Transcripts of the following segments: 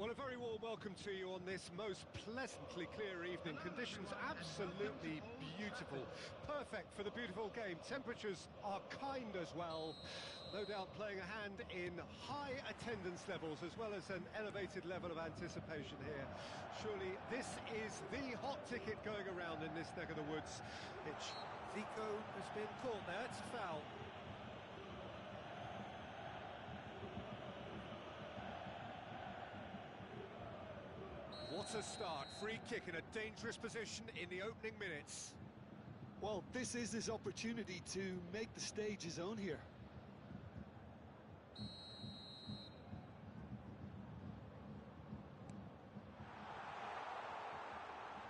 Well, a very warm welcome to you on this most pleasantly clear evening. Conditions absolutely beautiful. Perfect for the beautiful game. Temperatures are kind as well. No doubt playing a hand in high attendance levels as well as an elevated level of anticipation here. Surely this is the hot ticket going around in this neck of the woods. Zico has been caught there. It's a foul. What a start. Free kick in a dangerous position in the opening minutes. Well, this is his opportunity to make the stage his own here.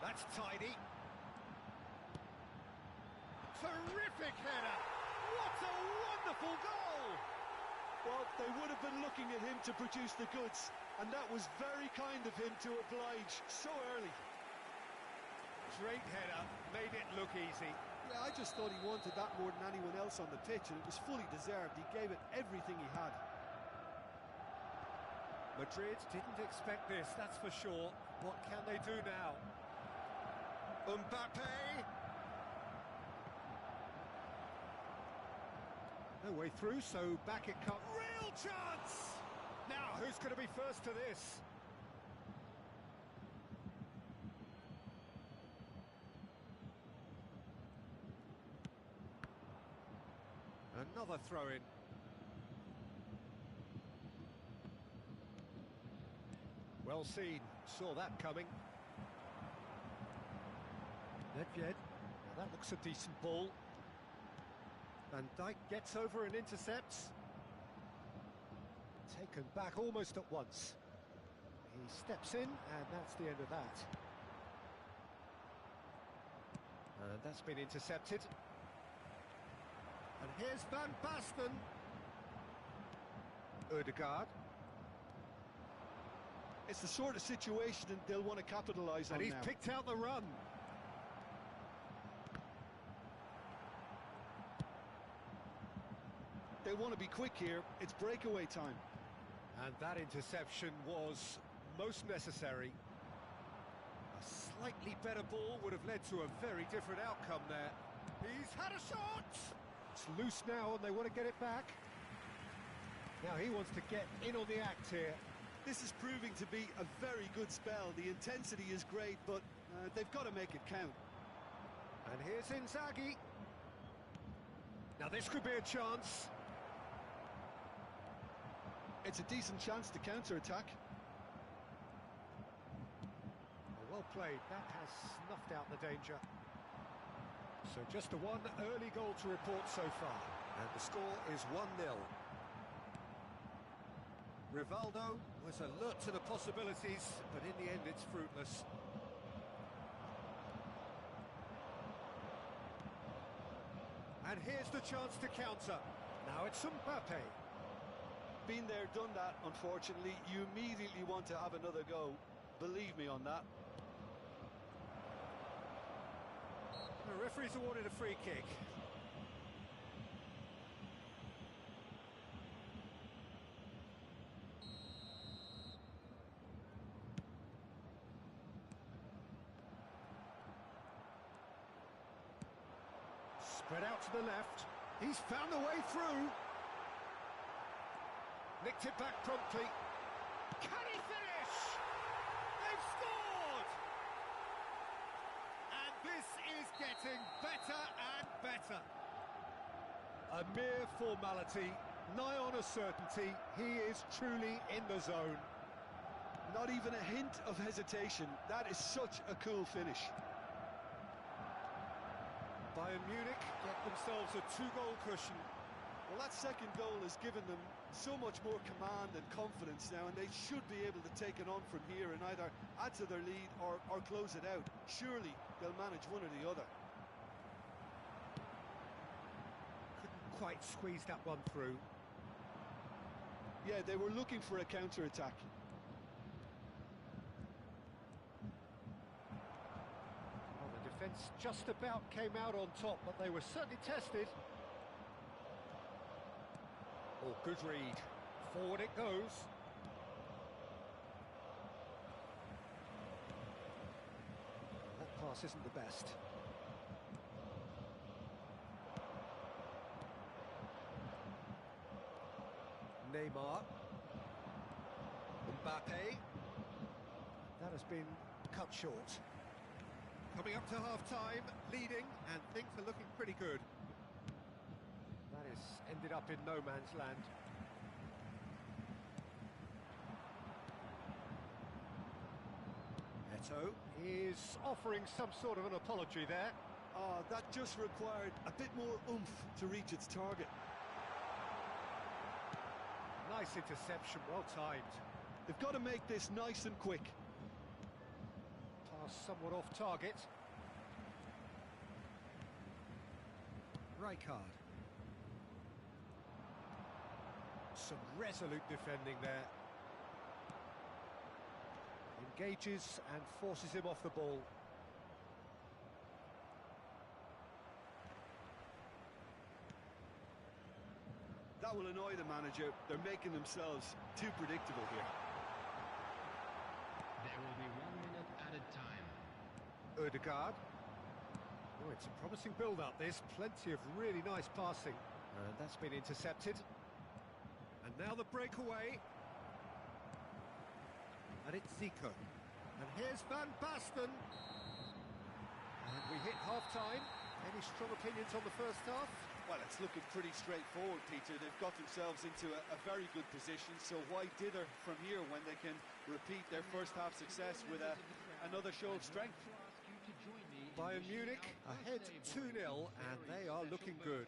That's tidy. Terrific header. What a wonderful goal! Well, they would have been looking at him to produce the goods, and that was very kind of him to oblige so early. Great header, made it look easy. Yeah, I just thought he wanted that more than anyone else on the pitch, and it was fully deserved. He gave it everything he had. Madrid didn't expect this, that's for sure. What can they do now? Mbappe! No way through, so back it comes. Real chance! Now, who's going to be first to this? Another throw-in. Well seen, saw that coming. Nedved, now that looks a decent ball. Van Dijk gets over and intercepts. Taken back almost at once. He steps in, and that's the end of that. And that's been intercepted. And here's Van Basten. Ødegaard. It's the sort of situation that they'll want to capitalise on now. And he's picked out the run. They want to be quick here, it's breakaway time. And that interception was most necessary. A slightly better ball would have led to a very different outcome there. He's had a shot! It's loose now and they want to get it back. Now he wants to get in on the act here. This is proving to be a very good spell. The intensity is great, but they've got to make it count. And here's Inzaghi. Now this could be a chance. It's a decent chance to counter-attack. Well played, that has snuffed out the danger. So just the one early goal to report so far. And the score is 1-0. Rivaldo was alert to the possibilities, but in the end it's fruitless. And here's the chance to counter. Now it's Mbappe. Been there, done that, unfortunately. You immediately want to have another go. Believe me on that. The referee's awarded a free kick. Spread out to the left. He's found a way through. Nicked it back promptly. Can he finish? They've scored! And this is getting better and better. A mere formality, nigh on a certainty. He is truly in the zone. Not even a hint of hesitation. That is such a cool finish. Bayern Munich get themselves a two-goal cushion. Well, that second goal has given them so much more command and confidence now, and they should be able to take it on from here and either add to their lead or close it out. Surely they'll manage one or the other. Couldn't quite squeeze that one through. Yeah, they were looking for a counter-attack. Well, the defence just about came out on top, but they were certainly tested. Oh, good read. Forward it goes. pass isn't the best. Neymar. Mbappe. That has been cut short. Coming up to half-time, leading, and things are looking pretty good. That has ended up in no man's land. Eto'o is offering some sort of an apology there. That just required a bit more oomph to reach its target. Nice interception, well timed. They've got to make this nice and quick. Pass somewhat off target. Rijkaard. Some resolute defending there. Engages and forces him off the ball. That will annoy the manager. They're making themselves too predictable here. There will be 1 minute added time. Ødegaard. Oh, it's a promising build-up, this. Plenty of really nice passing. And that's been intercepted. And now the breakaway. And it's Zico. And here's Van Basten. And we hit half-time. Any strong opinions on the first half? Well, it's looking pretty straightforward, Peter. They've got themselves into a very good position, so why dither from here when they can repeat their first half success with another show of strength? Bayern Munich ahead 2-0, and they are looking good.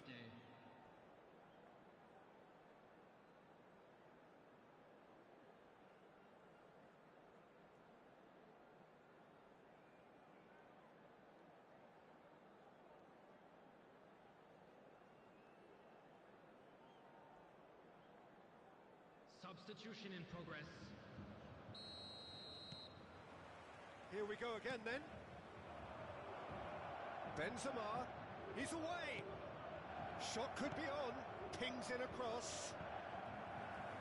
Substitution in progress. Here we go again then. Benzema, he's away. Shot could be on, pings in across.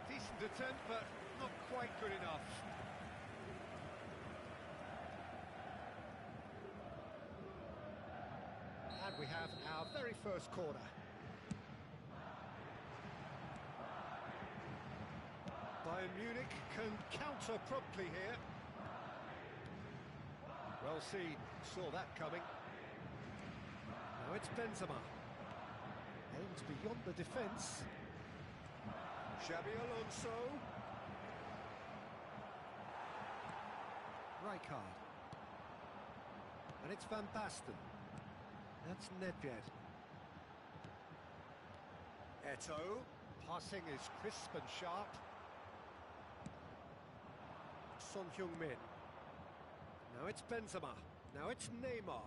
Decent attempt, but not quite good enough. And we have our very first corner. Bayern Munich can counter promptly here. Well seen, saw that coming. Now it's Benzema. Aims beyond the defence. Xabi Alonso. Rijkaard. And it's Van Basten. That's Nedved. Eto'o. Passing is crisp and sharp. Son Heung-min. Now it's Benzema. Now it's Neymar.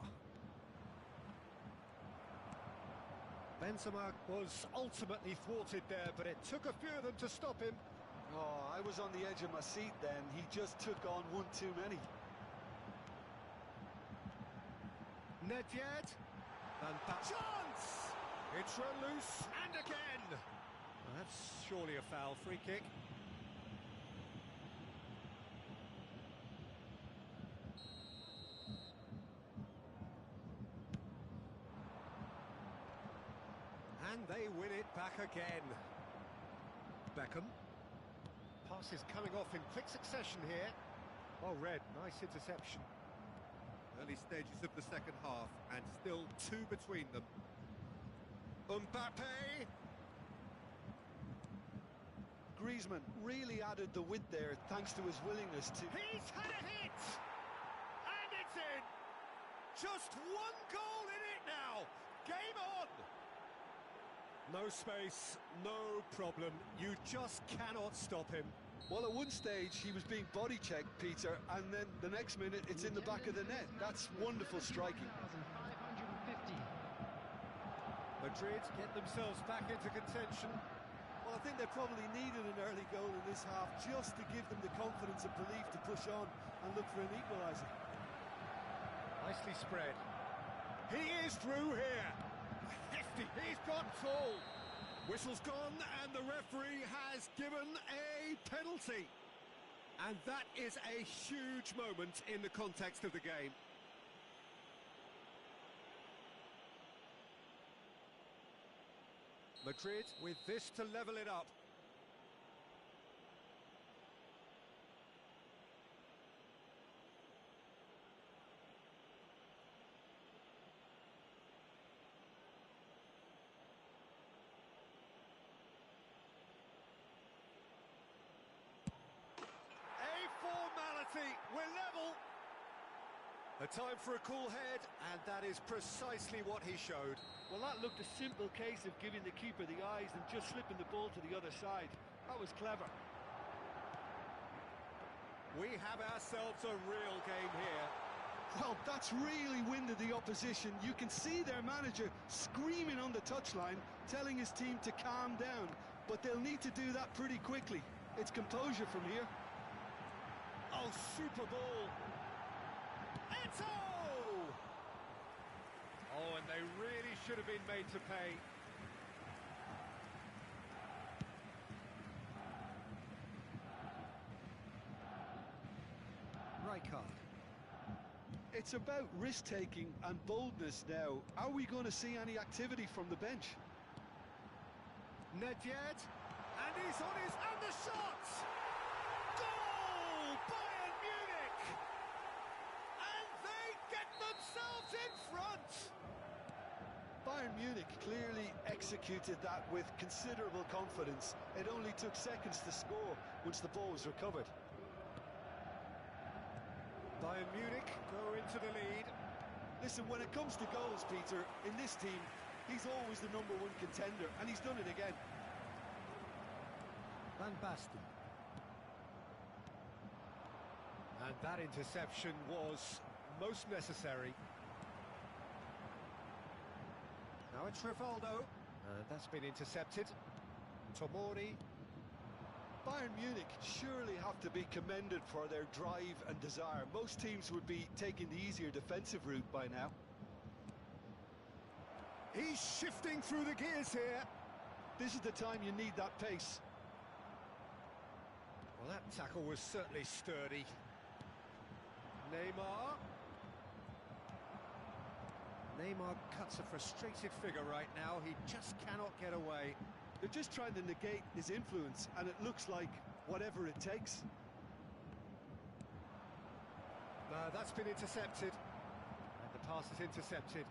Benzema was ultimately thwarted there, but it took a few of them to stop him. Oh, I was on the edge of my seat then. He just took on one too many. Nedved. Van Basten. Chance! It's run loose, and again! Well, that's surely a foul. Free kick. And they win it back again. Beckham. Pass is coming off in quick succession here. Well read, nice interception. Early stages of the second half, and still two between them. Mbappe. Griezmann really added the width there thanks to his willingness to... He's had a hit! And it's in! Just one goal in it now! Game on! No space, no problem. You just cannot stop him. Well, at one stage he was being body checked, Peter, and then the next minute it's in the back of the net. That's wonderful striking. 550. Madrid get themselves back into contention. Well, I think they probably needed an early goal in this half just to give them the confidence and belief to push on and look for an equaliser. Nicely spread. He is through here. Hefty, he's gone full. Whistle's gone and the referee has given a penalty. And that is a huge moment in the context of the game. Madrid with this to level it up. We're level. A time for a cool head, and that is precisely what he showed. Well, that looked a simple case of giving the keeper the eyes and just slipping the ball to the other side. That was clever. We have ourselves a real game here. Well, that's really winded the opposition. You can see their manager screaming on the touchline, telling his team to calm down. But they'll need to do that pretty quickly. It's composure from here. Oh, super ball. Eto'o! Oh, and they really should have been made to pay. Rijkaard. It's about risk-taking and boldness now. Are we going to see any activity from the bench? Nedved, and he's on his... and the shot! Goal! Bayern Munich! And they get themselves in front! Bayern Munich clearly executed that with considerable confidence. It only took seconds to score once the ball was recovered. Bayern Munich go into the lead. Listen, when it comes to goals, Peter, in this team, he's always the #1 contender, and he's done it again. Van Basten. And that interception was most necessary. Now it's Rivaldo. And that's been intercepted. Tomori. Bayern Munich surely have to be commended for their drive and desire. Most teams would be taking the easier defensive route by now. He's shifting through the gears here. This is the time you need that pace. Well, that tackle was certainly sturdy. Neymar. Neymar cuts a frustrated figure right now. He just cannot get away. They're just trying to negate his influence, and it looks like whatever it takes. That's been intercepted. And the pass is intercepted.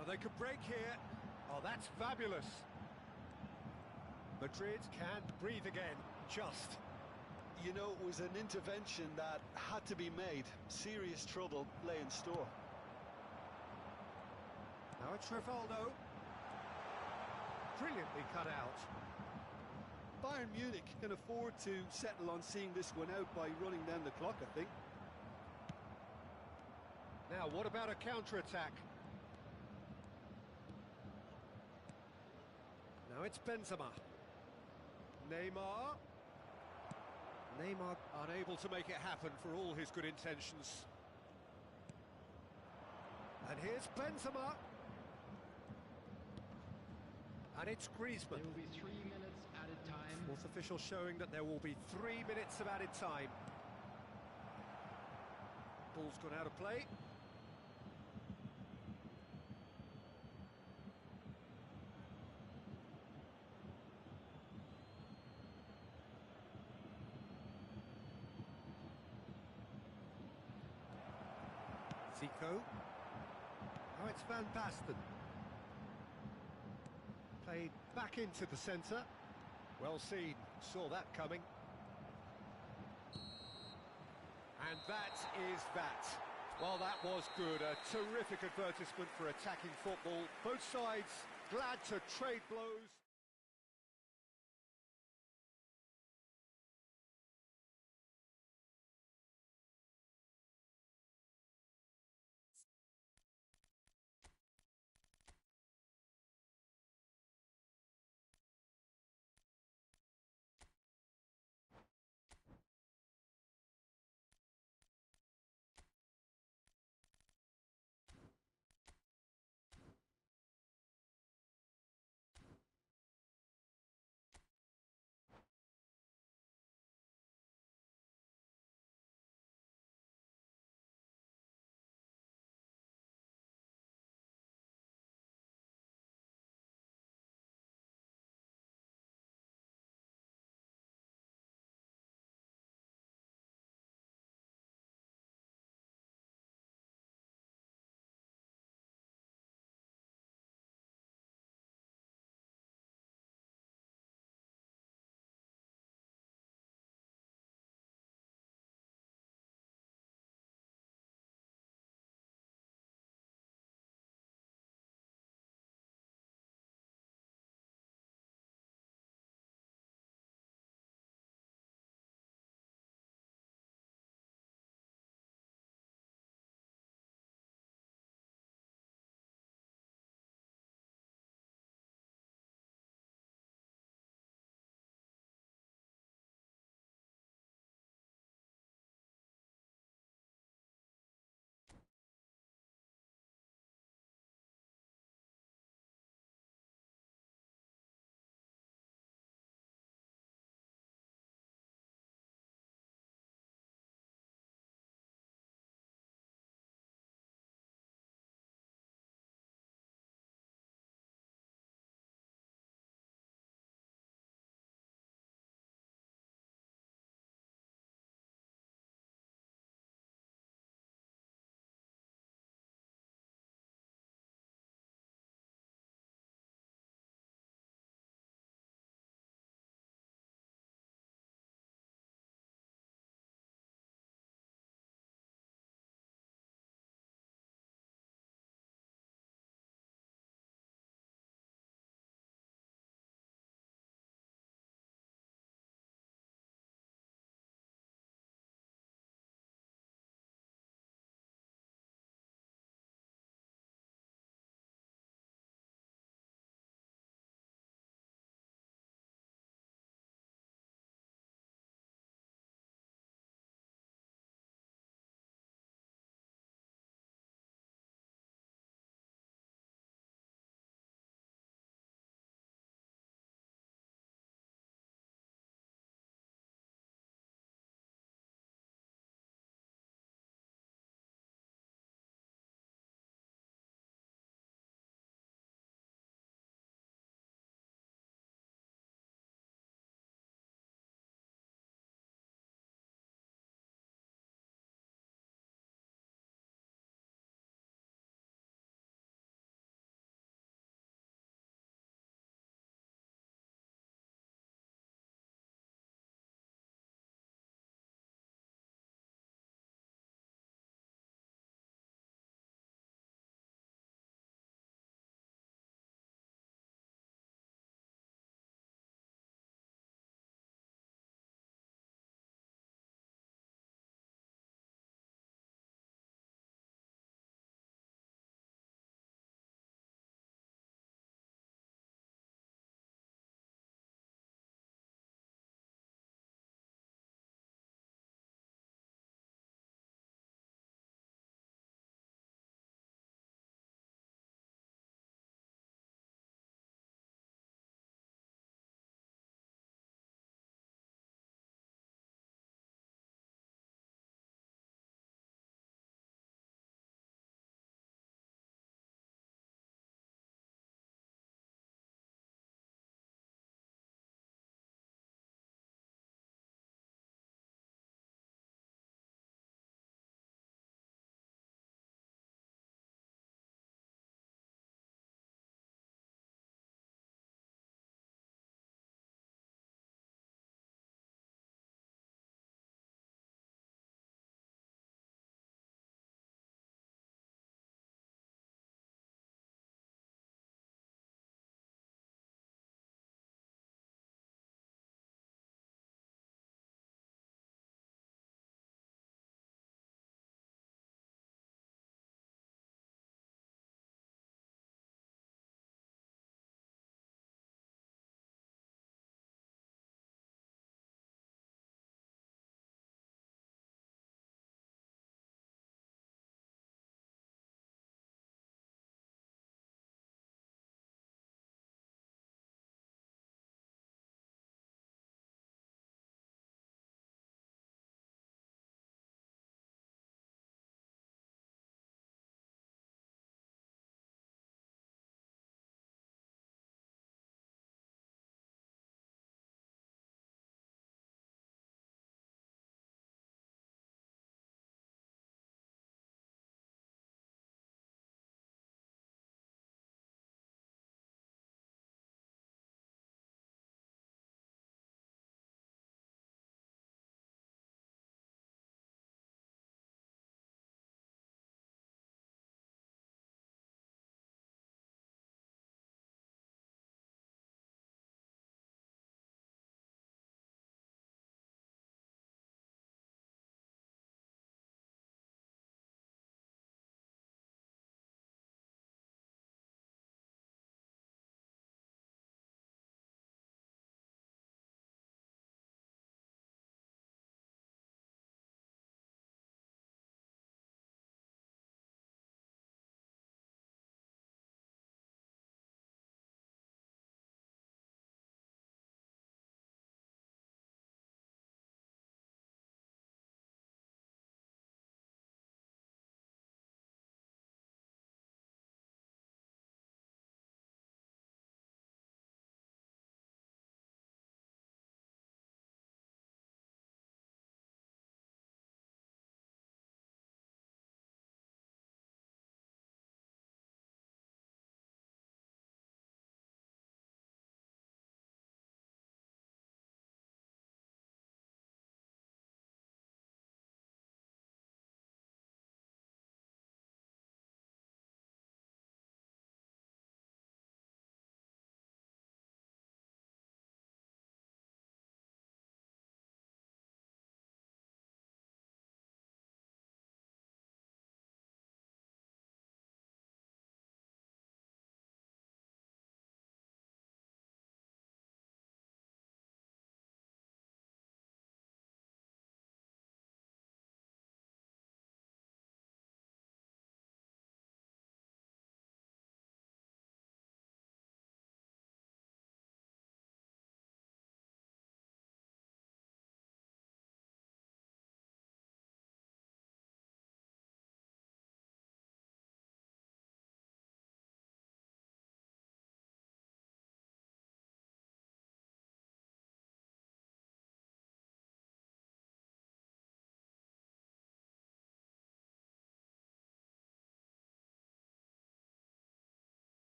Oh, they could break here. Oh, that's fabulous. Madrid can breathe again, just. You know, it was an intervention that had to be made. Serious trouble lay in store. Now it's Rivaldo. Brilliantly cut out. Bayern Munich can afford to settle on seeing this one out by running down the clock, I think. Now, what about a counter-attack? Now it's Benzema. Neymar. Neymar unable to make it happen for all his good intentions. And here's Benzema. And it's Griezmann. There will be 3 minutes added time. Fourth official showing that there will be 3 minutes of added time. Ball's gone out of play. Zico. Now it's Van Basten. Played back into the centre. Well seen, saw that coming. And that is that. Well, that was good. A terrific advertisement for attacking football. Both sides glad to trade blows.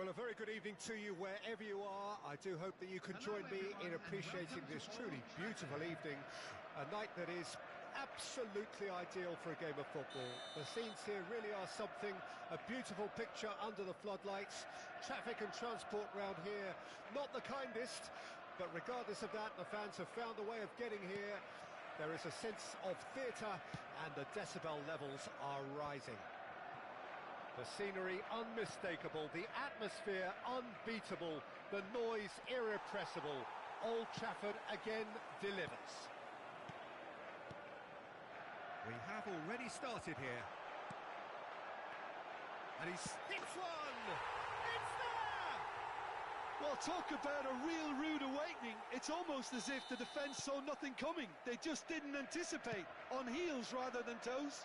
Well, a very good evening to you wherever you are. I do hope that you can join me in appreciating this truly beautiful evening, a night that is absolutely ideal for a game of football. The scenes here really are something, a beautiful picture under the floodlights. Traffic and transport round here, not the kindest, but regardless of that, the fans have found a way of getting here. There is a sense of theatre and the decibel levels are rising. The scenery unmistakable, the atmosphere unbeatable, the noise irrepressible. Old Trafford again delivers. We have already started here. And he's hit one! It's there! Well, talk about a real rude awakening. It's almost as if the defence saw nothing coming. They just didn't anticipate, on heels rather than toes.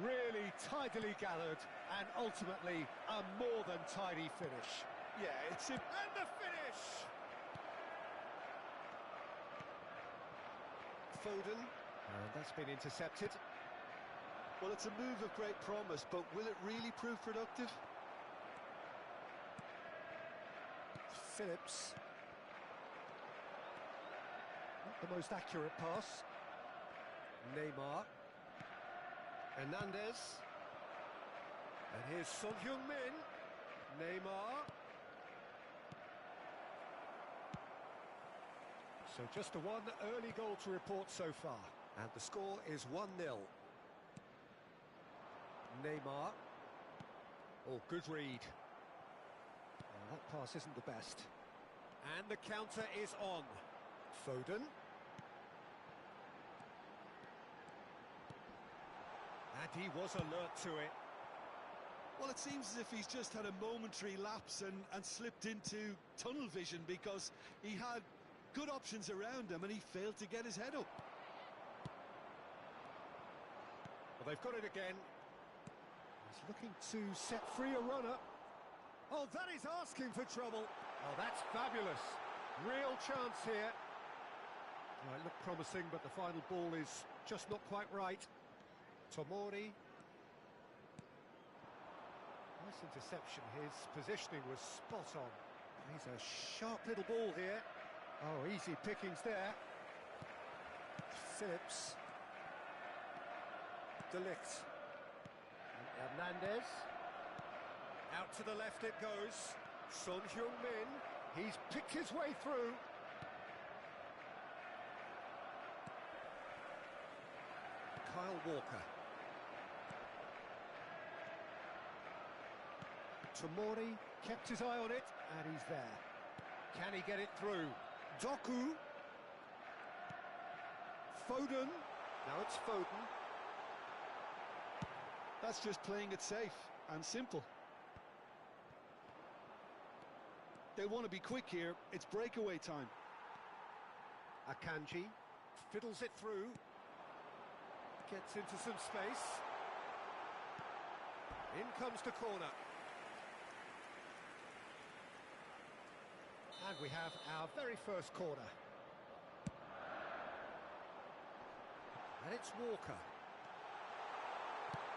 Really tidily gathered, and ultimately a more than tidy finish. Yeah, it's a... And the finish! Foden, and that's been intercepted. Well, it's a move of great promise, but will it really prove productive? Phillips. Not the most accurate pass. Neymar. Hernandez. And here's Son Heung-min. Neymar. So just the one early goal to report so far. And the score is 1-0. Neymar. Oh, good read. Well, that pass isn't the best. And the counter is on. Foden. And he was alert to it. Well, it seems as if he's just had a momentary lapse and slipped into tunnel vision, because he had good options around him and he failed to get his head up. Well, they've got it again. He's looking to set free a runner. Oh, that is asking for trouble. Oh, that's fabulous. Real chance here. Well, it looked promising, but the final ball is just not quite right. Tomori. Nice interception. His positioning was spot on. He's a sharp little ball here. Oh, easy pickings there. Phillips. De Ligt. Hernandez. Out to the left it goes. Son Heung-min. He's picked his way through. Kyle Walker. Tomori kept his eye on it, and he's there. Can he get it through? Doku. Foden. Now it's Foden. That's just playing it safe and simple. They want to be quick here. It's breakaway time. Akanji fiddles it through. Gets into some space. In comes the corner. And we have our very first corner. And it's Walker.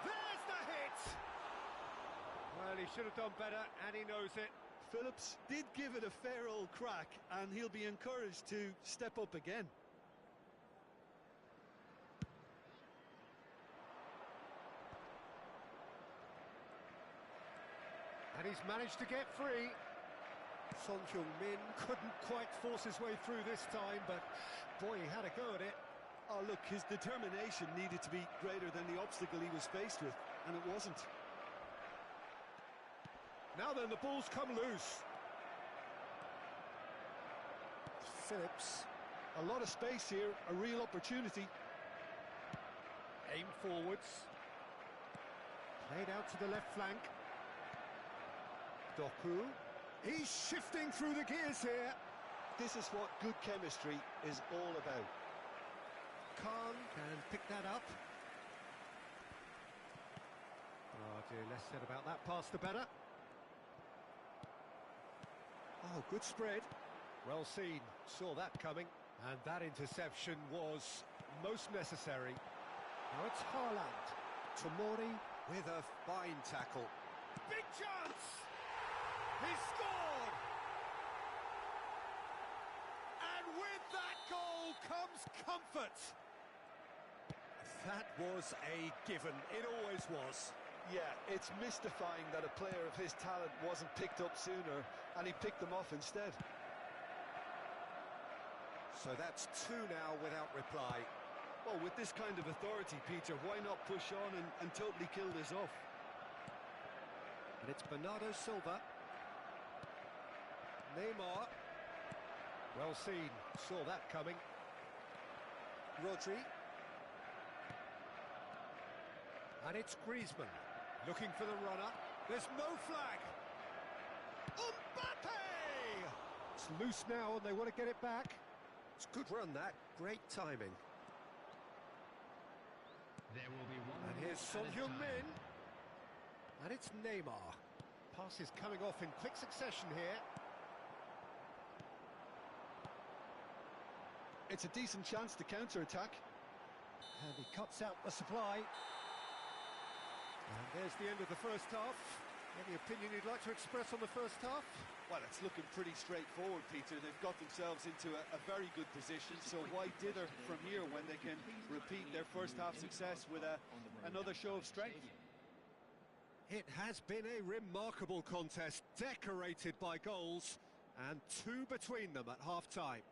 There's the hit! Well, he should have done better, and he knows it. Phillips did give it a fair old crack, and he'll be encouraged to step up again. And he's managed to get free. Son Heung-min couldn't quite force his way through this time, but boy, he had a go at it. Oh, look, his determination needed to be greater than the obstacle he was faced with, and it wasn't. Now then, the ball's come loose. Phillips. A lot of space here, a real opportunity. Aim forwards. Played out to the left flank. Doku. He's shifting through the gears here. This is what good chemistry is all about. Khan can pick that up. Oh dear, less said about that pass the better. Oh, good spread. Well seen, saw that coming. And that interception was most necessary. Now it's Haaland. Tomori with a fine tackle. Big chance! He scored! And with that goal comes comfort. That was a given. It always was. Yeah, it's mystifying that a player of his talent wasn't picked up sooner, and he picked them off instead. So that's two now without reply. Well, with this kind of authority, Peter, why not push on and totally kill this off? And it's Bernardo Silva. Neymar. Well seen, saw that coming. Rodri. And it's Griezmann, looking for the runner. There's no flag. Mbappe! It's loose now and they want to get it back. It's a good run that, great timing. There will be one. And here's Son minute added Heung-min. time. And it's Neymar. Passes coming off in quick succession here. It's a decent chance to counter-attack. And he cuts out the supply. And there's the end of the first half. Any opinion you'd like to express on the first half? Well, it's looking pretty straightforward, Peter. They've got themselves into a very good position, so why dither from here when they can repeat their first half success with another show of strength? It has been a remarkable contest, decorated by goals, and two between them at half-time.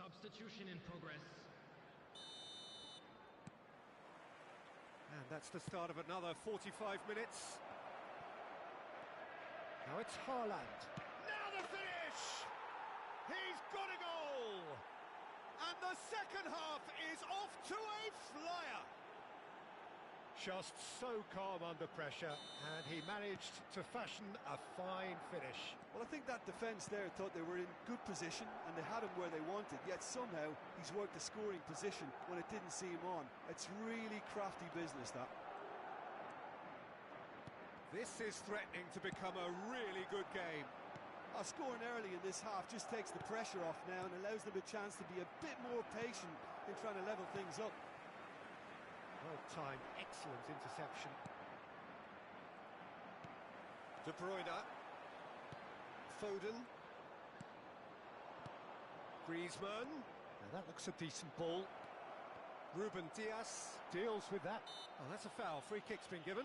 Substitution in progress. And that's the start of another 45 minutes. Now it's Haaland. Now the finish! He's got a goal! And the second half is off to a flyer! Just so calm under pressure, and he managed to fashion a fine finish. Well, I think that defence there thought they were in good position and they had him where they wanted, yet somehow he's worked a scoring position when it didn't seem on. It's really crafty business, that. This is threatening to become a really good game. Scoring early in this half just takes the pressure off now and allows them a chance to be a bit more patient in trying to level things up. Well-timed, excellent interception. De Bruyne. Foden. Griezmann. Now that looks a decent ball. Ruben Dias deals with that. Oh, that's a foul. Free kick's been given.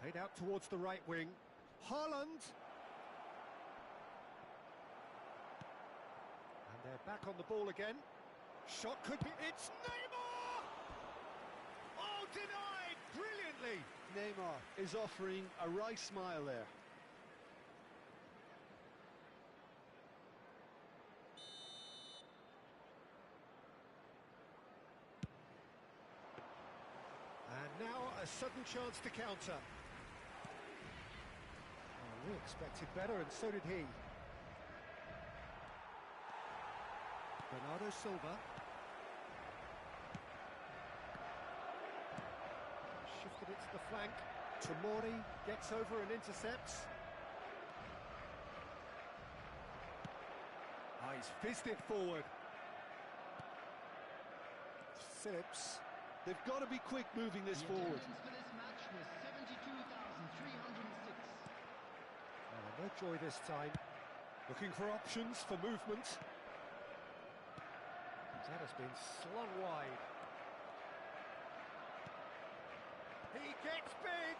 Played out towards the right wing. Haaland. And they're back on the ball again. Shot could be... It's Neymar! Oh, denied brilliantly! Neymar is offering a wry smile there. And now a sudden chance to counter. Oh, we expected better, and so did he. Bernardo Silva. Shifted it to the flank. Tomori gets over and intercepts. Ah, he's fizzed it forward. Phillips. They've got to be quick moving this The forward. attendance for this match was 72,306. No joy this time. Looking for options for movement. That has been slung wide. He gets big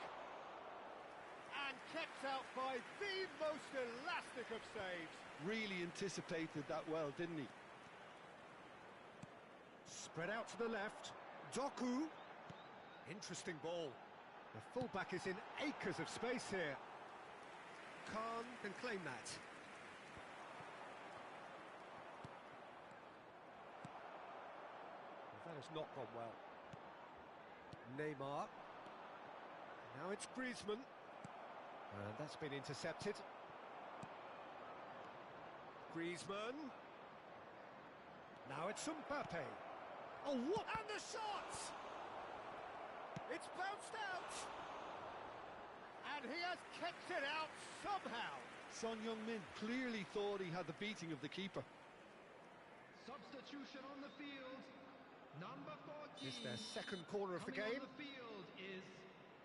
and kept out by the most elastic of saves. Really anticipated that well, didn't he? Spread out to the left. Doku. Interesting ball. The fullback is in acres of space here. Khan can claim that. That has not gone well. Neymar. Now it's Griezmann. And that's been intercepted. Griezmann. Now it's Mbappe. Oh, what? And the shot! It's bounced out! And he has kept it out somehow. Son Heung-min clearly thought he had the beating of the keeper. Substitution on the field. Number 14. It's their second corner of the Coming game. on the field is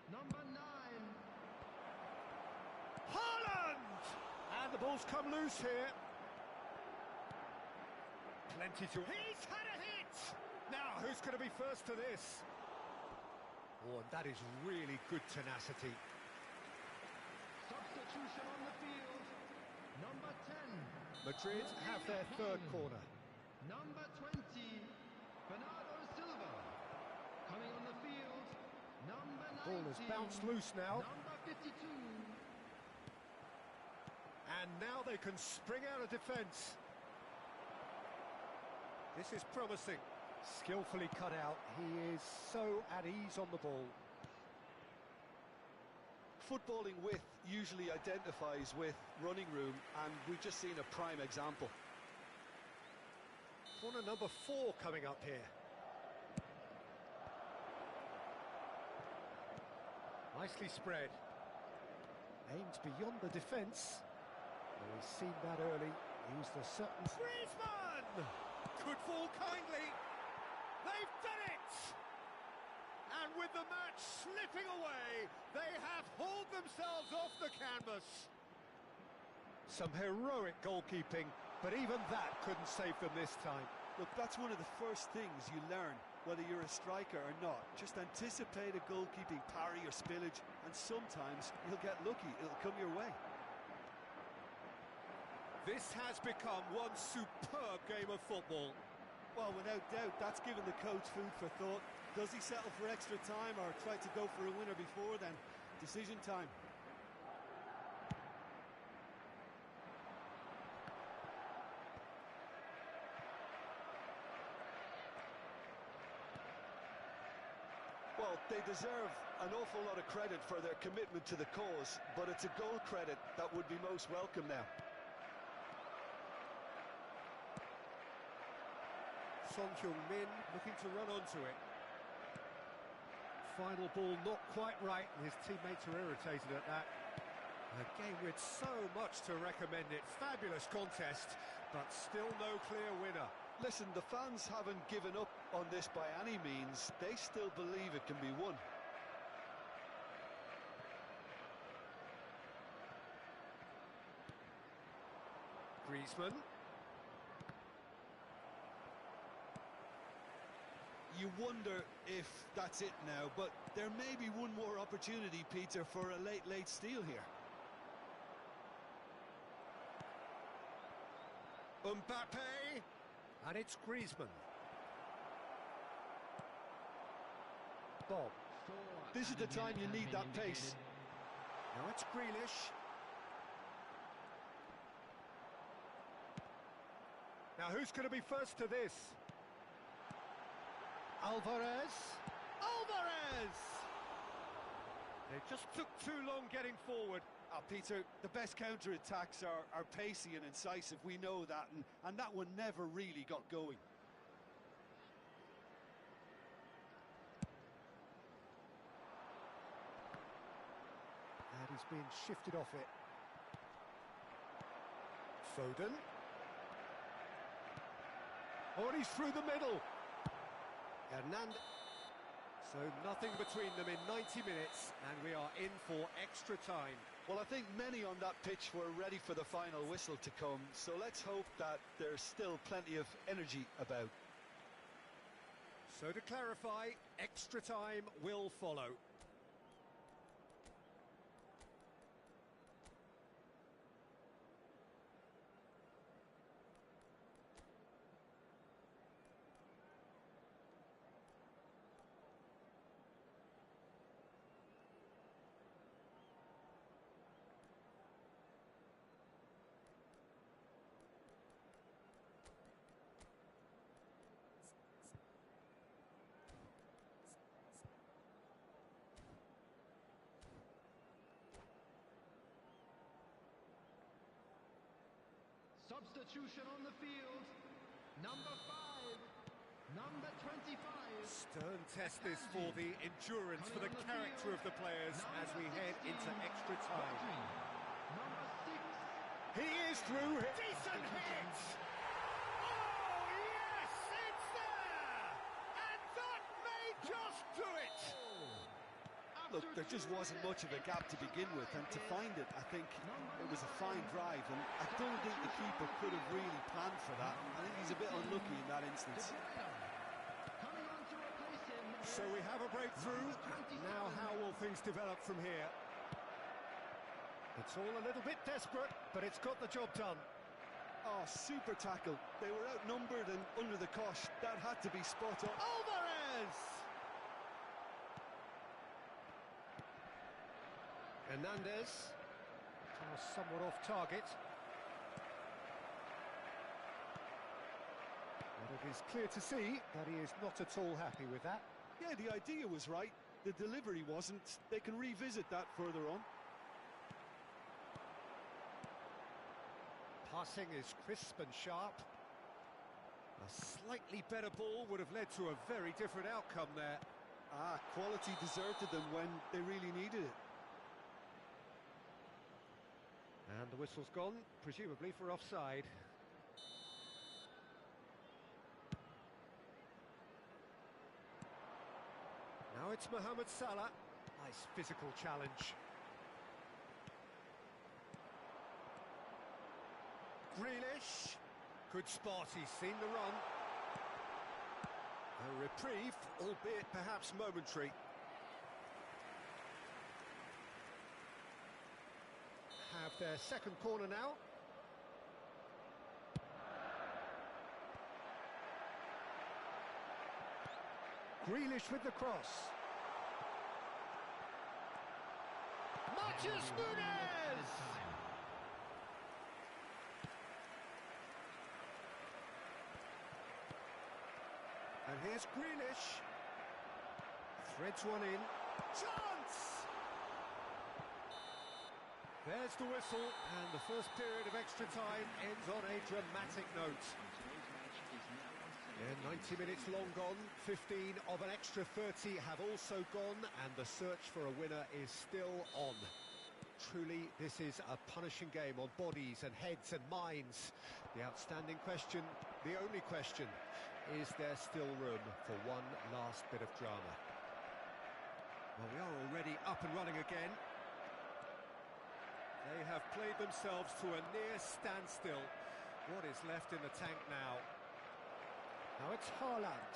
number 9. Haaland! And the ball's come loose here. Plenty to... He's had a hit! Now, who's going to be first to this? Oh, and that is really good tenacity. Substitution on the field. Number 10. Madrid have their third corner. Number 20. Bernardo Silva. Coming on the field. Number 19. Ball has bounced loose now. Number 52. And now they can spring out of defence. This is promising. Skillfully cut out. He is so at ease on the ball. Footballing width usually identifies with running room, and we've just seen a prime example. Corner number 4 coming up here. Nicely spread. Aimed beyond the defence. Well, he's seen that early. Used a certain... Griezmann! Could fall kindly. They've done it! And with the match slipping away, they have hauled themselves off the canvas. Some heroic goalkeeping, but even that couldn't save them this time. Look, that's one of the first things you learn, whether you're a striker or not. Just anticipate a goalkeeping parry or spillage, and sometimes you'll get lucky. It'll come your way. This has become one superb game of football. Well, without doubt, that's given the coach food for thought. Does he settle for extra time or try to go for a winner before then? Decision time. Well, they deserve an awful lot of credit for their commitment to the cause, but it's a goal credit that would be most welcome now. Son Heung-min looking to run onto it. Final ball not quite right, and his teammates are irritated at that. A game with so much to recommend it. Fabulous contest, but still no clear winner. Listen, the fans haven't given up on this by any means. They still believe it can be won. Griezmann. You wonder if that's it now, but there may be one more opportunity, Peter, for a late steal here. Mbappe, and it's Griezmann. Bob. This is the time you need that pace. Now it's Grealish. Now who's going to be first to this? Alvarez. Alvarez! They just took too long getting forward. Peter, the best counter-attacks are pacey and incisive, we know that, and that one never really got going. And he's being shifted off it. Foden. Oh, and he's through the middle. Hernandez. So nothing between them in 90 minutes, and we are in for extra time. Well, I think many on that pitch were ready for the final whistle to come, so let's hope that there's still plenty of energy about. So to clarify, extra time will follow. substitution on the field. Number 5, number 25. Stern test this for the endurance, for the character of the players as we head into extra time. Number 6. He is through. Decent hit! Oh, yes, it's there! And that may just do it! Look, there just wasn't much of a gap to begin with, and to find it, I think it was a fine drive, and I don't think the keeper could have really planned for that. I think he's a bit unlucky in that instance. Coming on to replace him. So we have a breakthrough. Now how will things develop from here? It's all a little bit desperate, but it's got the job done. Oh, super tackle. They were outnumbered and under the cosh. That had to be spot on. Alvarez! Hernandez. Somewhat off target. But it is clear to see that he is not at all happy with that. Yeah, the idea was right. The delivery wasn't. They can revisit that further on. Passing is crisp and sharp. A slightly better ball would have led to a very different outcome there. Ah, quality deserted them when they really needed it. And the whistle's gone, presumably for offside. Now it's Mohamed Salah. Nice physical challenge. Grealish. Good spot, he's seen the run. A reprieve, albeit perhaps momentary. Have their second corner now. Grealish with the cross. Matheus Nunes! And here's Grealish. Threads one in. Chance! There's the whistle, and the first period of extra time ends on a dramatic note. Yeah, 90 minutes long gone, 15 of an extra 30 have also gone, and the search for a winner is still on. Truly, this is a punishing game on bodies and heads and minds. The outstanding question, the only question, is there still room for one last bit of drama? Well, we are already up and running again. They have played themselves to a near standstill. What is left in the tank now? Now it's Haaland.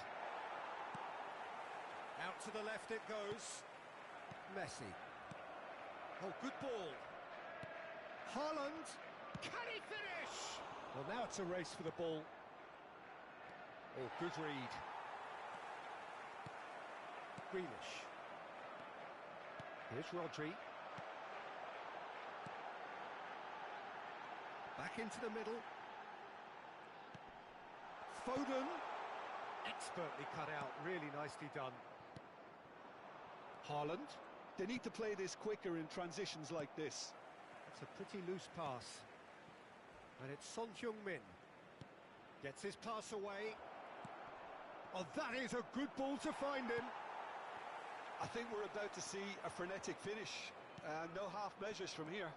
Out to the left it goes. Messi. Oh, good ball. Haaland. Can he finish? Well, now it's a race for the ball. Oh, good read. Grealish. Here's Rodri. Back into the middle. Foden. Expertly cut out, really nicely done. Haaland. They need to play this quicker in transitions like this. It's a pretty loose pass. And it's Son Heung-min. Gets his pass away. Oh, that is a good ball to find him. I think we're about to see a frenetic finish. No half measures from here.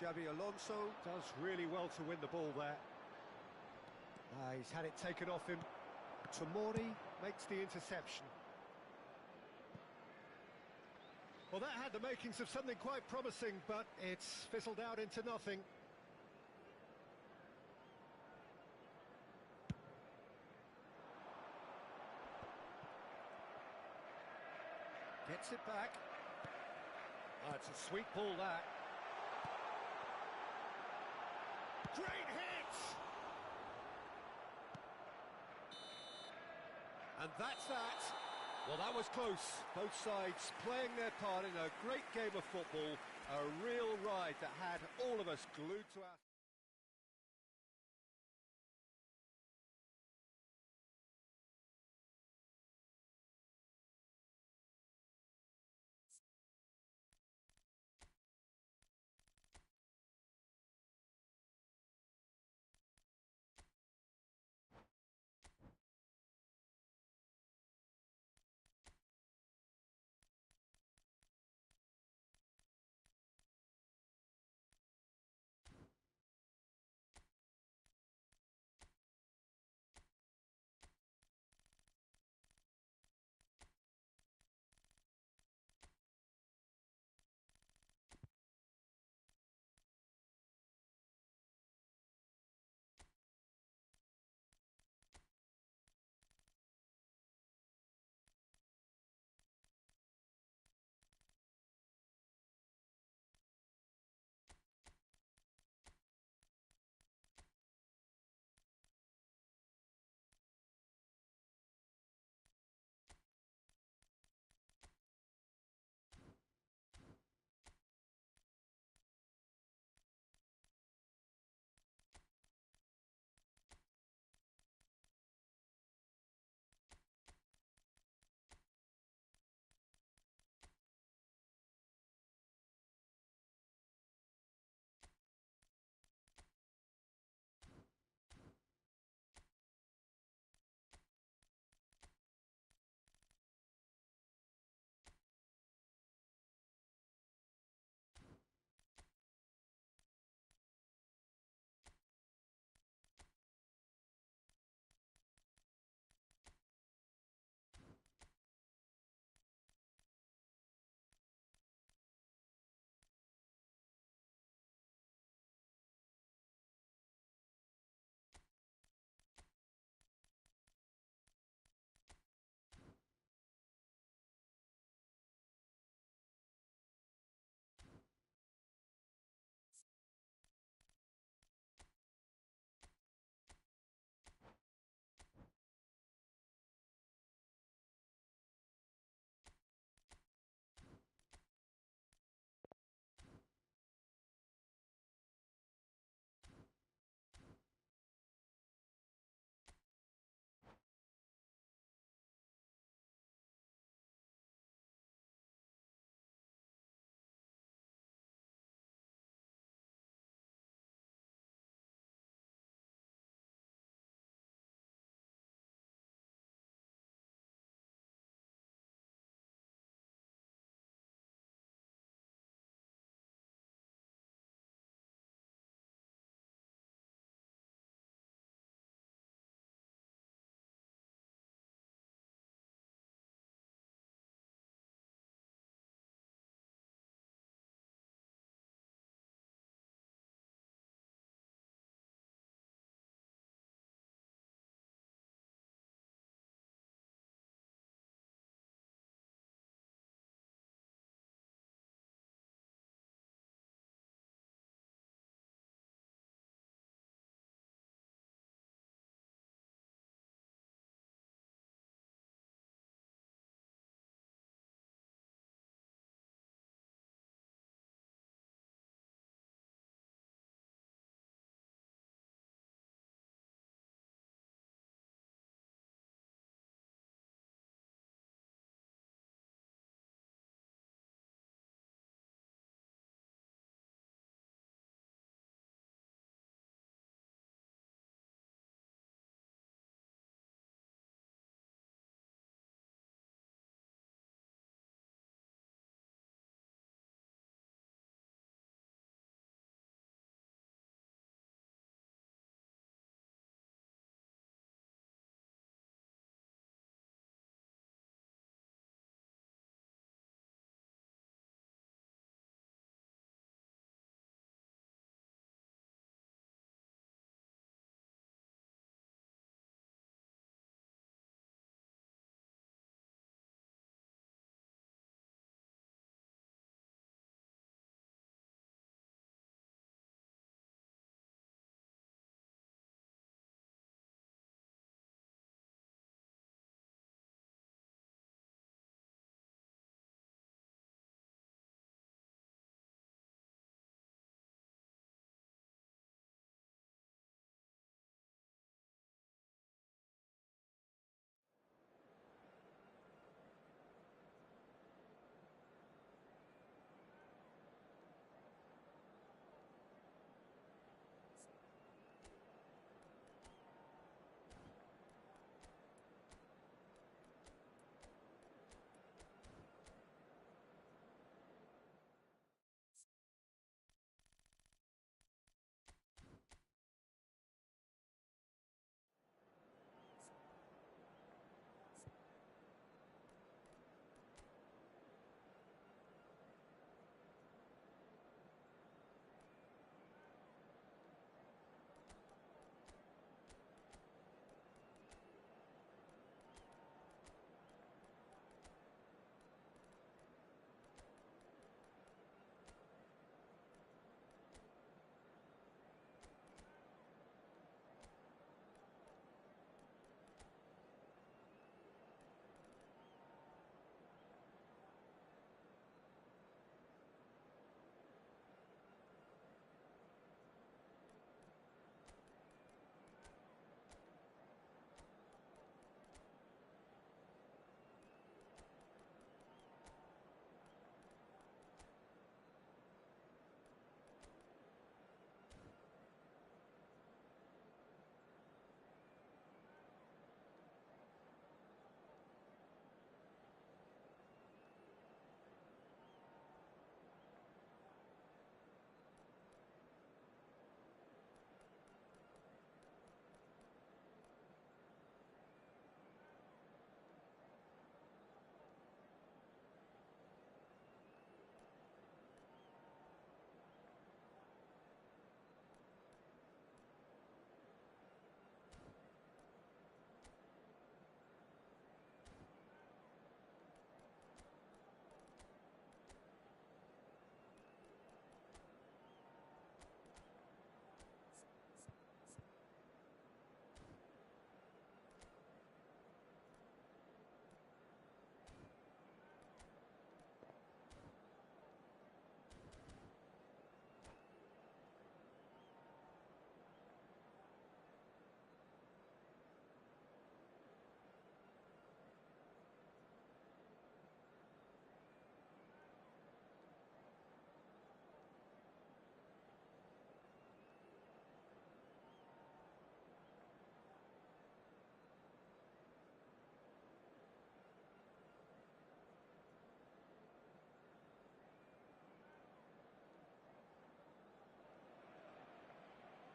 Xabi Alonso does really well to win the ball there. He's had it taken off him. Tomori makes the interception. Well, that had the makings of something quite promising, but it's fizzled out into nothing. Gets it back. Oh, it's a sweet ball, that. Great hit! And that's that. Well, that was close. Both sides playing their part in a great game of football. A real ride that had all of us glued to our...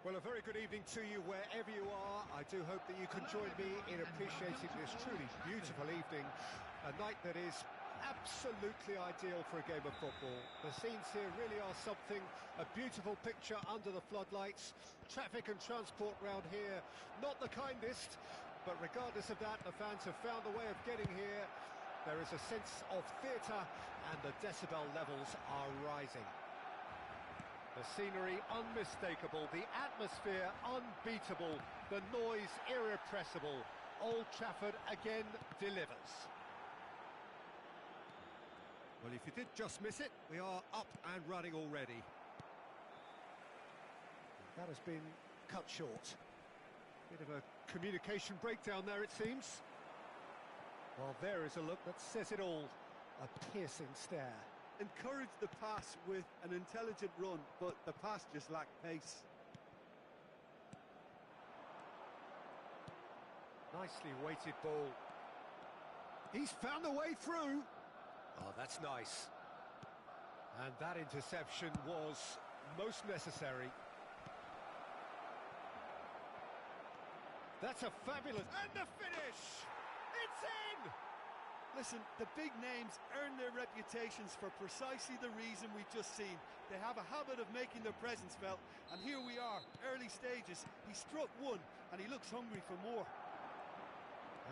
Well, a very good evening to you wherever you are. I do hope that you can join me in appreciating this truly beautiful evening, a night that is absolutely ideal for a game of football. The scenes here really are something, a beautiful picture under the floodlights. Traffic and transport round here, not the kindest, but regardless of that, the fans have found a way of getting here. There is a sense of theatre and the decibel levels are rising. The scenery unmistakable, the atmosphere unbeatable, the noise irrepressible. Old Trafford again delivers. Well, if you did just miss it, we are up and running already. That has been cut short. Bit of a communication breakdown there, it seems. Well, there is a look that says it all. A piercing stare. Encouraged the pass with an intelligent run, but the pass just lacked pace. Nicely weighted ball. He's found a way through. Oh, that's nice. And that interception was most necessary. That's a fabulous... And the finish! It's in! Listen, the big names earn their reputations for precisely the reason we've just seen. They have a habit of making their presence felt, and here we are, early stages. He struck one, and he looks hungry for more.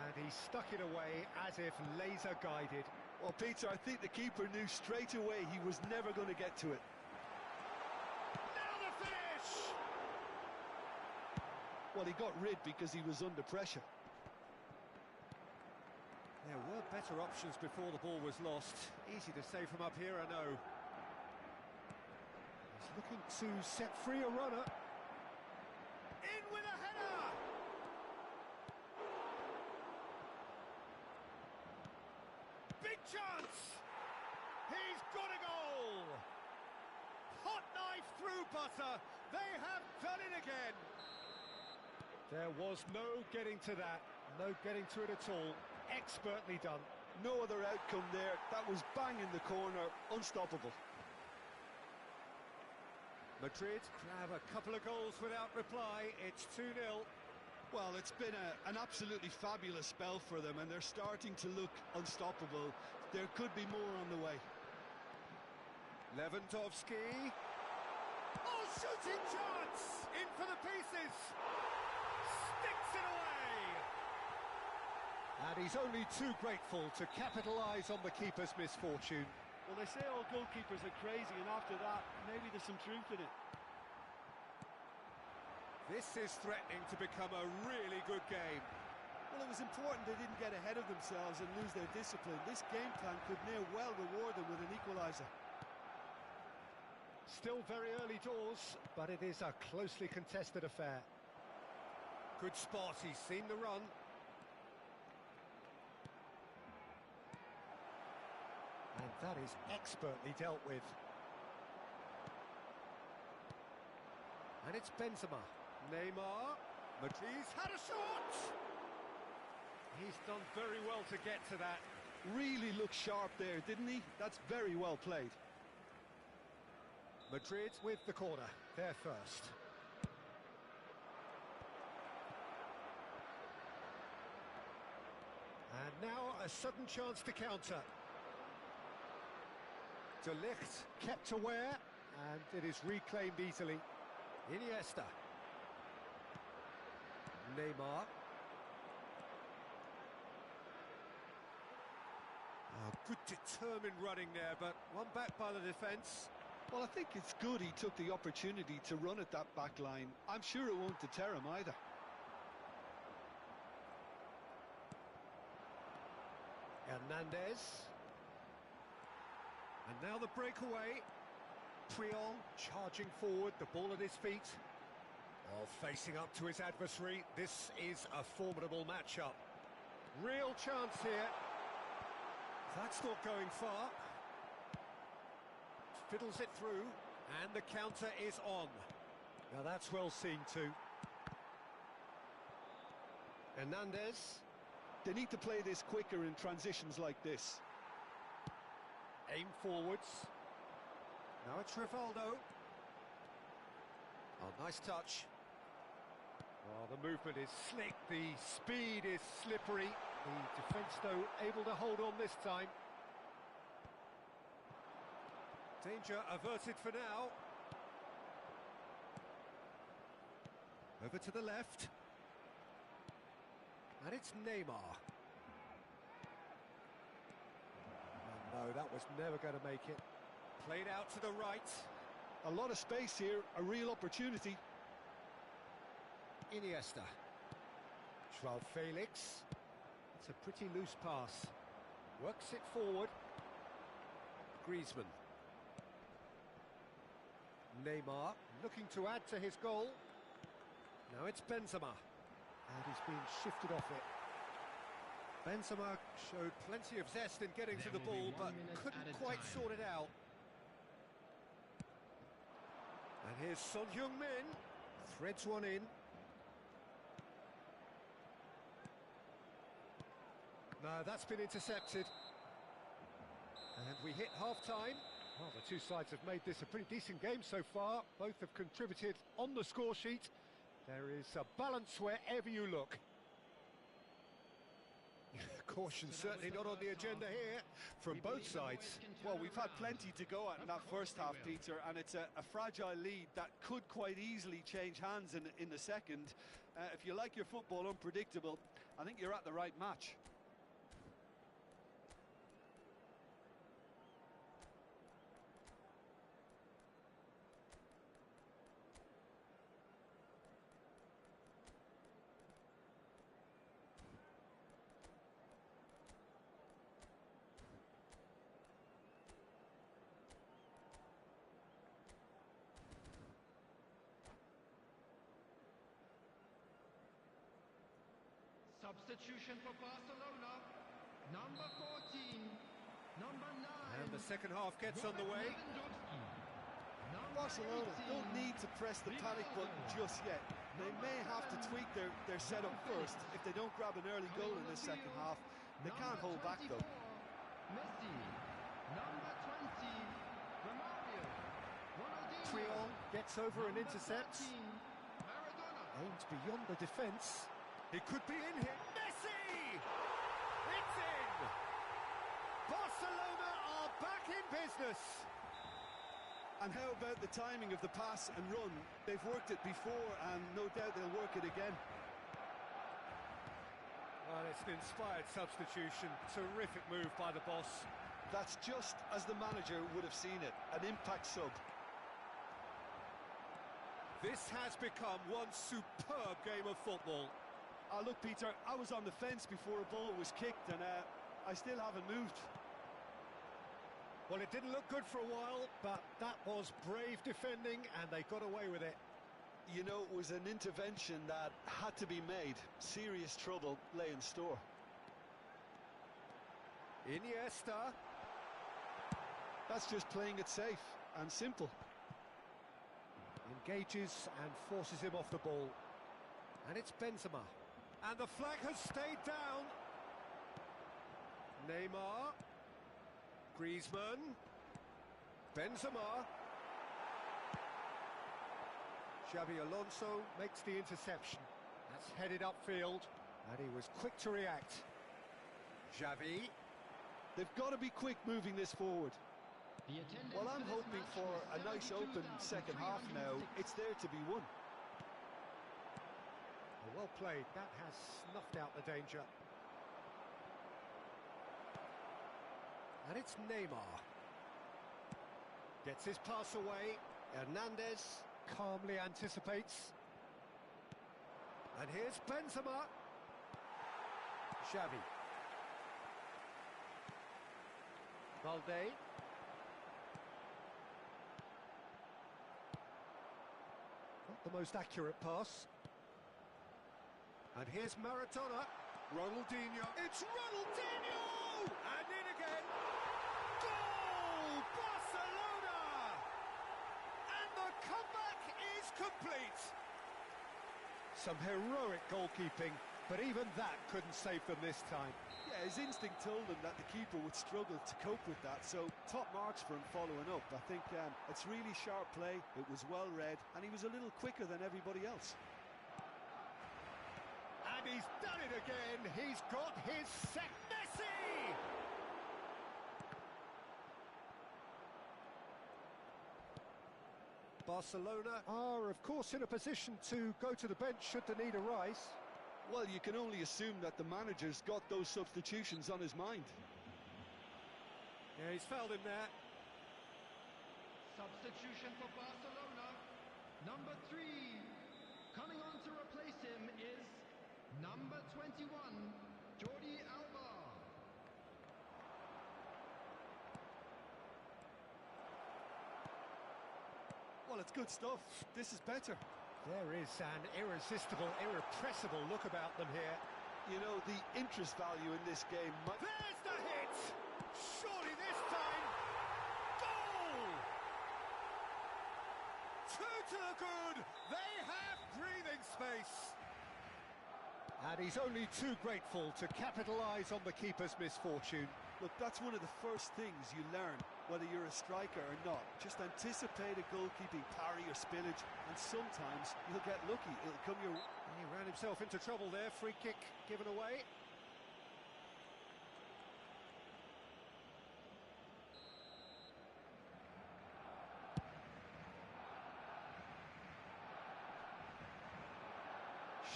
And he stuck it away as if laser-guided. Well, Peter, I think the keeper knew straight away he was never going to get to it. Now the finish! Well, he got rid because he was under pressure. There were better options before the ball was lost. Easy to say from up here, I know. He's looking to set free a runner. In with a header! Big chance! He's got a goal! Hot knife through butter! They have done it again! There was no getting to that. No getting to it at all. Expertly done. No other outcome there. That was bang in the corner. Unstoppable. Madrid grab a couple of goals without reply. It's 2-0. Well, it's been an absolutely fabulous spell for them, and they're starting to look unstoppable. There could be more on the way. Lewandowski. Oh, shooting chance! In for the pieces. Sticks it away. And he's only too grateful to capitalise on the keeper's misfortune. Well, they say all goalkeepers are crazy, and after that, maybe there's some truth in it. This is threatening to become a really good game. Well, it was important they didn't get ahead of themselves and lose their discipline. This game plan could near well reward them with an equaliser. Still very early doors, but it is a closely contested affair. Good spot, he's seen the run. And that is expertly dealt with. And it's Benzema. Neymar. Madrid's had a shot! He's done very well to get to that. Really looked sharp there, didn't he? That's very well played. Madrid with the corner. They're first. And now a sudden chance to counter. De Ligt kept aware, and it is reclaimed easily. Iniesta. Neymar. Oh, good determined running there, but one back by the defence. Well, I think it's good he took the opportunity to run at that back line. I'm sure it won't deter him either. Hernandez. And now the breakaway. Puyol charging forward, the ball at his feet. Oh, facing up to his adversary. This is a formidable matchup. Real chance here. That's not going far. Fiddles it through, and the counter is on. Now that's well seen too. Hernandez. They need to play this quicker in transitions like this. Aim forwards. Now it's Rivaldo. Oh, nice touch. Oh, the movement is slick, the speed is slippery. The defence, though, able to hold on this time. Danger averted for now. Over to the left. And it's Neymar. Oh, no, that was never going to make it. Played out to the right. A lot of space here, a real opportunity. Iniesta. Joao Felix. It's a pretty loose pass. Works it forward. Griezmann. Neymar looking to add to his goal. Now it's Benzema. And he's been shifted off it. Benzema showed plenty of zest in getting to the ball, but couldn't quite sort it out. And here's Son Heung-min. Threads one in. No, that's been intercepted. And we hit half-time. Well, the two sides have made this a pretty decent game so far. Both have contributed on the score sheet. There is a balance wherever you look. Caution certainly not on the agenda here from both sides. Well, we've had plenty to go at in that first half, Peter, and it's a fragile lead that could quite easily change hands in the second. If you like your football unpredictable, I think you're at the right match. Substitution for Barcelona. Number 14. Number 9. And the second half gets underway. Barcelona don't need to press the panic button just yet. They may have to tweak their setup first. If they don't grab an early goal in the second half, they can't hold back though. Messi. Number 20. Romario. Ronaldinho. Triol gets over and intercepts. Maradona. Aims beyond the defence. It could be in here. Messi! It's in! Barcelona are back in business. And how about the timing of the pass and run? They've worked it before and no doubt they'll work it again. Well, it's an inspired substitution. Terrific move by the boss. That's just as the manager would have seen it, an impact sub. This has become one superb game of football. Look, Peter, I was on the fence before a ball was kicked and I still haven't moved. Well, it didn't look good for a while, but that was brave defending and they got away with it. You know, it was an intervention that had to be made. Serious trouble lay in store. Iniesta. That's just playing it safe and simple. Engages and forces him off the ball. And it's Benzema. And the flag has stayed down. Neymar. Griezmann. Benzema. Xabi Alonso makes the interception. That's headed upfield. And he was quick to react. Xavi. They've got to be quick moving this forward. Well, I'm hoping for a nice open second half now. It's there to be won. Well played, that has snuffed out the danger. And it's Neymar. Gets his pass away. Hernandez calmly anticipates. And here's Benzema. Xavi. Valde. Not the most accurate pass. And here's Maradona. Ronaldinho. It's Ronaldinho! And in again. Goal! Barcelona! And the comeback is complete. Some heroic goalkeeping, but even that couldn't save them this time. Yeah, his instinct told him that the keeper would struggle to cope with that, so top marks for him following up. I think it's really sharp play, it was well read, and he was a little quicker than everybody else. And he's done it again. He's got his Messi! Barcelona are, of course, in a position to go to the bench should the need arise. Well, you can only assume that the manager's got those substitutions on his mind. Yeah, he's fouled him there. Substitution for Barcelona. Number 3. Coming on to replace him is number 21, Jordi Alba. Well, it's good stuff. This is better. There is an irresistible, irrepressible look about them here. You know, the interest value in this game might... There's the hit! Surely this time... Goal! Two to the good! They have breathing space! And he's only too grateful to capitalise on the keeper's misfortune. Look, that's one of the first things you learn, whether you're a striker or not. Just anticipate a goalkeeping parry or spillage, and sometimes you'll get lucky. It'll come your... He ran himself into trouble there. Free kick given away.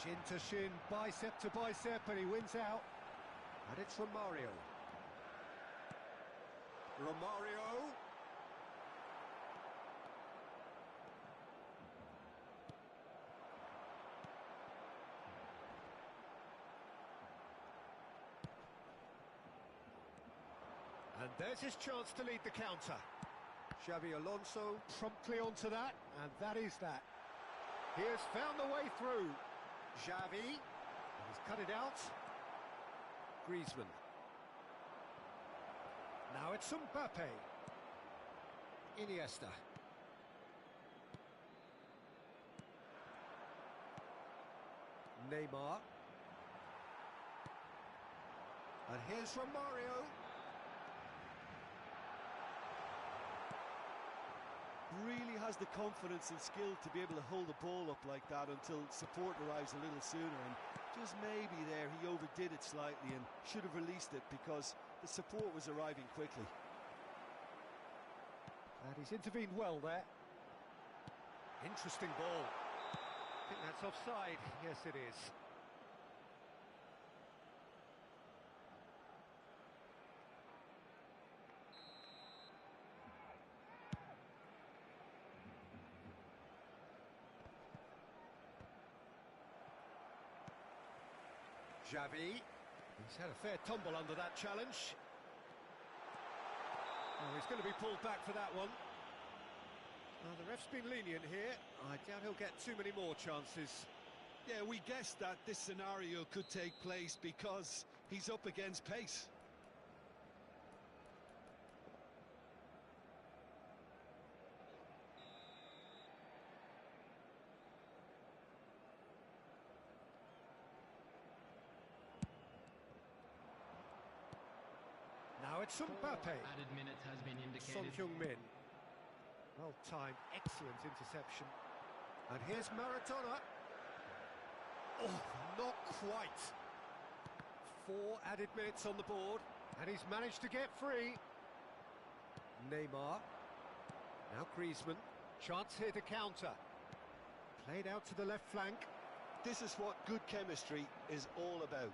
Shin to shin, bicep to bicep, and he wins out. And it's Romario. Romario. And there's his chance to lead the counter. Xabi Alonso promptly onto that, and that is that. He has found the way through. Xavi, he's cut it out. Griezmann. Now it's Mbappe. Iniesta. Neymar. And here's Romario. Really has the confidence and skill to be able to hold the ball up like that until support arrives a little sooner, and just maybe there he overdid it slightly and should have released it because the support was arriving quickly. And he's intervened well there. Interesting ball. I think that's offside. Yes, it is. Xavi. He's had a fair tumble under that challenge. Oh, he's going to be pulled back for that one. Well, the ref's been lenient here. I doubt he'll get too many more chances. Yeah, we guessed that this scenario could take place because he's up against pace. Now it's Mbappe. Added minutes has been Son indicated. Heung-min. Well timed, excellent interception. And here's Maradona. Oh, not quite. 4 added minutes on the board, and he's managed to get free. Neymar. Now Griezmann. Chance here to counter. Played out to the left flank. This is what good chemistry is all about.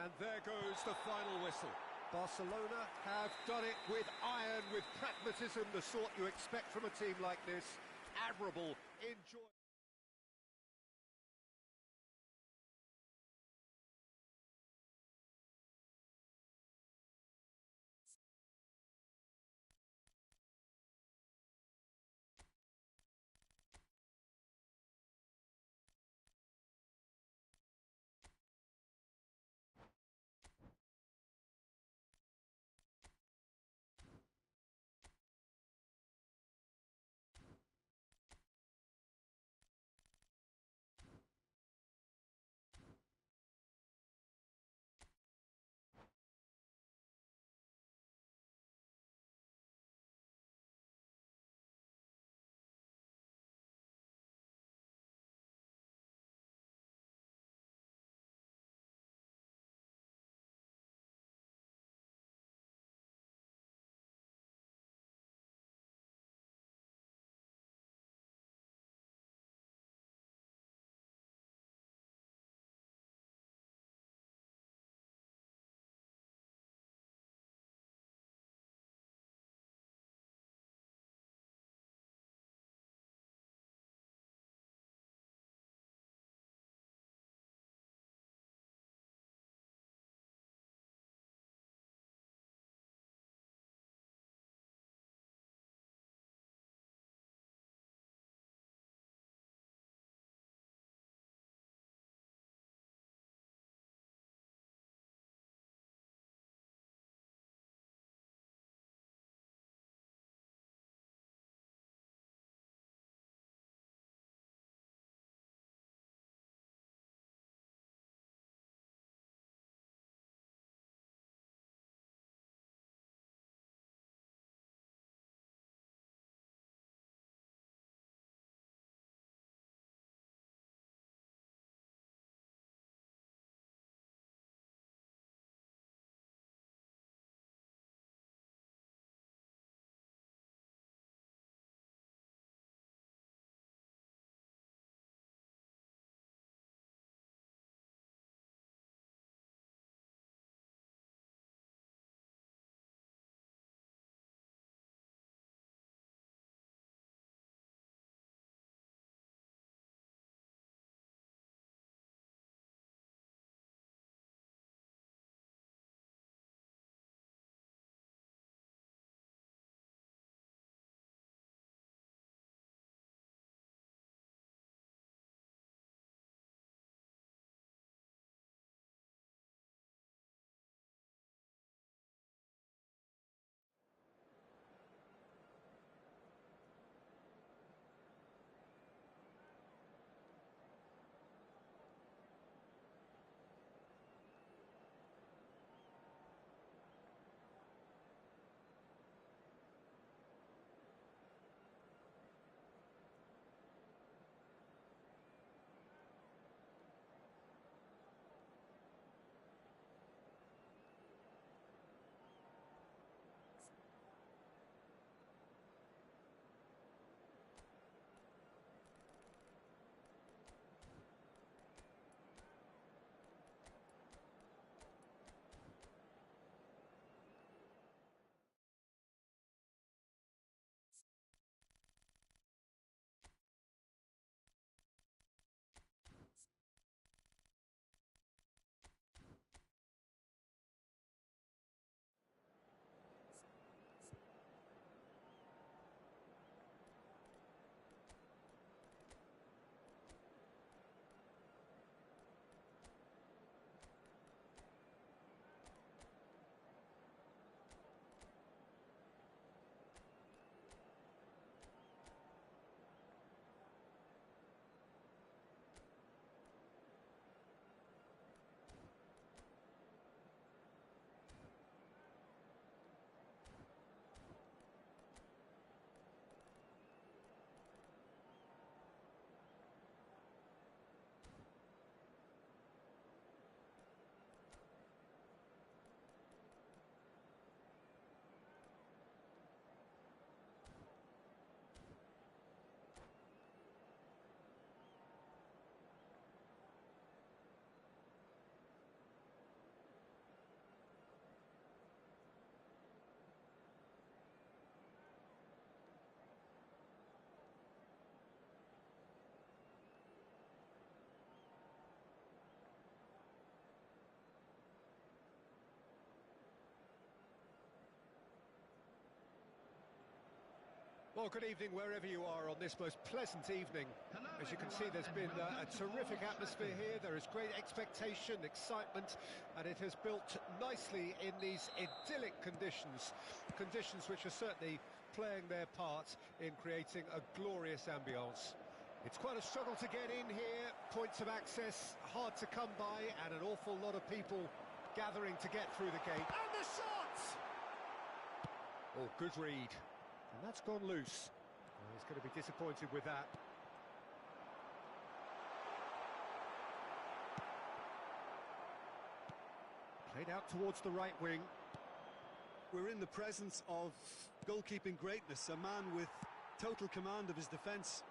And there goes the final whistle. Barcelona have done it with iron, with pragmatism, the sort you expect from a team like this. Admirable, enjoy. Well, good evening wherever you are on this most pleasant evening. As you can see, there's been a terrific atmosphere here. There is great expectation, excitement, and it has built nicely in these idyllic conditions. Conditions which are certainly playing their part in creating a glorious ambience. It's quite a struggle to get in here, points of access hard to come by, and an awful lot of people gathering to get through the gate. And the shot! Oh, good read. And that's gone loose. Well, he's going to be disappointed with that. Played out towards the right wing. We're in the presence of goalkeeping greatness, a man with total command of his defence.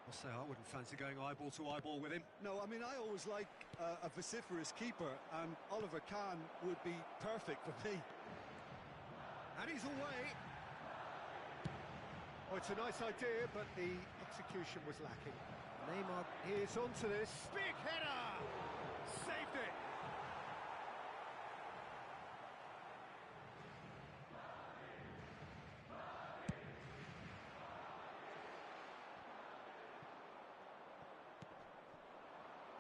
I'll say I wouldn't fancy going eyeball to eyeball with him. No, I mean, I always like a vociferous keeper, and Oliver Kahn would be perfect for me. And he's away. Oh, it's a nice idea, but the execution was lacking. Neymar is onto this. Big header! Saved it!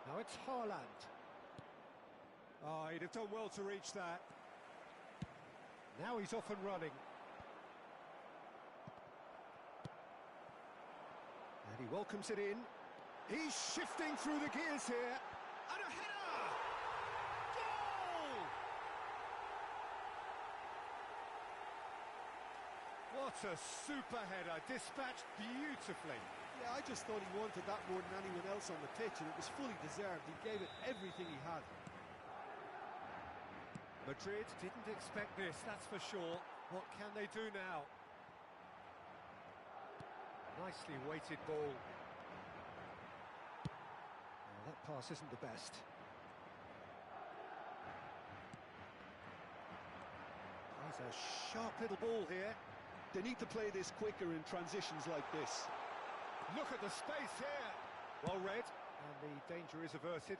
Now it's Haaland. Oh, he'd have done well to reach that. Now he's off and running. And he welcomes it in. He's shifting through the gears here. And a header! Goal! What a super header, dispatched beautifully. Yeah, I just thought he wanted that more than anyone else on the pitch, and it was fully deserved. He gave it everything he had. Madrid didn't expect this, that's for sure. What can they do now? Nicely weighted ball. Well, that pass isn't the best. There's a sharp little ball here. They need to play this quicker in transitions like this. Look at the space here. Well read, and the danger is averted.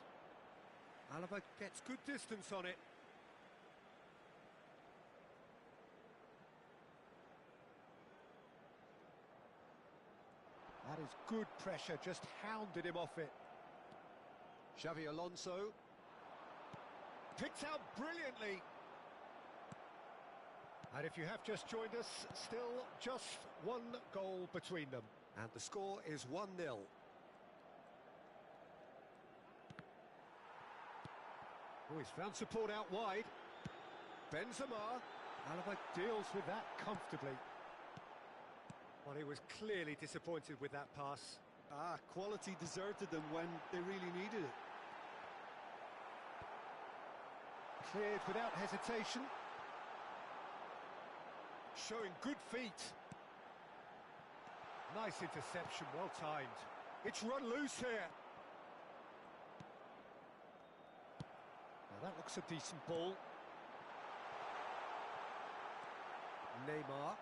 Alaba gets good distance on it. That is good pressure, just hounded him off it. Xavi Alonso. Picked out brilliantly. And if you have just joined us, still just one goal between them. And the score is 1-0. Oh, he's found support out wide. Benzema. Alaba deals with that comfortably. Well, he was clearly disappointed with that pass. Quality deserted them when they really needed it. Cleared without hesitation. Showing good feet. Nice interception, well timed. It's run loose here. Now that looks a decent ball. Neymar.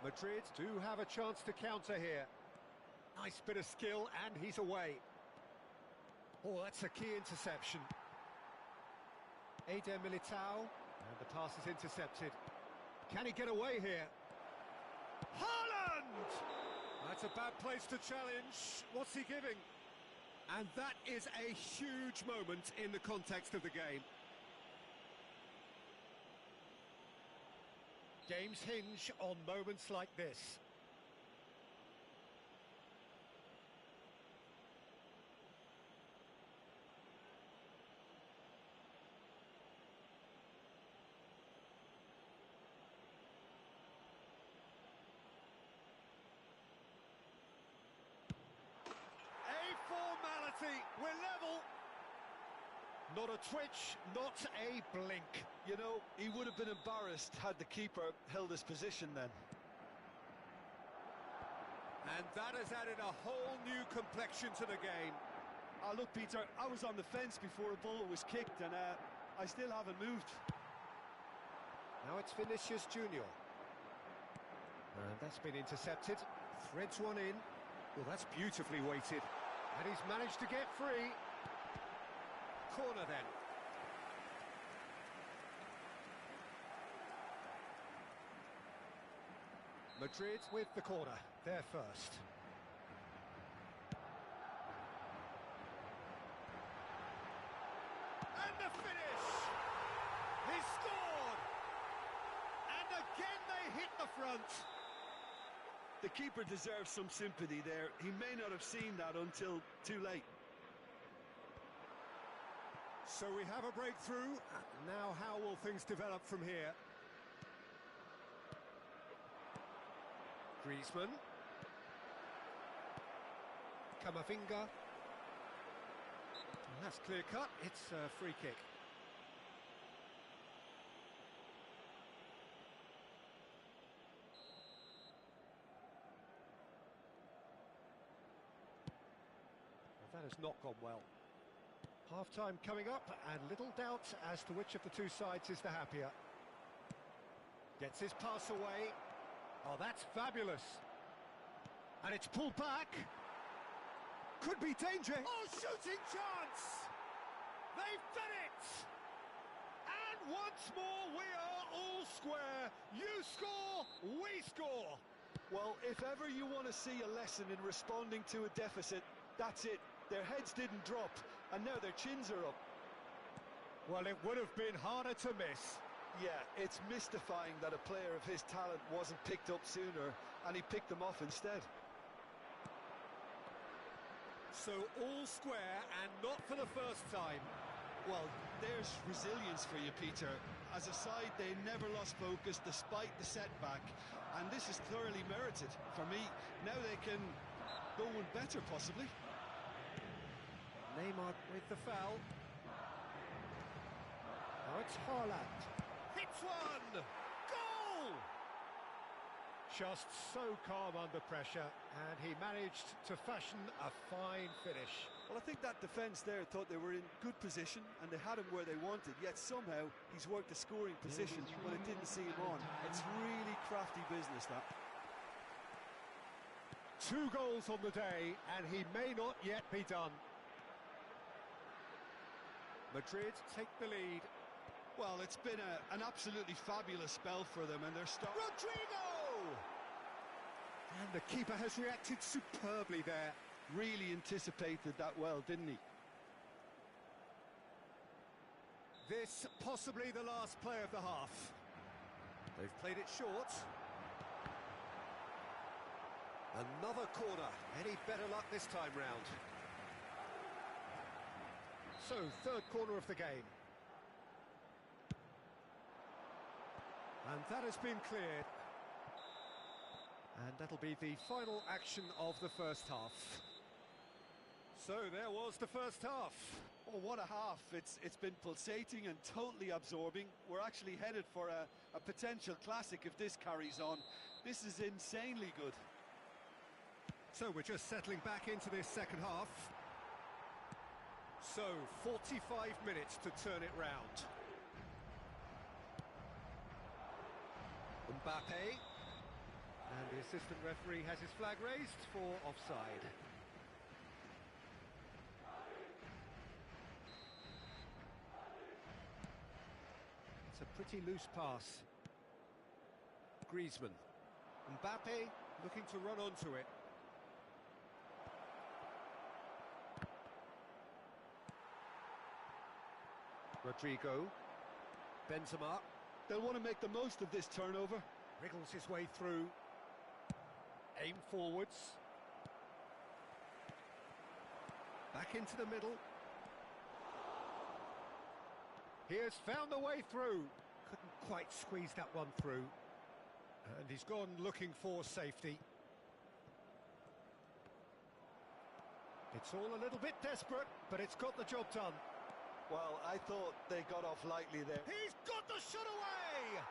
Madrid do have a chance to counter here. Nice bit of skill, and he's away. Oh, that's a key interception. Eder Militao, and the pass is intercepted. Can he get away here? Haaland! That's a bad place to challenge. What's he giving? And that is a huge moment in the context of the game. Games hinge on moments like this. A formality, we're level. Not a twitch, not a blink. You know, he would have been embarrassed had the keeper held his position then. And that has added a whole new complexion to the game. Look, Peter, I was on the fence before a ball was kicked, and I still haven't moved. Now it's Vinicius Junior. And that's been intercepted. Threads one in. Well, that's beautifully weighted. And he's managed to get free. Corner then. Madrid with the corner, there first. And the finish! He scored! And again they hit the front. The keeper deserves some sympathy there. He may not have seen that until too late. So we have a breakthrough. Now how will things develop from here? Griezmann. Camavinga. And that's clear cut. It's a free kick. Well, that has not gone well. Half-time coming up, and little doubt as to which of the two sides is the happier. Gets his pass away. Oh, that's fabulous. And it's pulled back. Could be danger. Oh, shooting chance! They've done it! And once more, we are all square. You score, we score. Well, if ever you want to see a lesson in responding to a deficit, that's it. Their heads didn't drop, and now their chins are up. Well, it would have been harder to miss. Yeah, it's mystifying that a player of his talent wasn't picked up sooner, and he picked them off instead. So all square, and not for the first time. Well, there's resilience for you, Peter. As a side, they never lost focus despite the setback, and this is thoroughly merited. For me, now they can go one better, possibly. Neymar with the foul. Now it's Haaland. Hits one! Goal! Just so calm under pressure, and he managed to fashion a fine finish. Well, I think that defence there thought they were in good position, and they had him where they wanted, yet somehow he's worked a scoring position when it didn't see him on. It's really crafty business, that. 2 goals on the day, and he may not yet be done. Madrid take the lead. Well, it's been an absolutely fabulous spell for them, and they're starting. Rodrigo! And the keeper has reacted superbly there. Really anticipated that well, didn't he? This possibly the last play of the half. They've played it short. Another corner. Any better luck this time round? So, third corner of the game. And that has been cleared. And that'll be the final action of the first half. So, there was the first half. Oh, what a half. It's been pulsating and totally absorbing. We're actually headed for a potential classic if this carries on. This is insanely good. So, we're just settling back into this second half. So, 45 minutes to turn it round. Mbappe. And the assistant referee has his flag raised for offside. It's a pretty loose pass. Griezmann. Mbappe looking to run onto it. Rodrigo. Benzema. They'll want to make the most of this turnover. Wriggles his way through. Aim forwards. Back into the middle. He has found the way through. Couldn't quite squeeze that one through. And he's gone looking for safety. It's all a little bit desperate, but it's got the job done. Well, I thought they got off lightly there. He's got the shot away!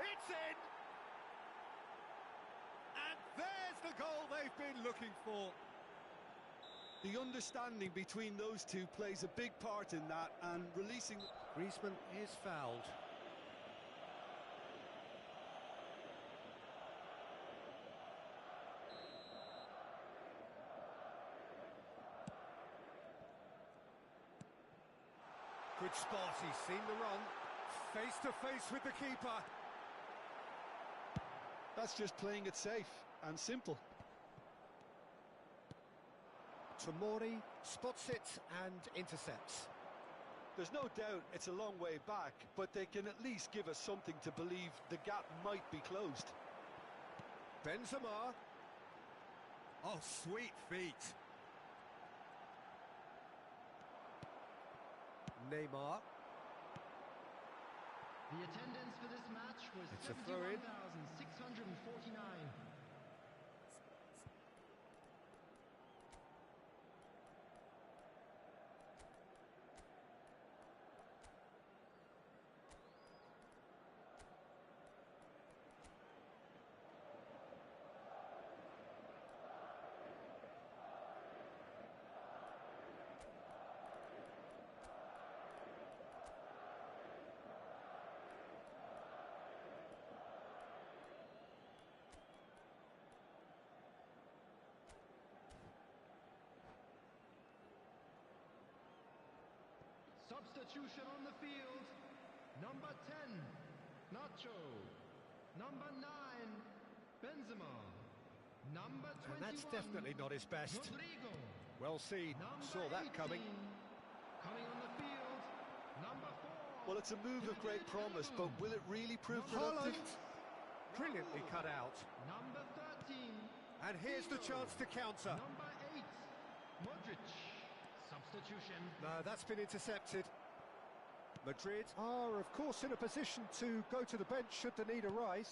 It's in! And there's the goal they've been looking for. The understanding between those two plays a big part in that, and releasing... Griezmann is fouled. Good spot, he's seen the run. Face to face with the keeper. That's just playing it safe and simple. Tomori spots it and intercepts. There's no doubt it's a long way back, but they can at least give us something to believe the gap might be closed. Benzema. Oh, sweet feet. Neymar. The attendance for this match was It's a throw-in. 71,649. Substitution on the field. Number 10, Nacho. Number 9, Benzema. Number 21, And that's definitely not his best. Rodrigo. Well seen. Number Saw that coming. 18, coming on the field, number 4. Well, it's a move of great promise, but will it really prove productive? Haaland. Brilliantly cut out. Number 13. And here's the Figo. chance to counter. Number 8, Modric. Substitution. No, that's been intercepted. Madrid are, of course, in a position to go to the bench should the need arise.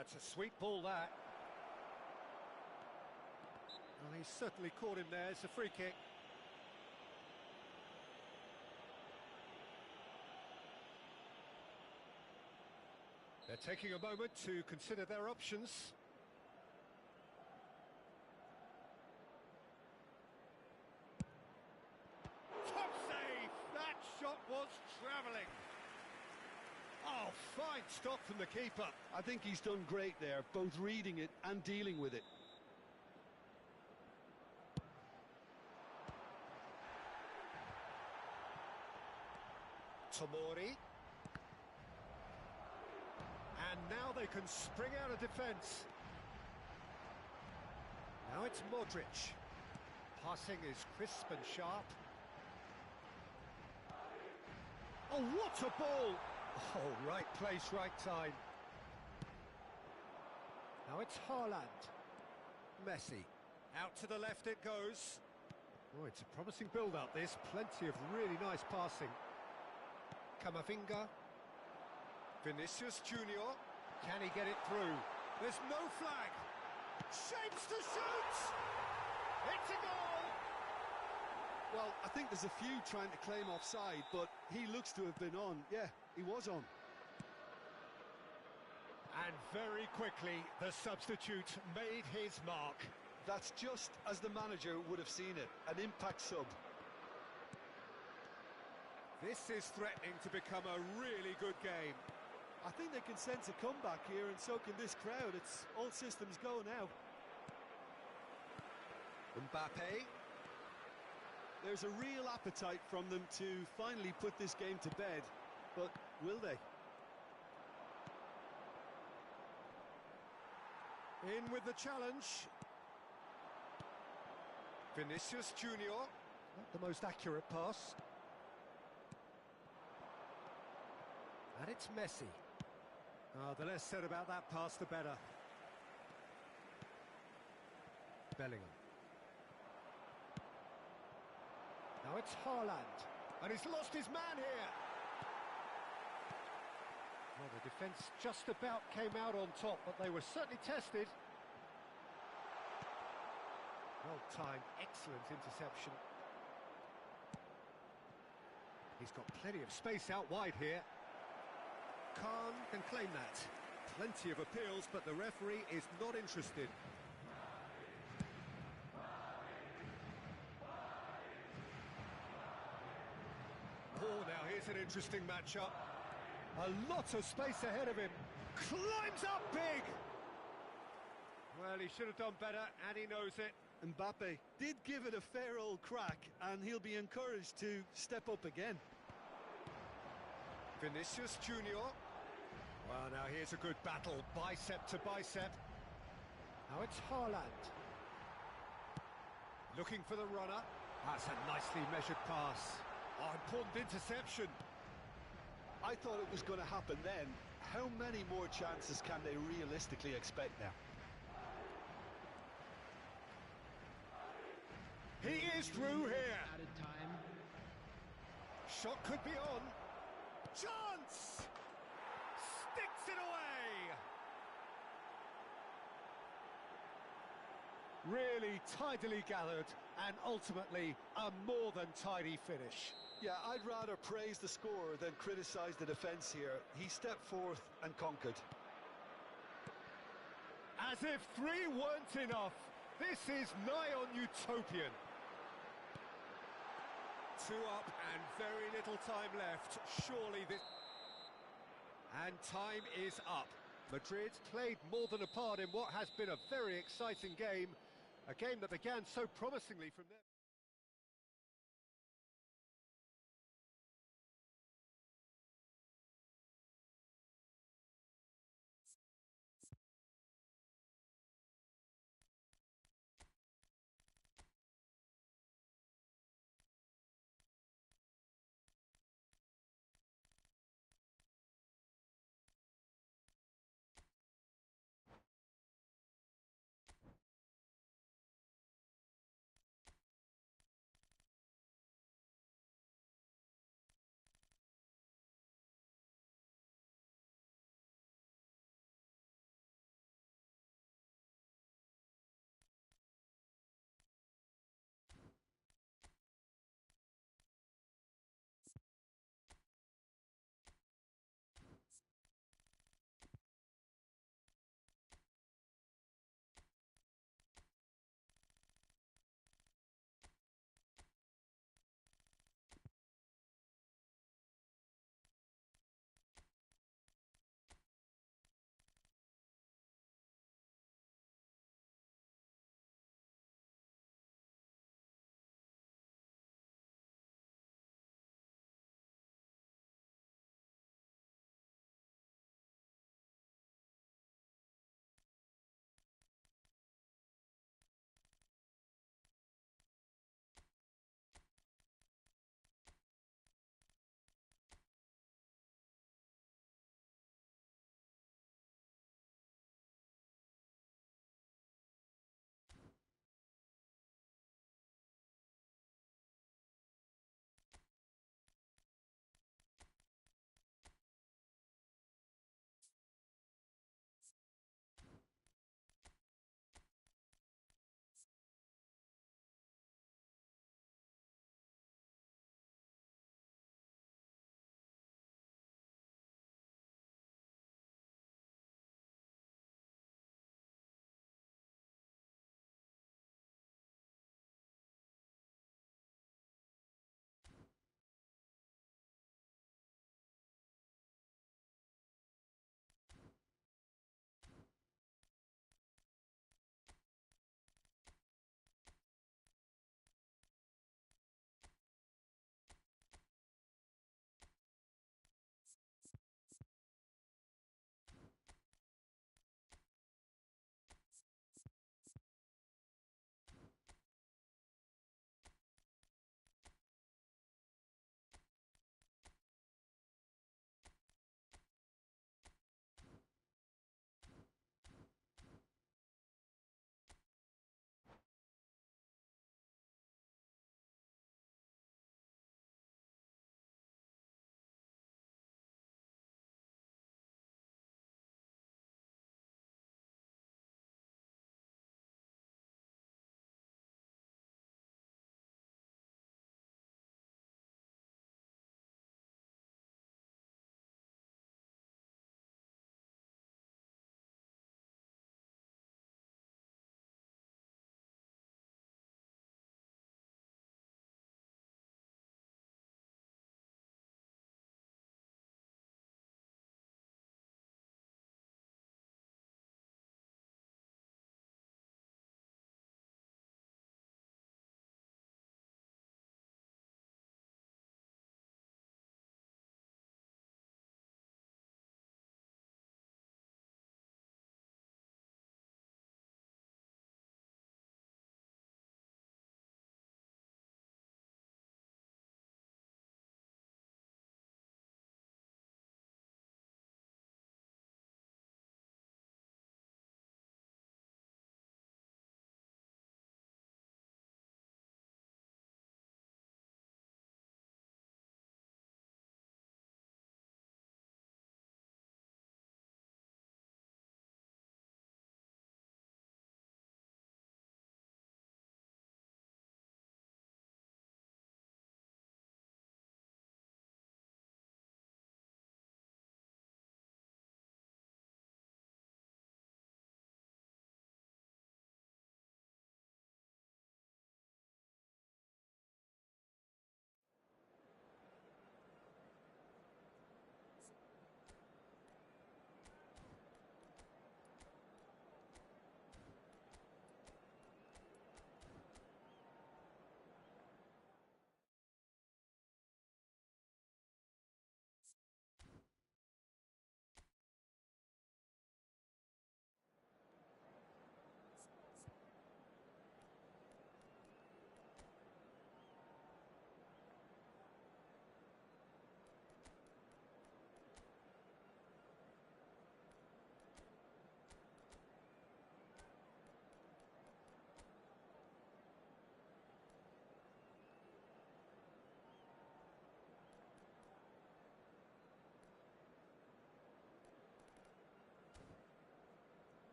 It's a sweet ball, that. Well, he's certainly caught him there. It's a free kick. They're taking a moment to consider their options. Top save! That shot was travelling. Oh, fine stop from the keeper. I think he's done great there, both reading it and dealing with it. Tomori. And now they can spring out of defence. Now it's Modric. Passing is crisp and sharp. Oh, what a ball! Oh, right place, right time. Now it's Haaland. Messi. Out to the left it goes. Oh, it's a promising build-up, this. Plenty of really nice passing. Camavinga. Vinicius Junior. Can he get it through? There's no flag. Shapes to shoot! It's a goal! Well, I think there's a few trying to claim offside, but he looks to have been on. Yeah, he was on. And very quickly, the substitute made his mark. That's just as the manager would have seen it, an impact sub. This is threatening to become a really good game. I think they can sense a comeback here, and so can this crowd. It's all systems go now. Mbappe. There's a real appetite from them to finally put this game to bed, but will they? In with the challenge. Vinicius Junior. Not the most accurate pass. And it's Messi. The less said about that pass, the better. Bellingham. Now it's Haaland. And he's lost his man here. Well, the defence just about came out on top, but they were certainly tested. Well-timed, excellent interception. He's got plenty of space out wide here. Khan can claim that. Plenty of appeals, but the referee is not interested. Oh, now here's an interesting matchup. A lot of space ahead of him. Climbs up big! Well, he should have done better, and he knows it. Mbappe did give it a fair old crack, and he'll be encouraged to step up again. Vinicius Junior. Well, now here's a good battle, bicep to bicep. Now it's Haaland. Looking for the runner. That's a nicely measured pass. Oh, important interception. I thought it was going to happen then. How many more chances can they realistically expect now? He is through here. Added time. Shot could be on. Chance! Sticks it away! Really tidily gathered and ultimately a more than tidy finish. Yeah, I'd rather praise the scorer than criticise the defence here. He stepped forth and conquered. As if 3 weren't enough, this is nigh on utopian. 2 up and very little time left. Surely this... And time is up. Madrid played more than a part in what has been a very exciting game. A game that began so promisingly from there.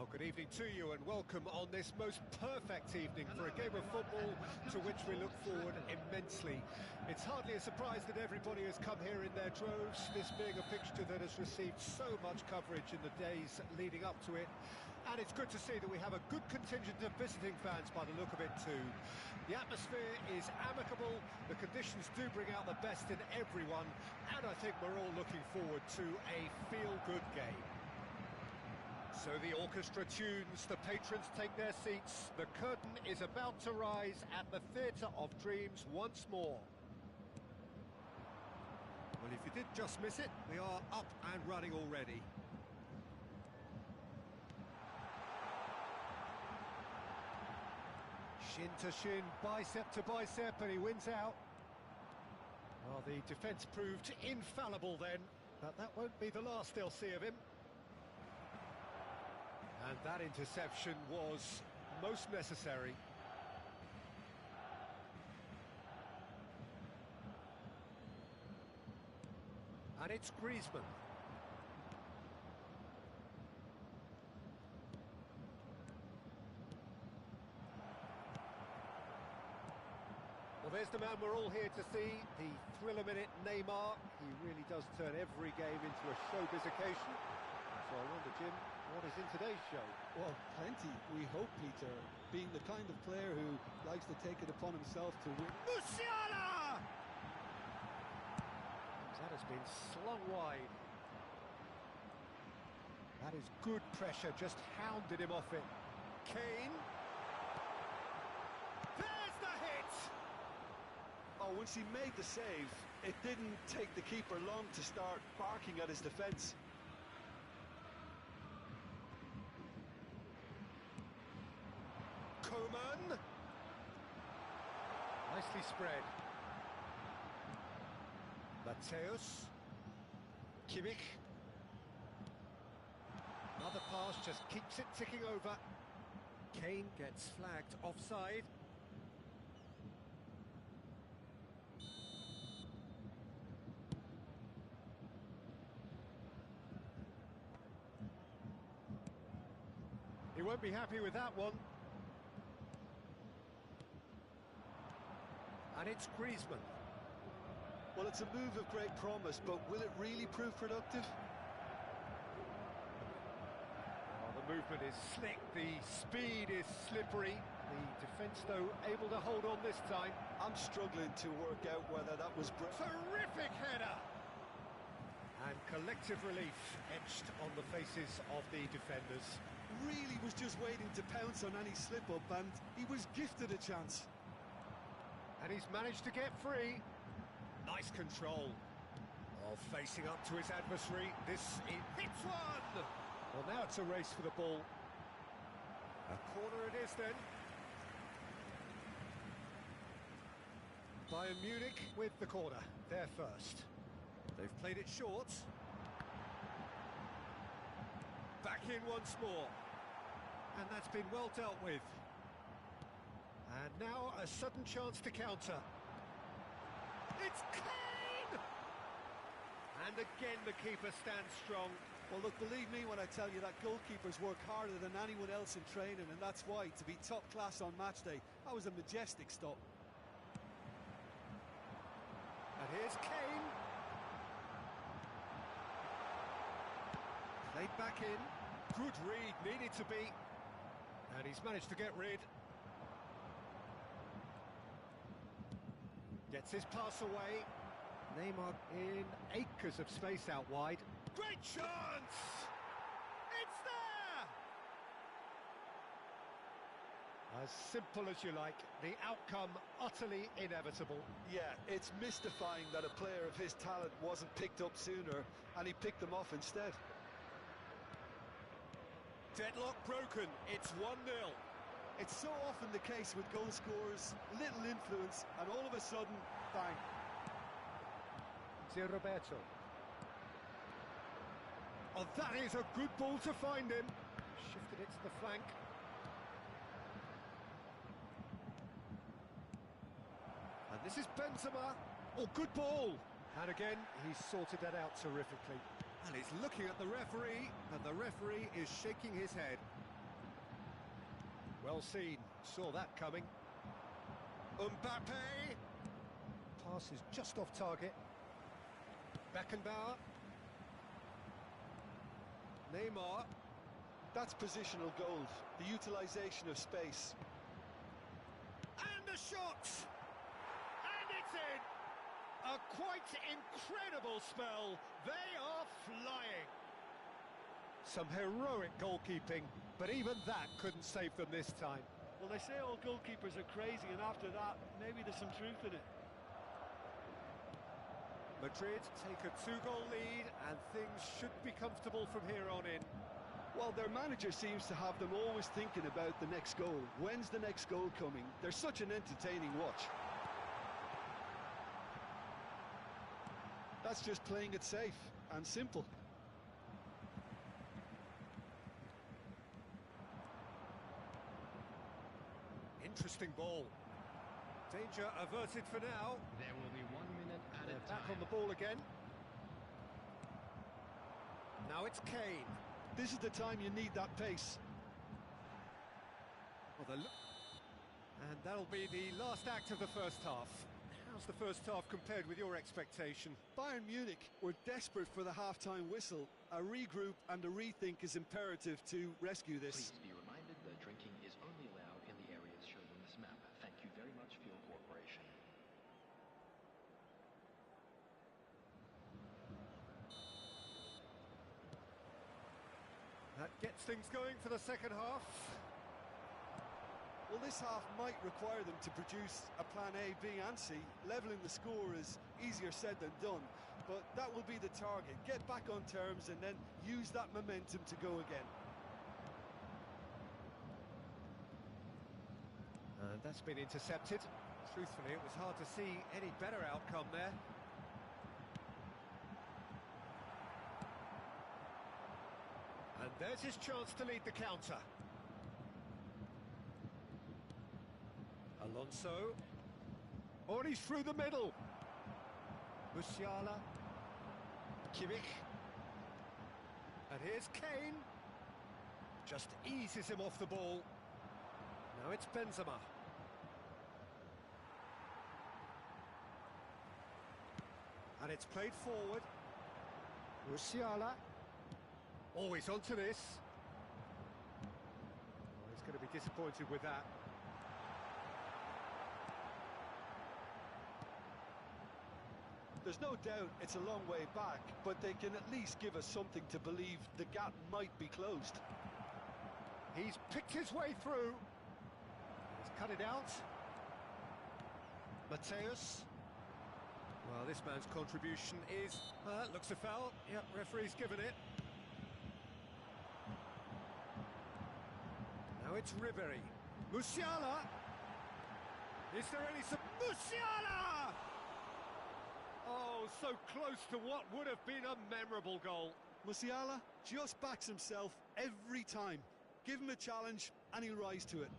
Well, good evening to you and welcome on this most perfect evening for a game of football to which we look forward immensely. It's hardly a surprise that everybody has come here in their droves, this being a fixture that has received so much coverage in the days leading up to it. And it's good to see that we have a good contingent of visiting fans by the look of it too. The atmosphere is amicable, the conditions do bring out the best in everyone, and I think we're all looking forward to a feel-good game. So the orchestra tunes, the patrons take their seats, the curtain is about to rise at the Theatre of Dreams once more. Well, if you did just miss it, we are up and running already. Shin to shin, bicep to bicep, and he wins out. Well, the defence proved infallible then, but that won't be the last they'll see of him. And that interception was most necessary. And it's Griezmann. Well, there's the man we're all here to see, the thriller-minute Neymar. He really does turn every game into a showbiz occasion. So I wonder, Jim, what is in today's show? Well, plenty, we hope, Peter. Being the kind of player who likes to take it upon himself to win. Musiala! That has been slung wide. That is good pressure, just hounded him off it. Kane. There's the hit! Oh, once he made the save, it didn't take the keeper long to start barking at his defence. Coman. Nicely spread. Mateus. Kimmich. Another pass just keeps it ticking over. Kane gets flagged offside. He won't be happy with that one. And it's Griezmann. Well, it's a move of great promise, but will it really prove productive? Oh, the movement is slick, the speed is slippery. The defence, though, able to hold on this time. I'm struggling to work out whether that was... Terrific header! And collective relief etched on the faces of the defenders. Really was just waiting to pounce on any slip-up, and he was gifted a chance. And he's managed to get free. Nice control. Oh, facing up to his adversary. This hits one! Well, now it's a race for the ball. A corner it is then. Bayern Munich with the corner. They're first. They've played it short. Back in once more. And that's been well dealt with. And now a sudden chance to counter. It's Kane! And again the keeper stands strong. Well, look, believe me when I tell you that goalkeepers work harder than anyone else in training, and that's why, to be top class on match day, that was a majestic stop. And here's Kane. Played back in. Good read, needed to be. And he's managed to get rid. Gets his pass away. Neymar in acres of space out wide. Great chance! It's there! As simple as you like, the outcome utterly inevitable. Yeah, it's mystifying that a player of his talent wasn't picked up sooner, and he picked them off instead. Deadlock broken, it's 1-0. It's so often the case with goal scorers, little influence, and all of a sudden, bang. It's Roberto. Oh, that is a good ball to find him. Shifted it to the flank. And this is Benzema. Oh, good ball. And again, he's sorted that out terrifically. And he's looking at the referee, and the referee is shaking his head. Well seen, saw that coming. Mbappe! Pass is just off target. Beckenbauer. Neymar. That's positional gold, the utilisation of space. And a shot! And it's in! A quite incredible spell. They are flying. Some heroic goalkeeping, but even that couldn't save them this time. Well, they say all goalkeepers are crazy, and after that, maybe there's some truth in it. Madrid take a 2-goal lead, and things should be comfortable from here on in. Well, their manager seems to have them always thinking about the next goal. When's the next goal coming? They're such an entertaining watch. That's just playing it safe and simple. Interesting ball. Danger averted for now. There will be 1 minute added They're back time. on the ball again. Now it's Kane. This is the time you need that pace. Well, and that'll be the last act of the first half. How's the first half compared with your expectation? Bayern Munich were desperate for the half-time whistle. A regroup and a rethink is imperative to rescue this. Please be reminded that drinking is only allowed in the areas shown on this map. Thank you very much for your cooperation. That gets things going for the second half. Well, this half might require them to produce a plan A, B and C. Levelling the score is easier said than done, but that will be the target. Get back on terms and then use that momentum to go again. And that's been intercepted. Truthfully, it was hard to see any better outcome there. And there's his chance to lead the counter. Alonso. Oh, and he's through the middle. Musiala. Kimmich. And here's Kane. Just eases him off the ball. Now it's Benzema. And it's played forward. Musiala. Always onto this. Oh, he's going to be disappointed with that. There's no doubt it's a long way back, but they can at least give us something to believe the gap might be closed. He's picked his way through. He's cut it out. Mateus. Well, this man's contribution is... looks a foul. Yep, referee's given it. Now it's Ribery. Musiala! Is there any... Musiala! Oh, so close to what would have been a memorable goal. Musiala just backs himself every time. Give him a challenge and he'll rise to it.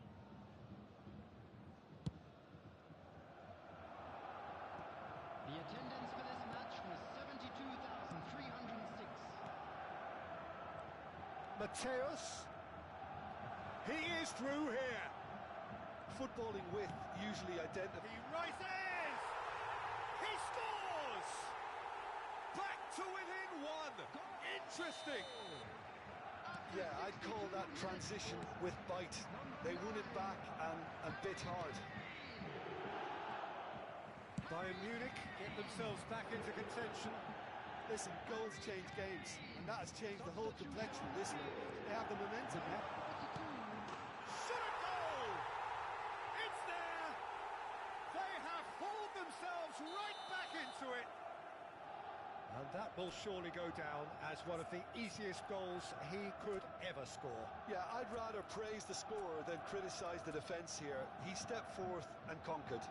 The attendance for this match was 72,306. Mateus. He is through here. Footballing width usually identifies. He rises! He scores! Back to within one. Interesting. Yeah, I'd call that transition with bite. They won it back and bit hard. Bayern Munich get themselves back into contention. Listen, goals change games, and that has changed the whole complexion of this one. They have the momentum now. Shoot a goal! It's there! They have hauled themselves right back into it. And that will surely go down as one of the easiest goals he could ever score. Yeah, I'd rather praise the scorer than criticise the defence here. He stepped forth and conquered.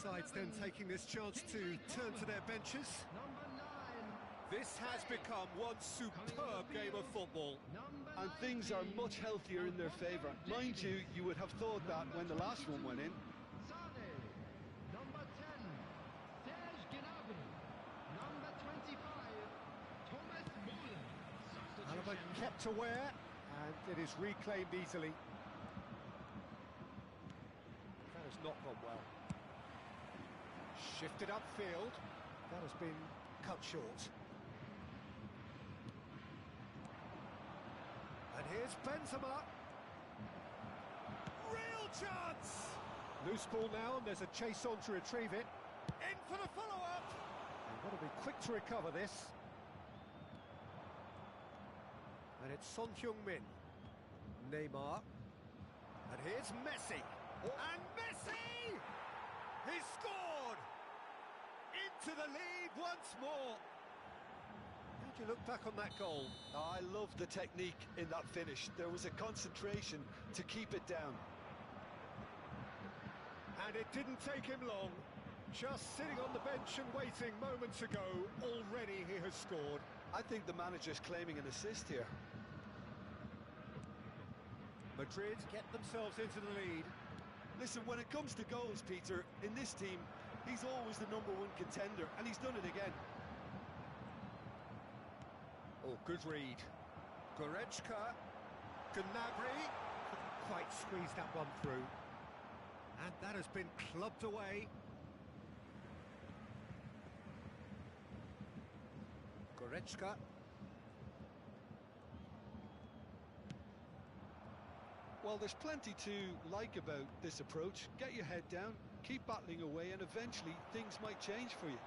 sides then taking this chance to turn to their benches. Number 9. This has become one superb game of football. Number And things are 19. much healthier in their favour. Mind you, you would have thought that when the last one went in. Sane. Number 10. Serge Gnabry. Number 25. Thomas Muller. Alaba Substitution. kept aware, and it is reclaimed easily. That has not gone well. Shifted upfield. That has been cut short. And here's Benzema. Real chance! Loose ball now, and there's a chase on to retrieve it. In for the follow-up! They've got to be quick to recover this. And it's Son Heung-min. Neymar. And here's Messi. And Messi! He's scored! Into the lead once more. How do you look back on that goal? I love the technique in that finish. There was a concentration to keep it down. And it didn't take him long. Just sitting on the bench and waiting moments ago, already he has scored. I think the manager's claiming an assist here. Madrid get themselves into the lead. Listen, when it comes to goals, Peter, in this team, he's always the #1 contender, and he's done it again. Oh, good read. Goretzka. Gnabry. Couldn't quite squeeze that one through. And that has been clubbed away. Goretzka. Well, there's plenty to like about this approach. Get your head down, keep battling away, and eventually things might change for you.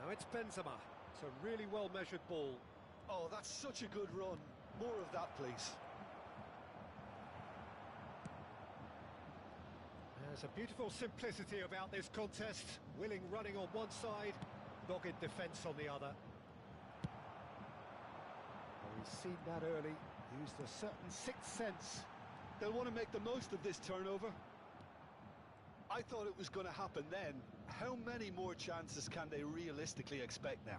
Now it's Benzema. It's a really well-measured ball. Oh, that's such a good run. More of that, please. There's a beautiful simplicity about this contest. Willing running on one side, dogged defence on the other. Well, we've seen that early. Used a certain sixth sense. They'll want to make the most of this turnover. I thought it was going to happen then. How many more chances can they realistically expect now?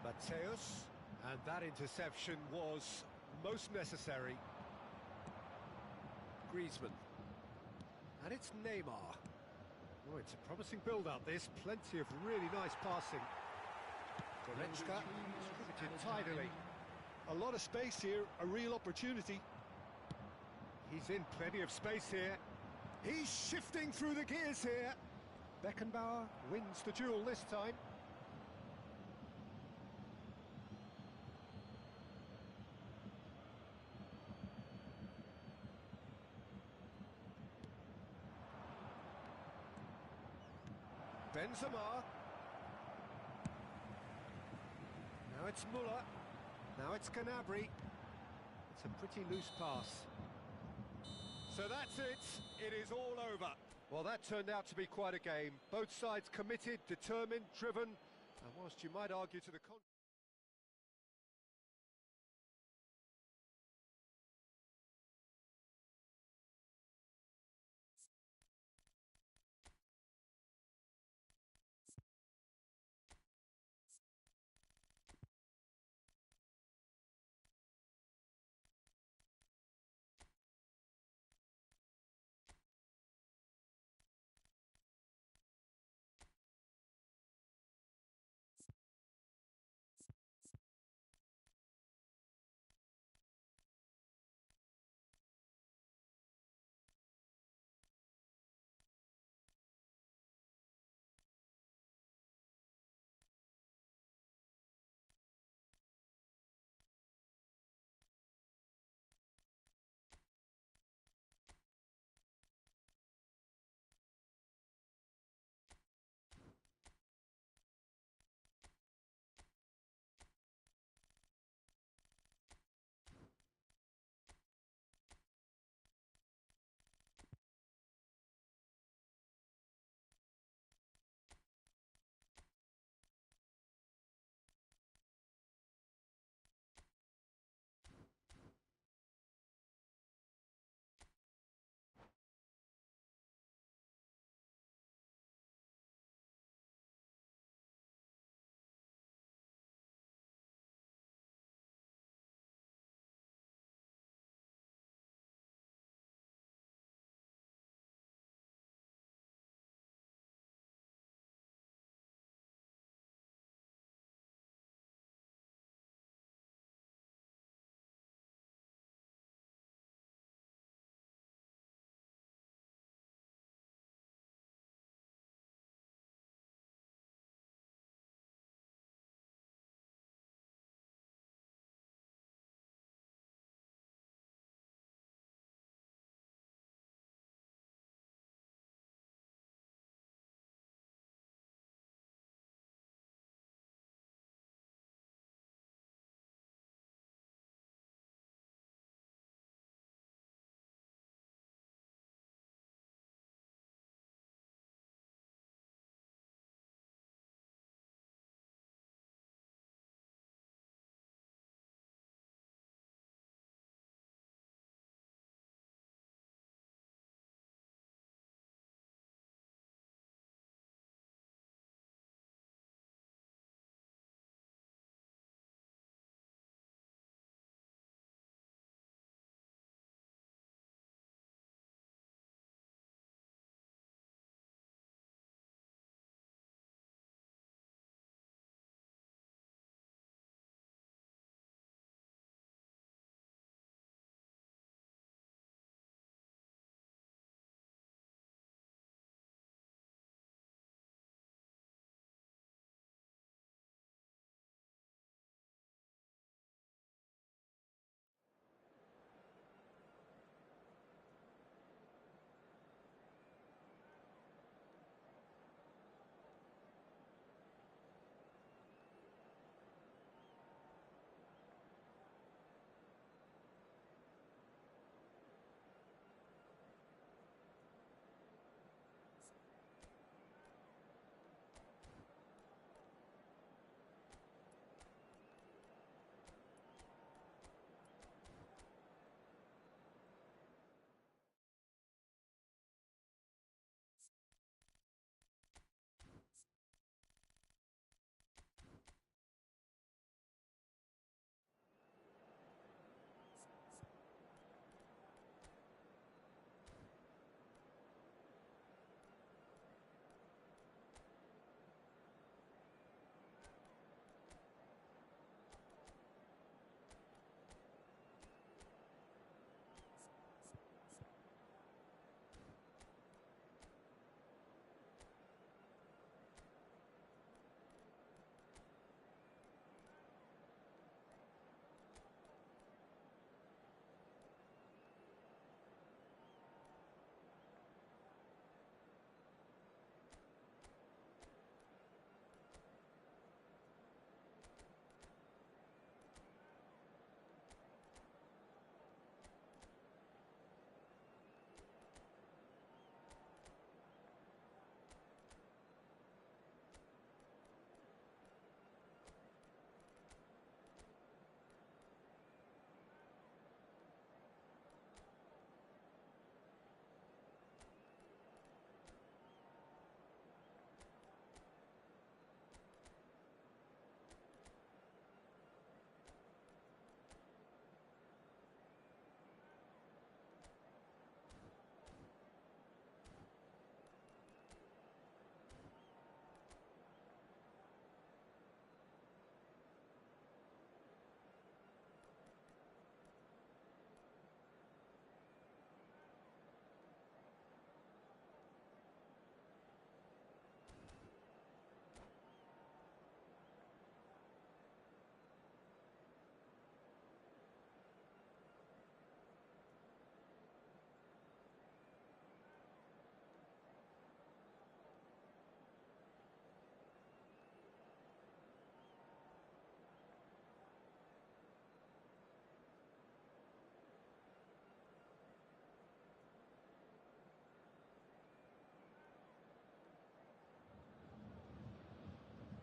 Mateus, and that interception was most necessary. Griezmann. And it's Neymar. Oh, it's a promising build-up, this. Plenty of really nice passing. Goretzka, distributed tidily. A lot of space here, a real opportunity. He's in plenty of space here. He's shifting through the gears here. Beckenbauer wins the duel this time. Benzema. Now it's Muller. Now it's Gnabry. It's a pretty loose pass. So that's it. It is all over. Well, that turned out to be quite a game. Both sides committed, determined, driven, and whilst you might argue to the contrary.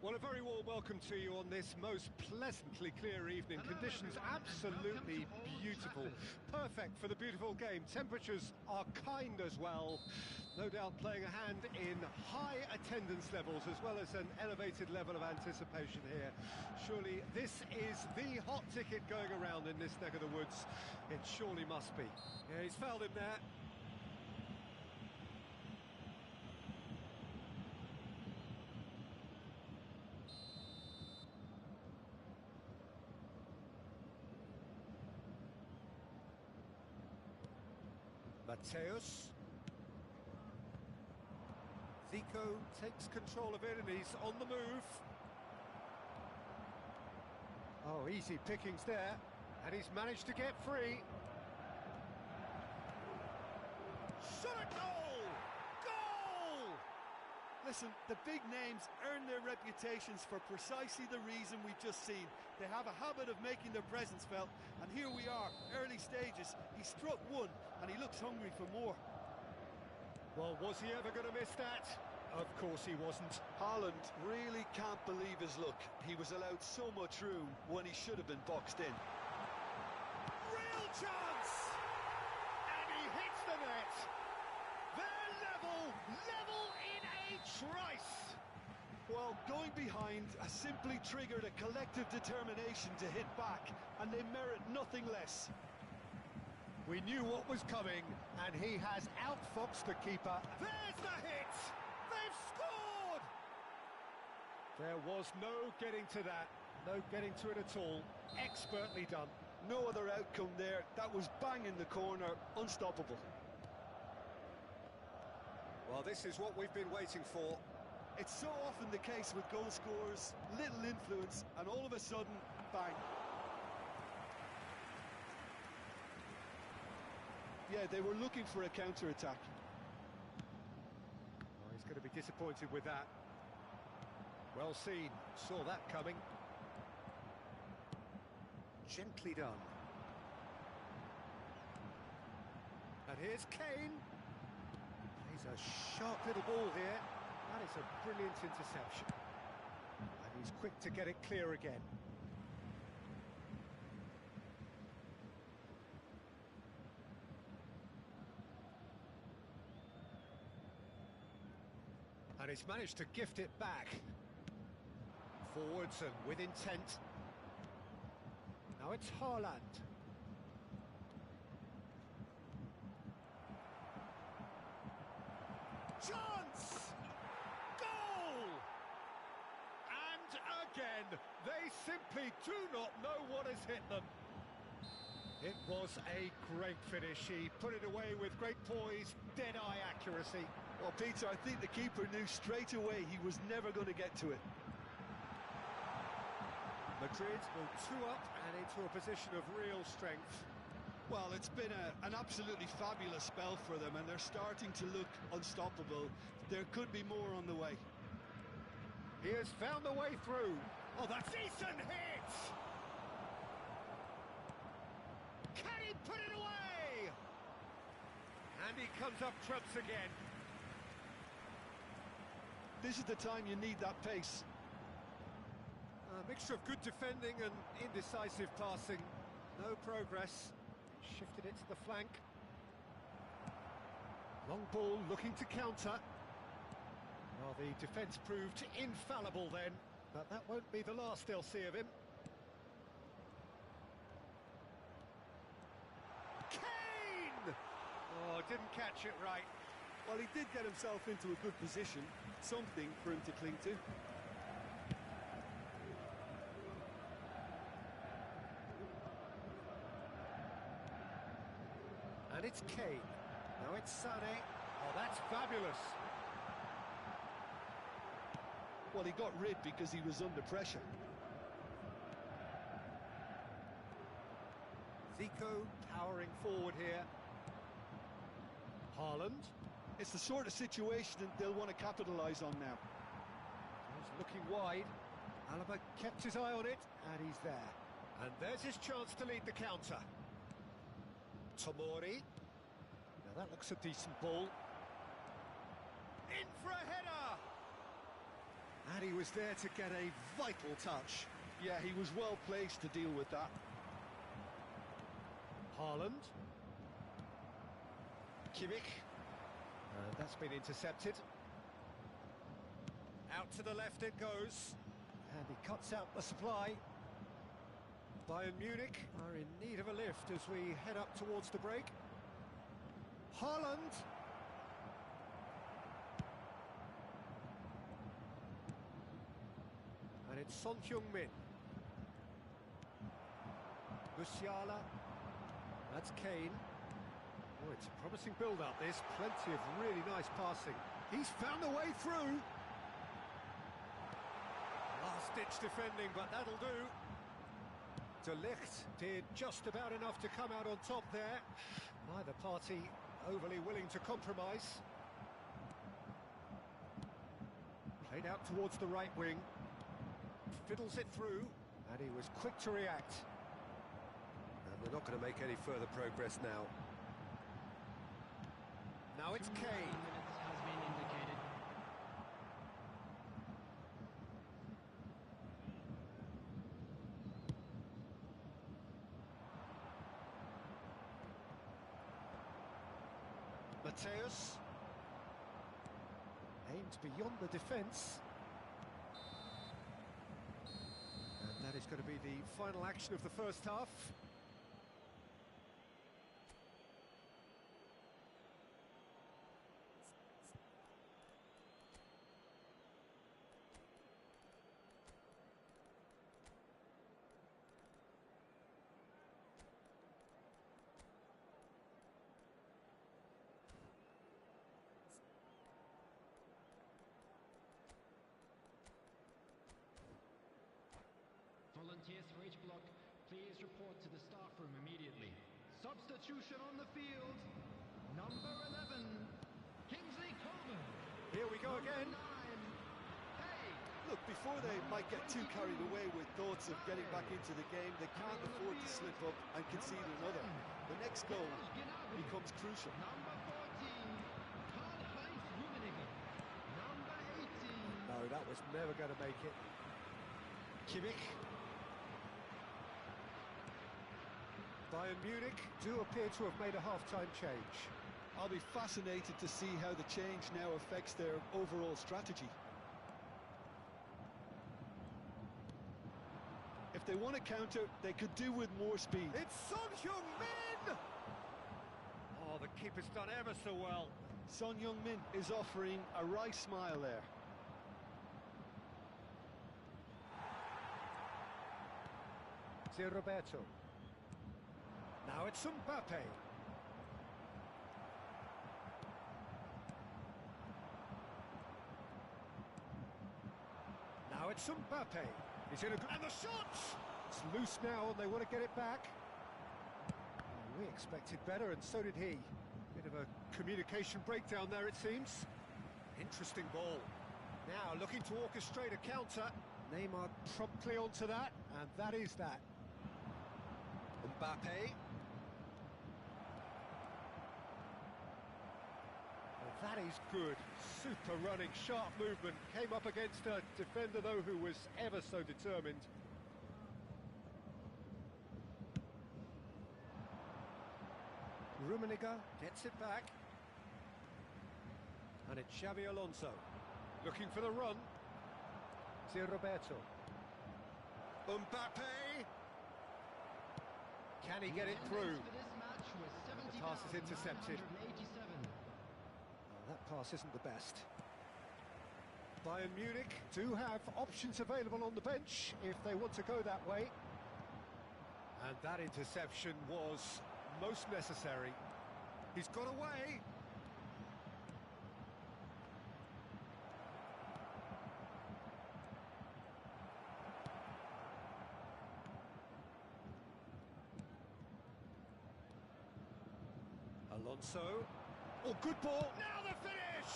Well, a very warm welcome to you on this most pleasantly clear evening. Hello, Conditions everyone, and absolutely welcome to Old beautiful. Trafford. Perfect for the beautiful game. Temperatures are kind as well. No doubt playing a hand in high attendance levels as well as an elevated level of anticipation here. Surely this is the hot ticket going around in this neck of the woods. It surely must be. Yeah, he's fouled him there. Mateus. Zico takes control of it and he's on the move. Oh, easy pickings there. And he's managed to get free. Shot at goal! Goal! Listen, the big names earn their reputations for precisely the reason we've just seen. They have a habit of making their presence felt, and here we are, early stages. He struck one, and he looks hungry for more. Well, was he ever going to miss that? Of course he wasn't. Haaland really can't believe his luck. He was allowed so much room when he should have been boxed in. Real chance! And he hits the net! They're level in a trice! Well, going behind has simply triggered a collective determination to hit back, and they merit nothing less. We knew what was coming, and he has outfoxed the keeper. There's the hit! They've scored! There was no getting to that, no getting to it at all. Expertly done. No other outcome there. That was bang in the corner, unstoppable. Well, this is what we've been waiting for. It's so often the case with goal scorers, little influence, and all of a sudden, bang. Yeah, they were looking for a counter-attack. Oh, he's going to be disappointed with that. Well seen, saw that coming. Gently done. And here's Kane. Plays a sharp little ball here. That is a brilliant interception. And he's quick to get it clear again. And he's managed to gift it back. Forwards and with intent. Now it's Haaland. Chance! Goal! And again, they simply do not know what has hit them. It was a great finish. He put it away with great poise, dead-eye accuracy. Well, Peter, I think the keeper knew straight away he was never going to get to it. Madrid go 2 up and into a position of real strength. Well, it's been an absolutely fabulous spell for them, and they're starting to look unstoppable. There could be more on the way. He has found the way through. Oh, that's decent hit! Can he put it away? And he comes up trumps again. This is the time you need that pace. A mixture of good defending and indecisive passing. No progress. Shifted it to the flank. Long ball looking to counter. Well, the defence proved infallible then, but that won't be the last they'll see of him. Kane! Oh, didn't catch it right. Well, he did get himself into a good position, something for him to cling to. And it's Kane. Now it's Sané. Oh, that's fabulous. Well, he got rid because he was under pressure. Zico powering forward here. Haaland. It's the sort of situation that they'll want to capitalise on now. He's looking wide. Alaba kept his eye on it, and he's there. And there's his chance to lead the counter. Tomori. Now that looks a decent ball. In for a header! And he was there to get a vital touch. Yeah, he was well placed to deal with that. Haaland. Kimmich. That's been intercepted. Out to the left it goes. And he cuts out the supply. Bayern Munich are in need of a lift as we head up towards the break. Haaland. And it's Son Heung-min. Musiala. That's Kane. Oh, it's a promising build-up, this. Plenty of really nice passing. He's found a way through. Last-ditch defending, but that'll do. De Ligt did just about enough to come out on top there. Neither party overly willing to compromise. Played out towards the right wing. Fiddles it through, and he was quick to react. And they're not going to make any further progress now. Now it's 2 Kane. minutes has been indicated. Mateus. Aimed beyond the defence. And that is going to be the final action of the first half. Volunteers for each block, please report to the staff room immediately. Substitution on the field. Number 11, Kingsley Coman. Here we go again. 9, Hey. Look, before they might get too carried away with thoughts of getting back into the game, they can't afford to slip up and concede another. The next goal becomes crucial. Number 14, Karl-Heinz Rummenigge. Number 18. No, that was never going to make it. Kimmich. Bayern Munich do appear to have made a half-time change. I'll be fascinated to see how the change now affects their overall strategy. If they want to counter, they could do with more speed. It's Son Heung-min! Oh, the keeper's done ever so well. Son Heung-min is offering a wry smile there. Zé Roberto. Now it's Mbappe. Now it's Mbappe. He's in a... And the shot! It's loose now and they want to get it back. We expected better and so did he. Bit of a communication breakdown there it seems. Interesting ball. Now looking to orchestrate a counter. Neymar promptly onto that, and that is that. Mbappe. Well, that is good. Super running, sharp movement. Came up against a defender, though, who was ever so determined. Rummenigge gets it back. And it's Xabi Alonso. Looking for the run. Zé Roberto. Mbappe! Can he get it through? The pass is intercepted. 70,987. That pass isn't the best. Bayern Munich do have options available on the bench if they want to go that way. And that interception was most necessary. He's got away. Alonso. Oh, good ball. Now the finish!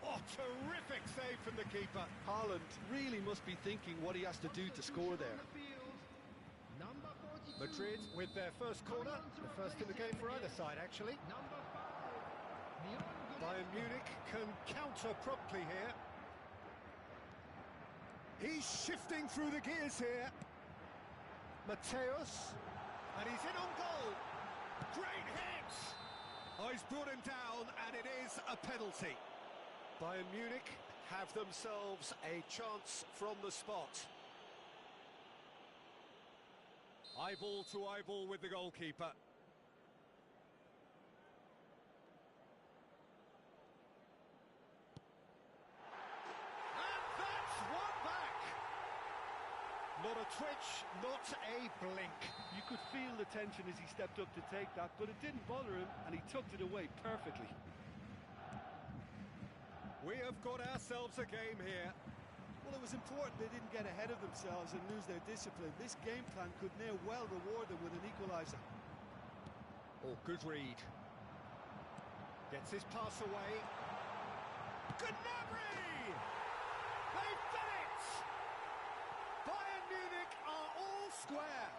Oh, terrific save from the keeper. Haaland really must be thinking what he has to do to score there. Number 42. Madrid with their first corner, the first in the game for either side, actually. Number 5. Leon Bayern Munich can counter promptly here. He's shifting through the gears here. Mateus, and he's in on goal. Great hit! Oh, he's brought him down, and it is a penalty. Bayern Munich have themselves a chance from the spot. Eyeball to eyeball with the goalkeeper. Not a twitch, not a blink. You could feel the tension as he stepped up to take that, but it didn't bother him, and he tucked it away perfectly. We have got ourselves a game here. Well, it was important they didn't get ahead of themselves and lose their discipline. This game plan could now well reward them with an equaliser. Oh, good read. Gets his pass away. Gnabry! They've done it! Bayern Munich are all square.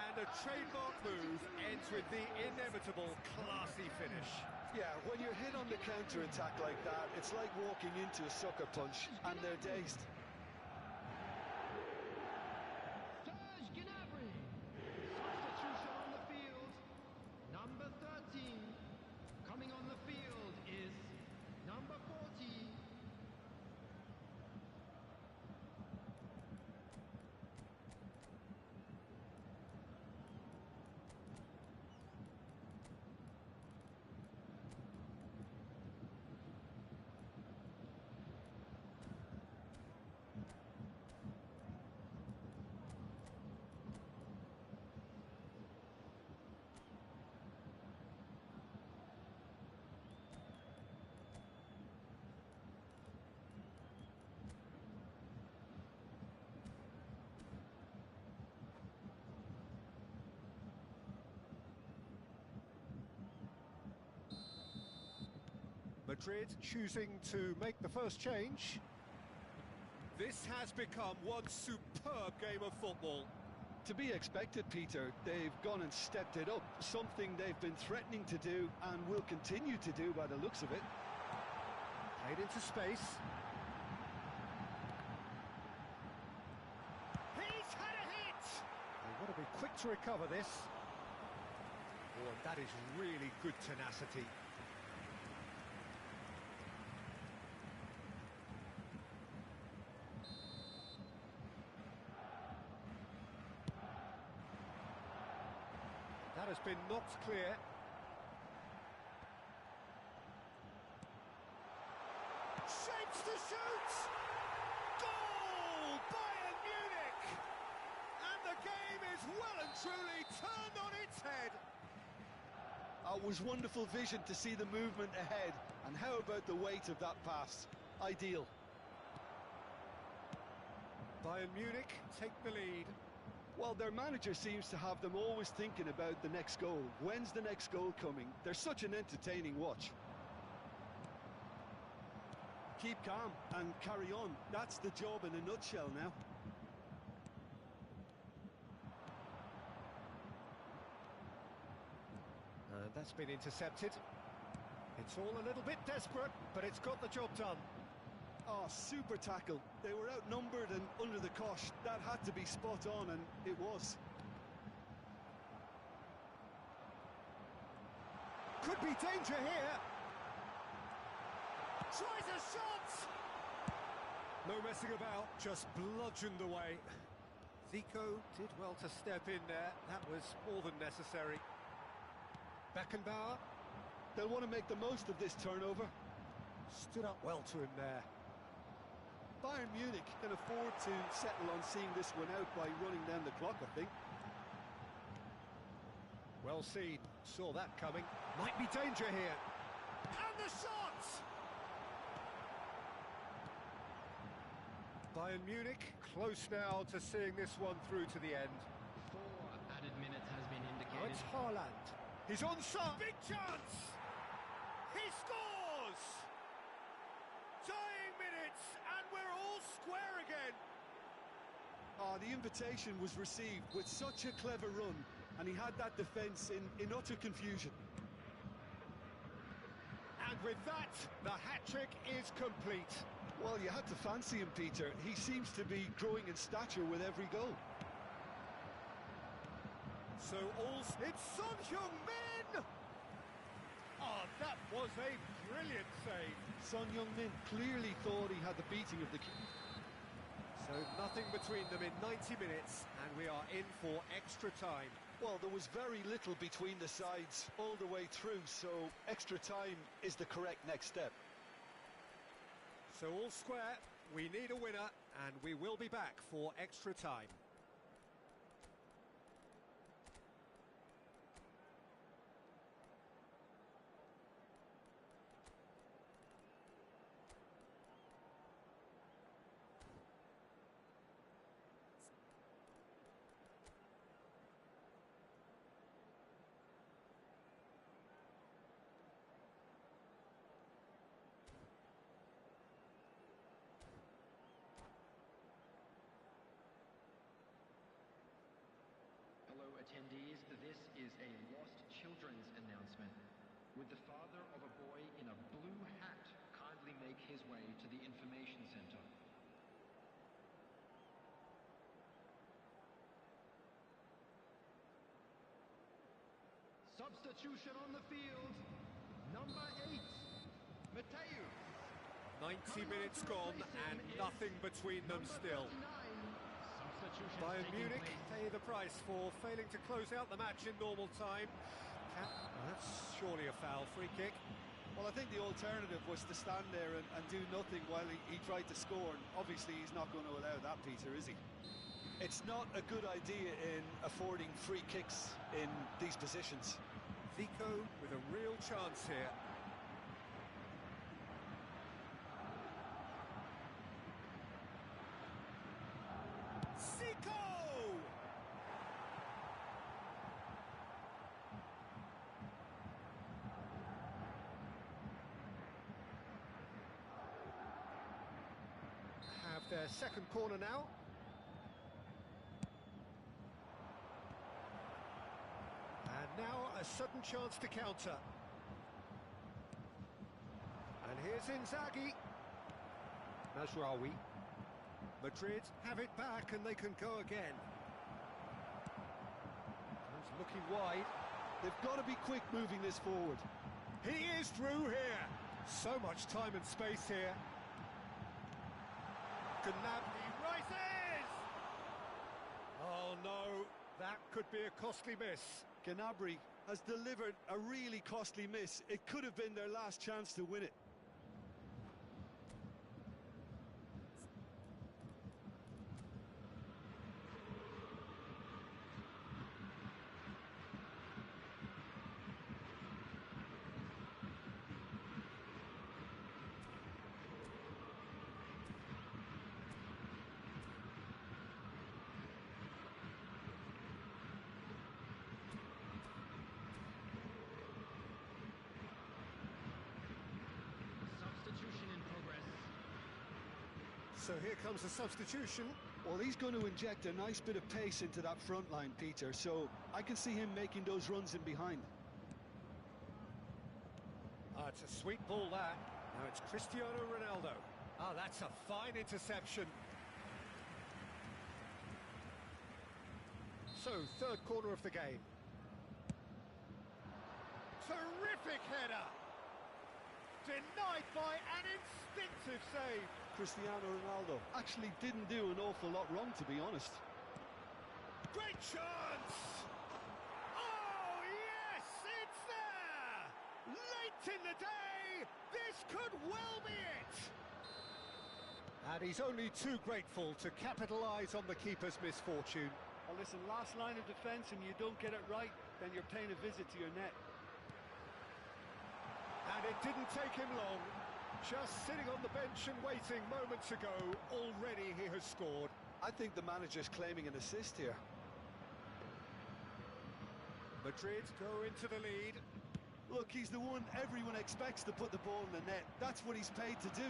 And a trademark move ends with the inevitable classy finish. Yeah, when you're hit on the counter-attack like that, it's like walking into a sucker punch, and they're dazed. Serge Gnabry. Substitution on the field. Number 13. Coming on the field is number 40. Madrid choosing to make the first change. This has become one superb game of football. To be expected, Peter. They've gone and stepped it up, something they've been threatening to do and will continue to do by the looks of it. Played into space. He's had a hit! They've got to be quick to recover this. Oh, and that is really good tenacity. That has been knocked clear. Shapes to shoot! Goal! Bayern Munich! And the game is well and truly turned on its head. It was wonderful vision to see the movement ahead, and how about the weight of that pass? Ideal. Bayern Munich take the lead. Well, their manager seems to have them always thinking about the next goal. When's the next goal coming? They're such an entertaining watch. Keep calm and carry on. That's the job in a nutshell now. That's been intercepted. It's all a little bit desperate, but it's got the job done. Oh, super tackle. They were outnumbered and under the cosh. That had to be spot on, and it was. Could be danger here. Tries a shot! No messing about, just bludgeoned away. Zico did well to step in there. That was more than necessary. Beckenbauer. They'll want to make the most of this turnover. Stood up well to him there. Bayern Munich can afford to settle on seeing this one out by running down the clock, I think. Well seen, saw that coming. Might be danger here. And the shot! Bayern Munich close now to seeing this one through to the end. 4 added minutes has been Now indicated. it's Haaland. He's onside. Big chance! He scores! Dying minutes, and we're all square again. Oh, the invitation was received with such a clever run, and he had that defence in utter confusion. And with that, the hat-trick is complete. Well, you had to fancy him, Peter. He seems to be growing in stature with every goal. So it's Son Heung-min! Oh, that was a brilliant save. Son Heung-min clearly thought he had the beating of the keeper. So nothing between them in 90 minutes, and we are in for extra time. Well, there was very little between the sides all the way through, so extra time is the correct next step. So all square, we need a winner, and we will be back for extra time. Attendees, this is a lost children's announcement. Would the father of a boy in a blue hat kindly make his way to the information center? Substitution on the field. Number 8, Matthew. 90 minutes gone and nothing between them still. Bayern Munich pay the price for failing to close out the match in normal time. That's surely a foul. Free kick. Well, I think the alternative was to stand there and do nothing while he tried to score. And obviously, he's not going to allow that, Peter, is he? It's not a good idea in affording free kicks in these positions. Zico with a real chance here. Their second corner now. And now a sudden chance to counter. And here's Inzaghi. Mazraoui. Madrid have it back and they can go again. He's looking wide. They've got to be quick moving this forward. He is through here. So much time and space here. Gnabry rises! Oh no, that could be a costly miss. Gnabry has delivered a really costly miss. It could have been their last chance to win it. So here comes the substitution. Well, he's going to inject a nice bit of pace into that front line, Peter, so I can see him making those runs in behind. It's a sweet ball, that. Now it's Cristiano Ronaldo. That's a fine interception. So, third corner of the game. Terrific header! Denied by an instinctive save. Cristiano Ronaldo actually didn't do an awful lot wrong, to be honest. Great chance! Oh, yes, it's there! Late in the day, this could well be it! And he's only too grateful to capitalise on the keeper's misfortune. Well, listen, last line of defence and you don't get it right, then you're paying a visit to your net. And it didn't take him long. Just sitting on the bench and waiting moments ago, already he has scored. I think the manager's claiming an assist here. Madrid go into the lead. Look, he's the one everyone expects to put the ball in the net. That's what he's paid to do.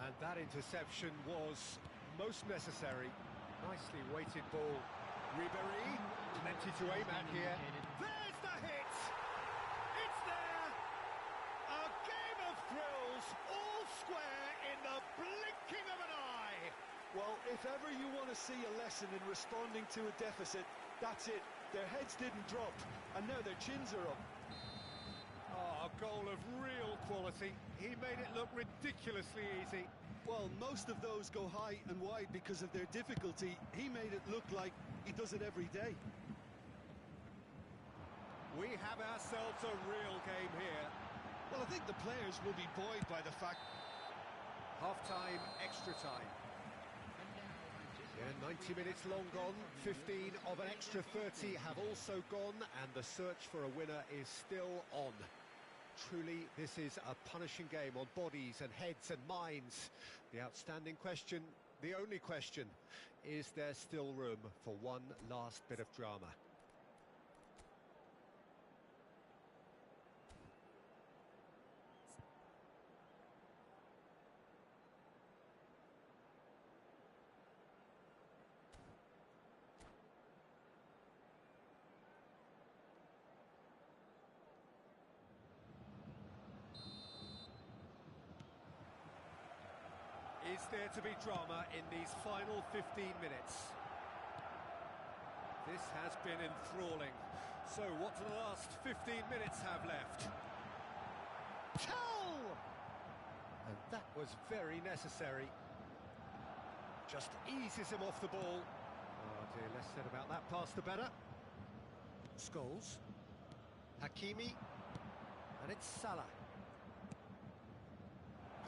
And that interception was most necessary. Nicely weighted ball. Ribéry, plenty to aim at here. There's the hit! It's there! A game of thrills If ever you want to see a lesson in responding to a deficit, that's it. Their heads didn't drop, and now their chins are up. Oh, a goal of real quality. He made it look ridiculously easy. Well, most of those go high and wide because of their difficulty. He made it look like he does it every day. We have ourselves a real game here. Well, I think the players will be buoyed by the fact... Half-time, extra time. Yeah, 90 minutes long gone, 15 of an extra 30 have also gone, and the search for a winner is still on. Truly, this is a punishing game on bodies and heads and minds. The outstanding question, the only question, is there still room for one last bit of drama? Is there to be drama in these final 15 minutes? This has been enthralling. So what do the last 15 minutes have left? Tell! And that was very necessary. Just eases him off the ball. Oh dear, less said about that pass the better. Scholes. Hakimi. And it's Salah.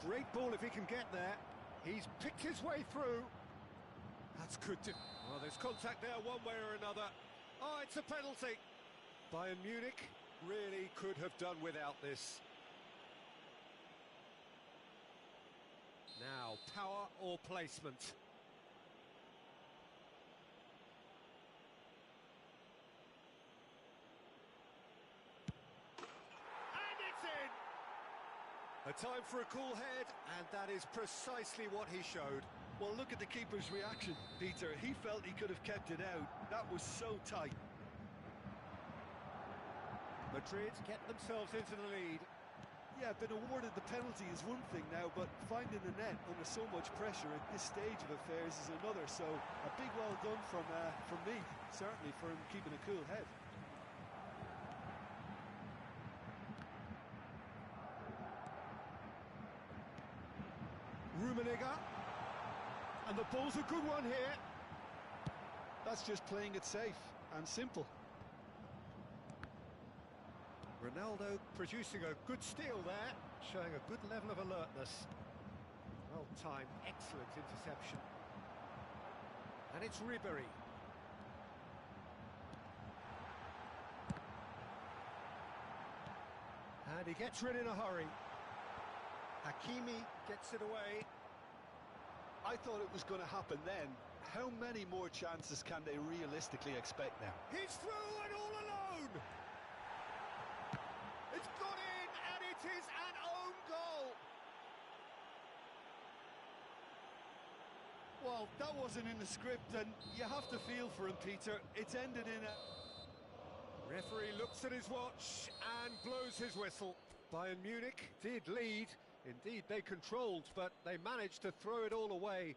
Great ball if he can get there. He's picked his way through. That's good to... Well, there's contact there one way or another. Oh, it's a penalty. Bayern Munich really could have done without this. Now, power or placement? And it's in! A time for a cool head, and that is precisely what he showed. Well, look at the keeper's reaction, Peter. He felt he could have kept it out. That was so tight. Madrid get themselves into the lead. Yeah, been awarded the penalty is one thing now, but finding the net under so much pressure at this stage of affairs is another. So a big well done from me, certainly, for him keeping a cool head. Rummenigge, and the ball's a good one here. That's just playing it safe and simple. Ronaldo producing a good steal there, showing a good level of alertness. Well timed, excellent interception. And it's Ribéry. And he gets rid in a hurry. Hakimi gets it away. I thought it was going to happen then. How many more chances can they realistically expect now? He's through and all alone! It's gone in, and it is an own goal! Well, that wasn't in the script, and you have to feel for him, Peter. It's ended in a... Referee looks at his watch and blows his whistle. Bayern Munich did lead. Indeed, they controlled, but they managed to throw it all away.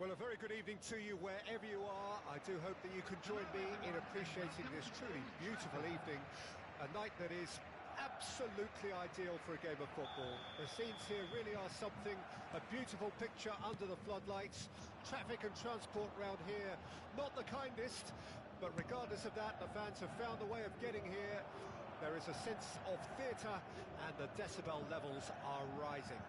Well, a very good evening to you wherever you are. I do hope that you can join me in appreciating this truly beautiful evening. A night that is absolutely ideal for a game of football. The scenes here really are something, a beautiful picture under the floodlights. Traffic and transport round here, not the kindest, but regardless of that, the fans have found a way of getting here. There is a sense of theatre and the decibel levels are rising.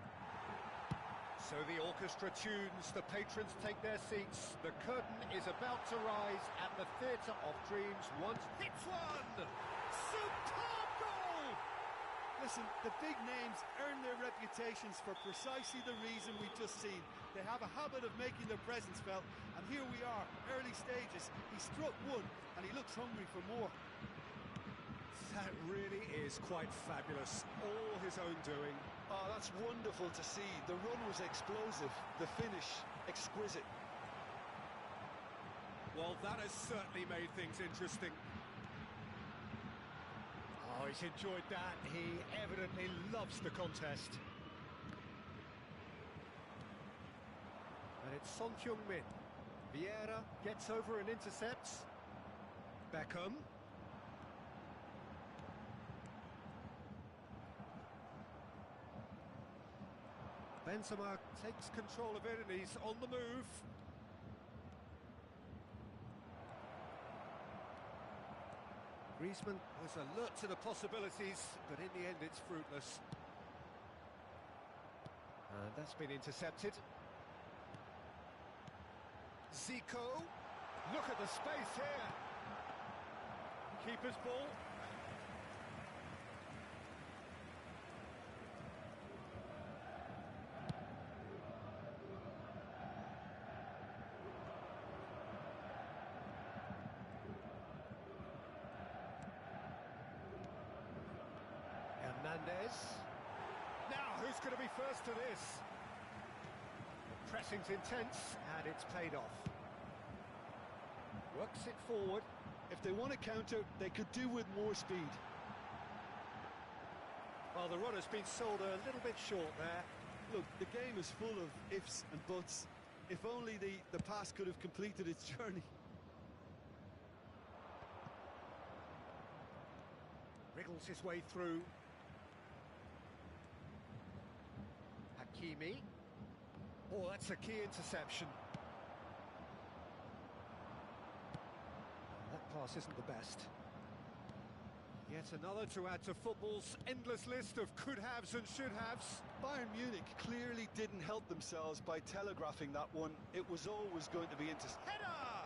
So the orchestra tunes, the patrons take their seats, the curtain is about to rise at the Theatre of Dreams. Once hits one! Superb goal! Listen, the big names earn their reputations for precisely the reason we've just seen. They have a habit of making their presence felt, and here we are, early stages. He struck one, and he looks hungry for more. That really is quite fabulous, all his own doing. Oh, that's wonderful to see. The run was explosive, the finish exquisite. Well, that has certainly made things interesting. Oh, he's enjoyed that. He evidently loves the contest. And it's Son Heung-min. Vieira gets over and intercepts. Beckham. Benzema takes control of it and he's on the move. Griezmann was alert to the possibilities, but in the end it's fruitless. And that's been intercepted. Zico. Look at the space here. Keeper's ball. Hernandez. Now, who's going to be first to this? The pressing's intense, and it's paid off. Works it forward. If they want to counter, they could do with more speed. Well, the runner's been sold a little bit short there. Look, the game is full of ifs and buts. If only the pass could have completed its journey. Wriggles his way through. Hakimi. Oh, that's a key interception. That pass isn't the best. Yet another to add to football's endless list of could-haves and should-haves. Bayern Munich clearly didn't help themselves by telegraphing that one. It was always going to be Header!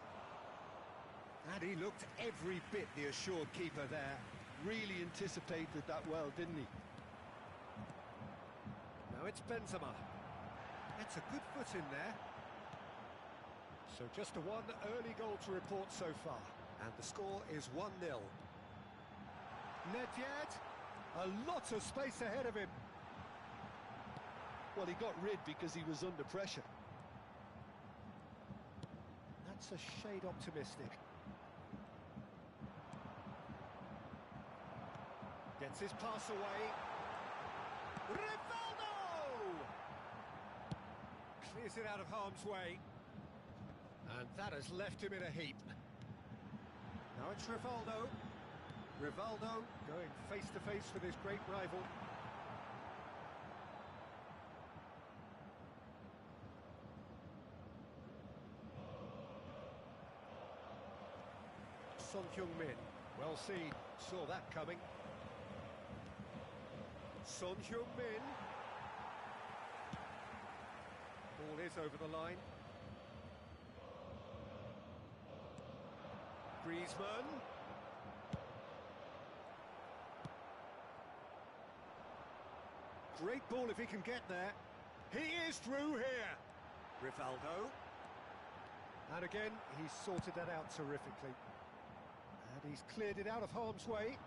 And he looked every bit the assured keeper there. Really anticipated that well, didn't he? Now it's Benzema. That's a good foot in there. So just a one early goal to report so far. And the score is 1-0. Nedved, a lot of space ahead of him. Well, he got rid because he was under pressure. That's a shade optimistic. Gets his pass away. Rivaldo! Clears it out of harm's way. And that has left him in a heap. Now it's Rivaldo. Rivaldo going face-to-face with his great rival. Son Heung-min, well seen, saw that coming. Son Heung-min. Ball is over the line. Griezmann. Great ball if he can get there. He is through here. Rivaldo. And again, he's sorted that out terrifically. And he's cleared it out of harm's way.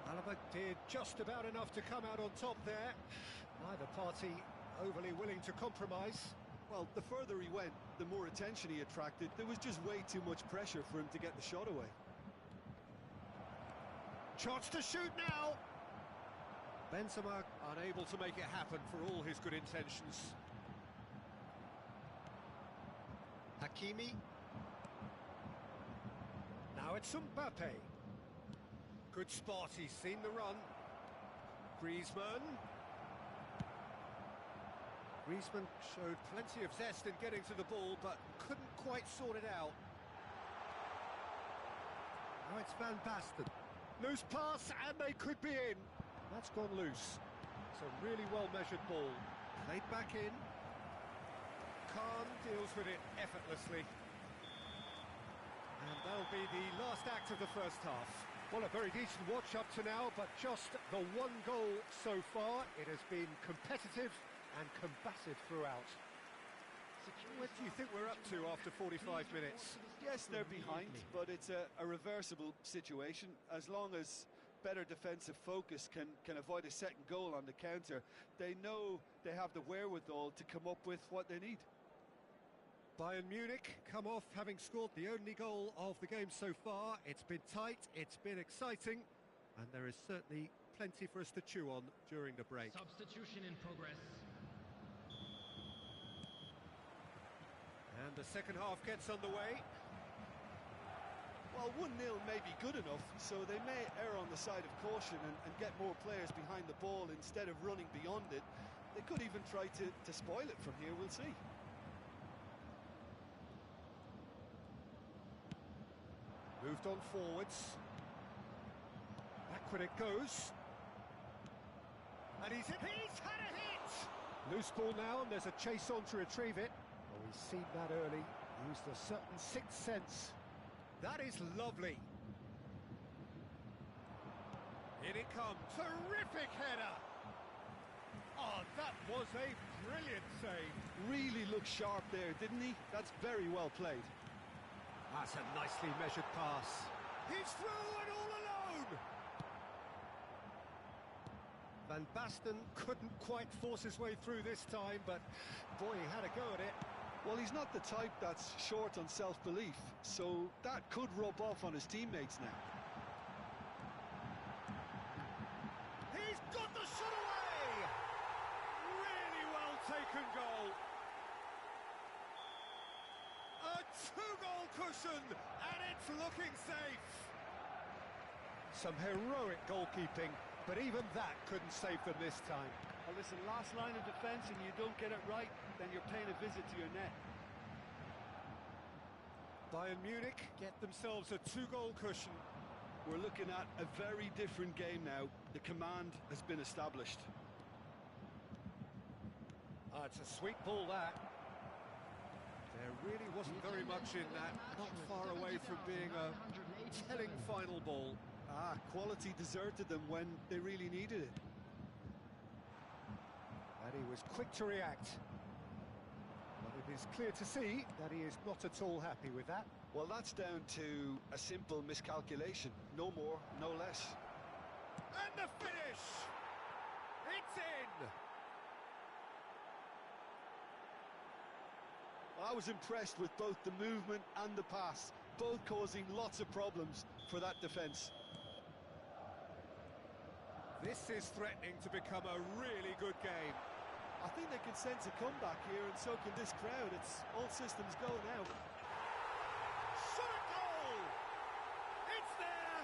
Alaba did just about enough to come out on top there. Neither party overly willing to compromise. Well, the further he went, the more attention he attracted. There was just way too much pressure for him to get the shot away. Chance to shoot now. Benzema unable to make it happen for all his good intentions. Hakimi. Now it's Mbappe. Good spot, he's seen the run. Griezmann. Griezmann showed plenty of zest in getting to the ball, but couldn't quite sort it out. Now it's Van Basten. Loose pass, and they could be in. That's gone loose. It's a really well-measured ball. Played back in. Khan deals with it effortlessly. And that'll be the last act of the first half. Well, a very decent watch up to now, but just the one goal so far. It has been competitive and combative throughout. What do you think we're up to after 45 minutes? Yes, they're behind, but it's a reversible situation. As long as better defensive focus can avoid a second goal on the counter, they know they have the wherewithal to come up with what they need. Bayern Munich come off having scored the only goal of the game so far. It's been tight, it's been exciting, and there is certainly plenty for us to chew on during the break. Substitution in progress. And the second half gets underway. Well, 1-0 may be good enough, so they may err on the side of caution and get more players behind the ball instead of running beyond it. They could even try to spoil it from here, we'll see. Moved on forwards. Back when it goes. And he's had a hit! Loose ball now, and there's a chase on to retrieve it. Oh, he's seen that early. Used a certain sixth sense. That is lovely. In it comes. Terrific header! Oh, that was a brilliant save. Really looked sharp there, didn't he? That's very well played. That's a nicely measured pass. He's through and all alone! Van Basten couldn't quite force his way through this time, but boy, he had a go at it. Well, he's not the type that's short on self-belief, so that could rub off on his teammates now. He's got the shot away! Really well taken goal. A two-goal cushion, and it's looking safe. Some heroic goalkeeping, but even that couldn't save them this time. Well, listen, last line of defence and you don't get it right, then you're paying a visit to your net. Bayern Munich get themselves a two-goal cushion. We're looking at a very different game now. The command has been established. Ah, it's a sweet ball, that. There really wasn't very much in that, not far away from being a telling final ball. Ah, quality deserted them when they really needed it. And he was quick to react. But it is clear to see that he is not at all happy with that. Well, that's down to a simple miscalculation. No more, no less. And the finish! It's in! I was impressed with both the movement and the pass, both causing lots of problems for that defence. This is threatening to become a really good game. I think they can sense a comeback here, and so can this crowd. It's all systems go now. Shot a goal! It's there!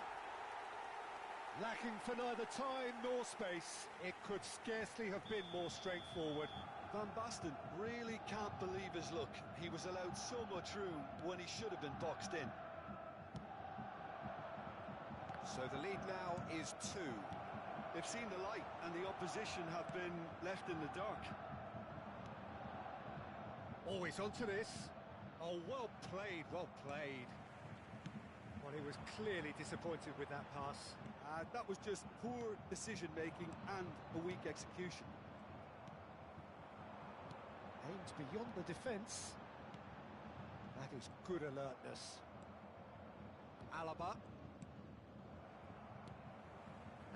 Lacking for neither time nor space, it could scarcely have been more straightforward. Van Basten really can't believe his luck. He was allowed so much room when he should have been boxed in. So the lead now is 2. They've seen the light, and the opposition have been left in the dark. Always onto this. Oh, well played, well played. Well, he was clearly disappointed with that pass. That was just poor decision-making and a weak execution. Aimed beyond the defence. That is good alertness. Alaba.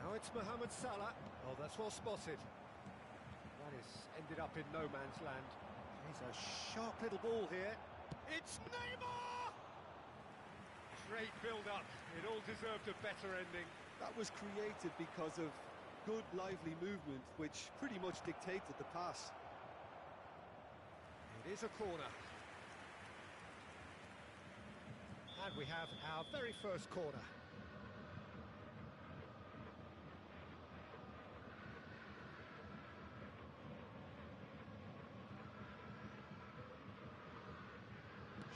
Now it's Mohamed Salah. Oh, that's well spotted. That is ended up in no man's land. He's a sharp little ball here. It's Neymar! Great build-up. It all deserved a better ending. That was created because of good, lively movement, which pretty much dictated the pass. It is a corner. And we have our very first corner.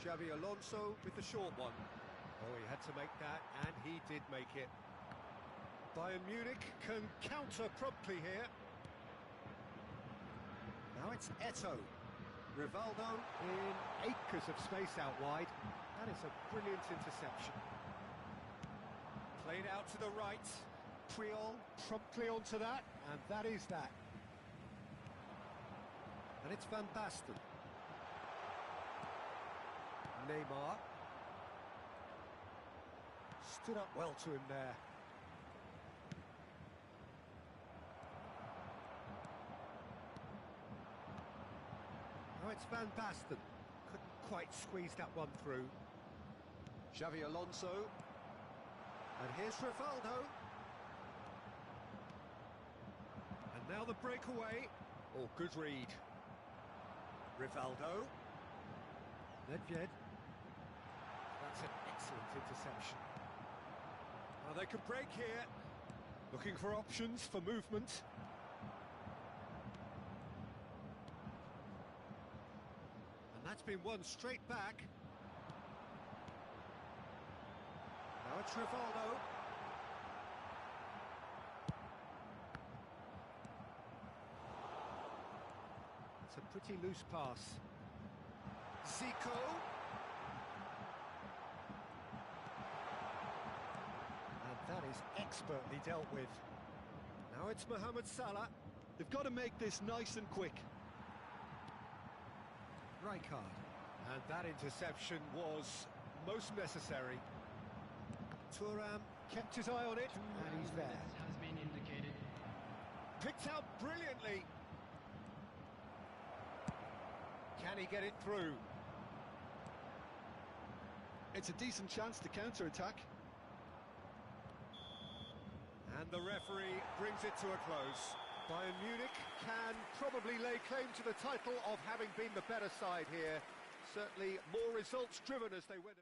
Xabi Alonso with the short one. Oh, he had to make that, and he did make it. Bayern Munich can counter promptly here. Now it's Eto'o. Rivaldo in acres of space out wide. That is a brilliant interception. Played out to the right. Puyol promptly onto that, and that is that. And it's Van Basten. Neymar. Stood up well to him there. Now it's Van Basten. Couldn't quite squeeze that one through. Xabi Alonso. And here's Rivaldo. And now the breakaway. Oh, good read. Rivaldo. Nedved. That's an excellent interception. Now they could break here. Looking for options for movement. And that's been won straight back. Now it's Rivaldo. It's a pretty loose pass. Zico. And that is expertly dealt with. Now it's Mohamed Salah. They've got to make this nice and quick. Rijkaard. And that interception was most necessary. Thuram kept his eye on it, and he's there. Has been indicated. Picked out brilliantly. Can he get it through? It's a decent chance to counter-attack. And the referee brings it to a close. Bayern Munich can probably lay claim to the title of having been the better side here. Certainly more results driven as they went.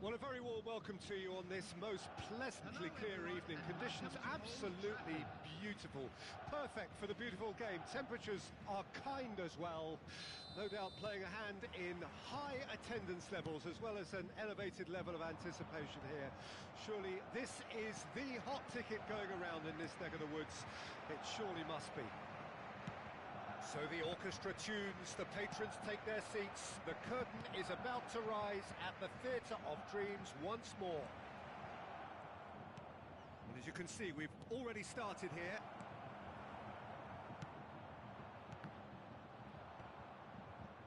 Well, a very warm welcome to you on this most pleasantly clear evening. Conditions absolutely beautiful. Perfect for the beautiful game. Temperatures are kind as well. No doubt playing a hand in high attendance levels as well as an elevated level of anticipation here. Surely this is the hot ticket going around in this neck of the woods. It surely must be. So the orchestra tunes, the patrons take their seats, the curtain is about to rise at the Theatre of Dreams once more. And as you can see, we've already started here.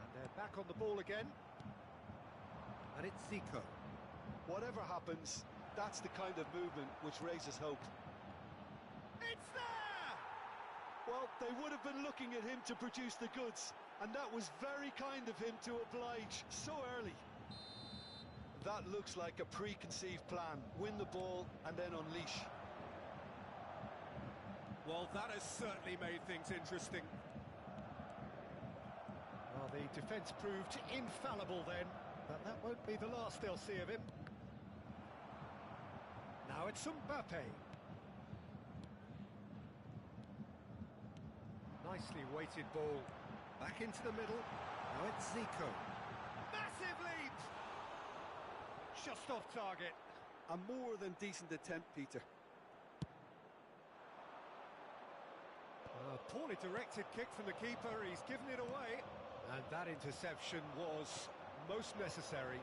And they're back on the ball again. And it's Zico. Whatever happens, that's the kind of movement which raises hope. It's there! Well, they would have been looking at him to produce the goods, and that was very kind of him to oblige so early. That looks like a preconceived plan. Win the ball and then unleash. Well, that has certainly made things interesting. Well, the defence proved infallible then, but that won't be the last they'll see of him. Now it's Mbappe. Nicely weighted ball. Back into the middle. Now it's Zico. Massive lead! Just off target. A more than decent attempt, Peter. A poorly directed kick from the keeper. He's given it away. And that interception was most necessary.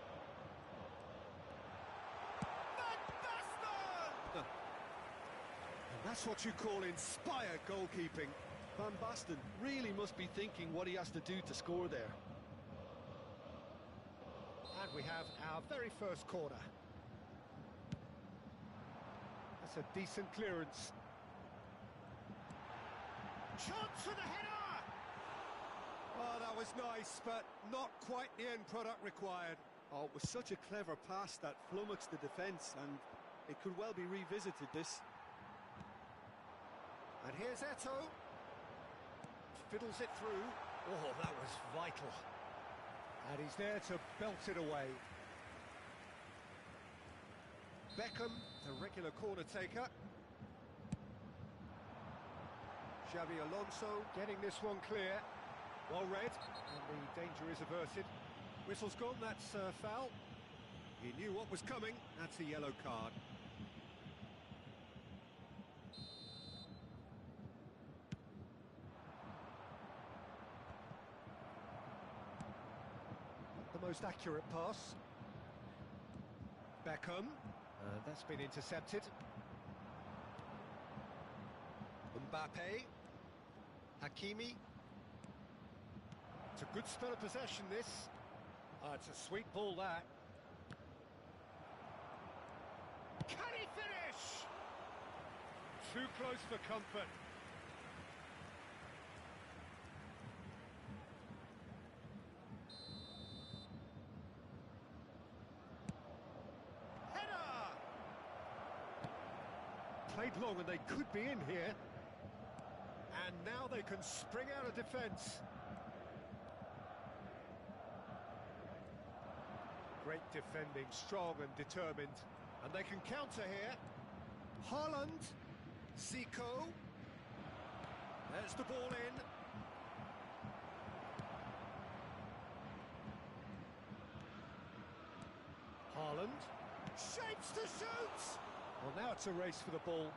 Van Basten! And that's what you call inspired goalkeeping. Van Basten really must be thinking what he has to do to score there. And we have our very first corner. That's a decent clearance. Chance for the header! Oh, that was nice, but not quite the end product required. Oh, it was such a clever pass that flummoxed the defence, and it could well be revisited, this. And here's Eto'o. Fiddles it through. Oh, that was vital. And he's there to belt it away. Beckham, the regular corner taker. Xabi Alonso getting this one clear. Well read, and the danger is averted. Whistle's gone, that's foul. He knew what was coming, that's a yellow card. The most accurate pass. Beckham, and that's been intercepted. Mbappe, Hakimi. It's a good spell of possession, this. It's a sweet ball, that. Can he finish? Too close for comfort. Played long and they could be in here. And now they can spring out of defence. Great defending, strong and determined. And they can counter here. Haaland. Zico. There's the ball in. Haaland. Shapes to shoot! Well, now it's a race for the ball.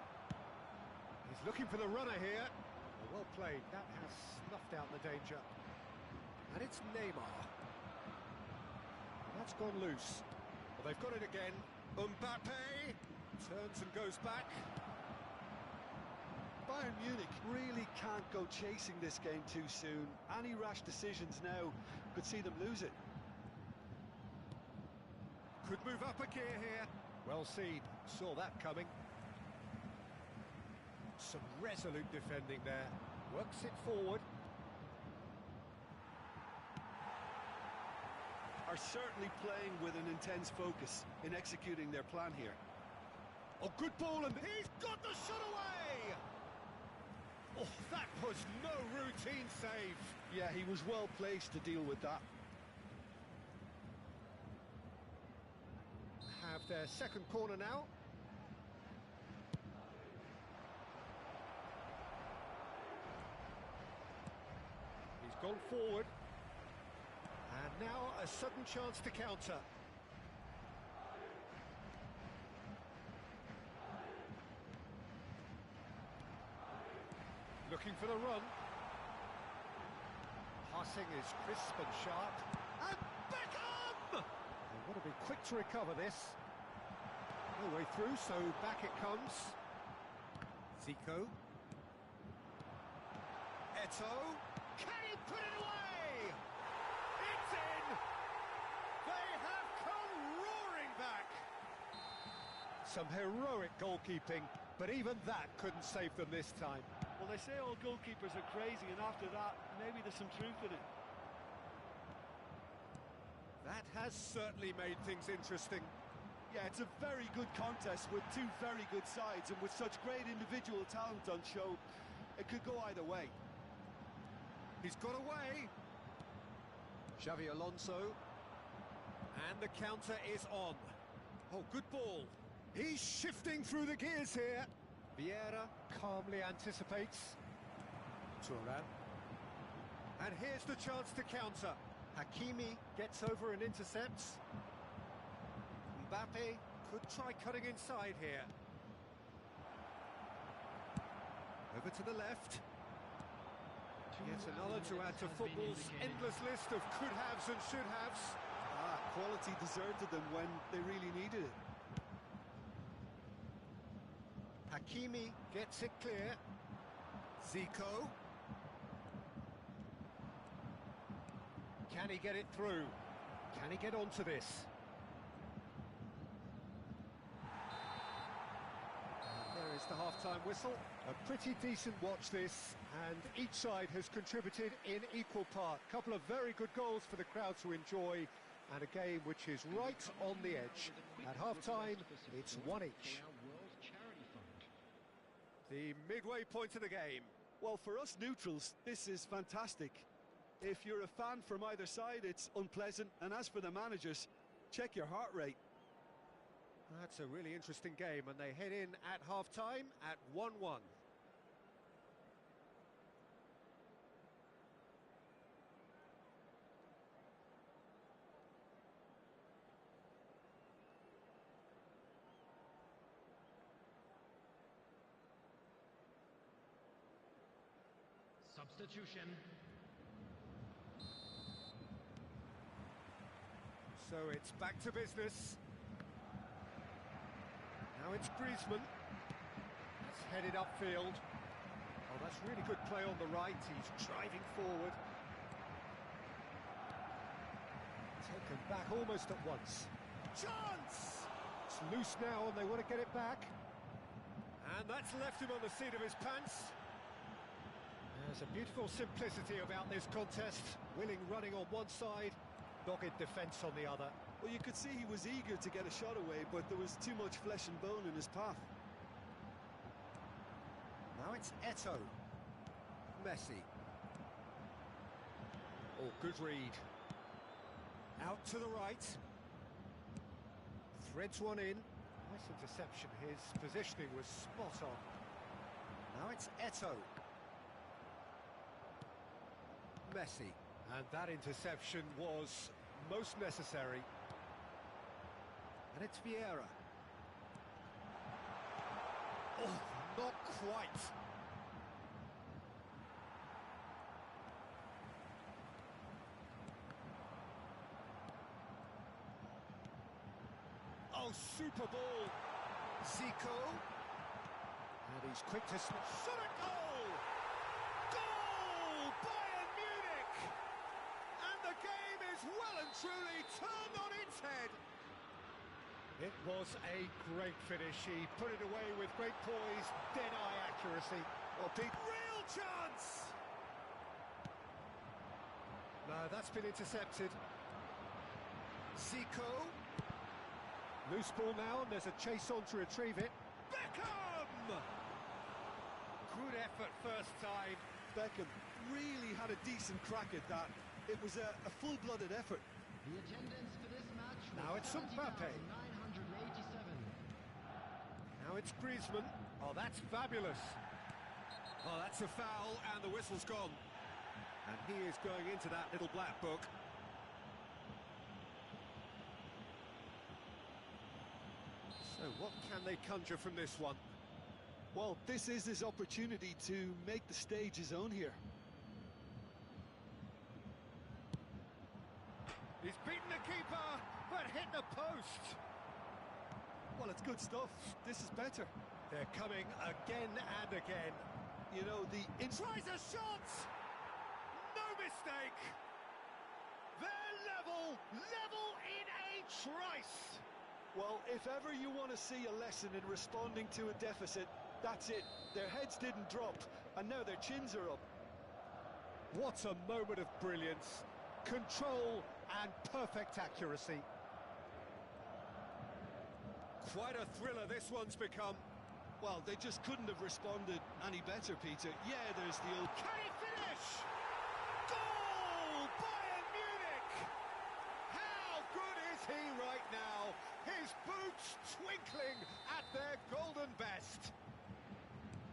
He's looking for the runner here. Well played. That has snuffed out the danger. And it's Neymar. That's gone loose. Well, they've got it again. Mbappe turns and goes back. Bayern Munich really can't go chasing this game too soon. Any rash decisions now could see them lose it. Could move up a gear here. Well seen, saw that coming. Some resolute defending there. Works it forward. Are certainly playing with an intense focus in executing their plan here. Oh, good ball, and he's got the shot away! Oh, that was no routine save. Yeah, he was well placed to deal with that. their second corner now. He's gone forward. And now a sudden chance to counter. Looking for the run. Passing is crisp and sharp. And Beckham! They want to be quick to recover this. No way through, so back it comes. Zico. Eto'o. Can he put it away? It's in! They have come roaring back! Some heroic goalkeeping, but even that couldn't save them this time. Well, they say all goalkeepers are crazy, and after that, maybe there's some truth in it. That has certainly made things interesting. Yeah, it's a very good contest with two very good sides, and with such great individual talent on show, it could go either way. He's got away. Xavi Alonso. And the counter is on. Oh, good ball. He's shifting through the gears here. Vieira calmly anticipates. Thuram. And here's the chance to counter. Hakimi gets over and intercepts. Mbappe could try cutting inside here. Over to the left. Yet another to add to football's endless list of could-haves and should-haves. Quality deserted them when they really needed it. Hakimi gets it clear. Zico. Can he get it through? Can he get onto this? And there is the half-time whistle. A pretty decent watch this, and each side has contributed in equal part. Couple of very good goals for the crowd to enjoy, and a game which is right on the edge. At half-time, it's one each. The midway point of the game. Well, for us neutrals, this is fantastic. If you're a fan from either side, it's unpleasant. And as for the managers, check your heart rate. That's a really interesting game, and they head in at half-time at 1-1. Substitution. So it's back to business. Now it's Griezmann. That's headed upfield. Oh, that's really good play on the right. He's driving forward. Taken back almost at once. Chance! It's loose now and they want to get it back. And that's left him on the seat of his pants. There's a beautiful simplicity about this contest. Willing running on one side, dogged defence on the other. Well, you could see he was eager to get a shot away, but there was too much flesh and bone in his path. Now it's Eto'o. Messi. Oh, good read. Out to the right. Threads one in. Nice interception. His positioning was spot on. Now it's Eto'o. Messi, and that interception was most necessary. And it's Vieira. Oh, not quite. Oh, super ball. Zico. And he's quick to shot a goal! Goal! Bayern Munich! And the game is well and truly turned on its head. It was a great finish. He put it away with great poise, dead-eye accuracy. Oh, big real chance! No, that's been intercepted. Zico. Loose ball now, and there's a chase on to retrieve it. Beckham! Good effort first time. Beckham really had a decent crack at that. It was a full-blooded effort. The attendance for this match was Now it's Mbappe. 70,986. Now it's Griezmann. Oh, that's fabulous. Oh, that's a foul, and the whistle's gone. And he is going into that little black book. So what can they conjure from this one? Well, this is his opportunity to make the stage his own here. He's beaten the keeper, but hit the post. Well, it's good stuff. This is better. They're coming again and again. You know, Tries a shot! No mistake! They're level in a trice! Well, if ever you want to see a lesson in responding to a deficit, that's it. Their heads didn't drop, and now their chins are up. What a moment of brilliance. Control and perfect accuracy. Quite a thriller this one's become. Well, they just couldn't have responded any better, Peter. Yeah, there's the old... Can he finish? Goal! Bayern Munich! How good is he right now? His boots twinkling at their golden best.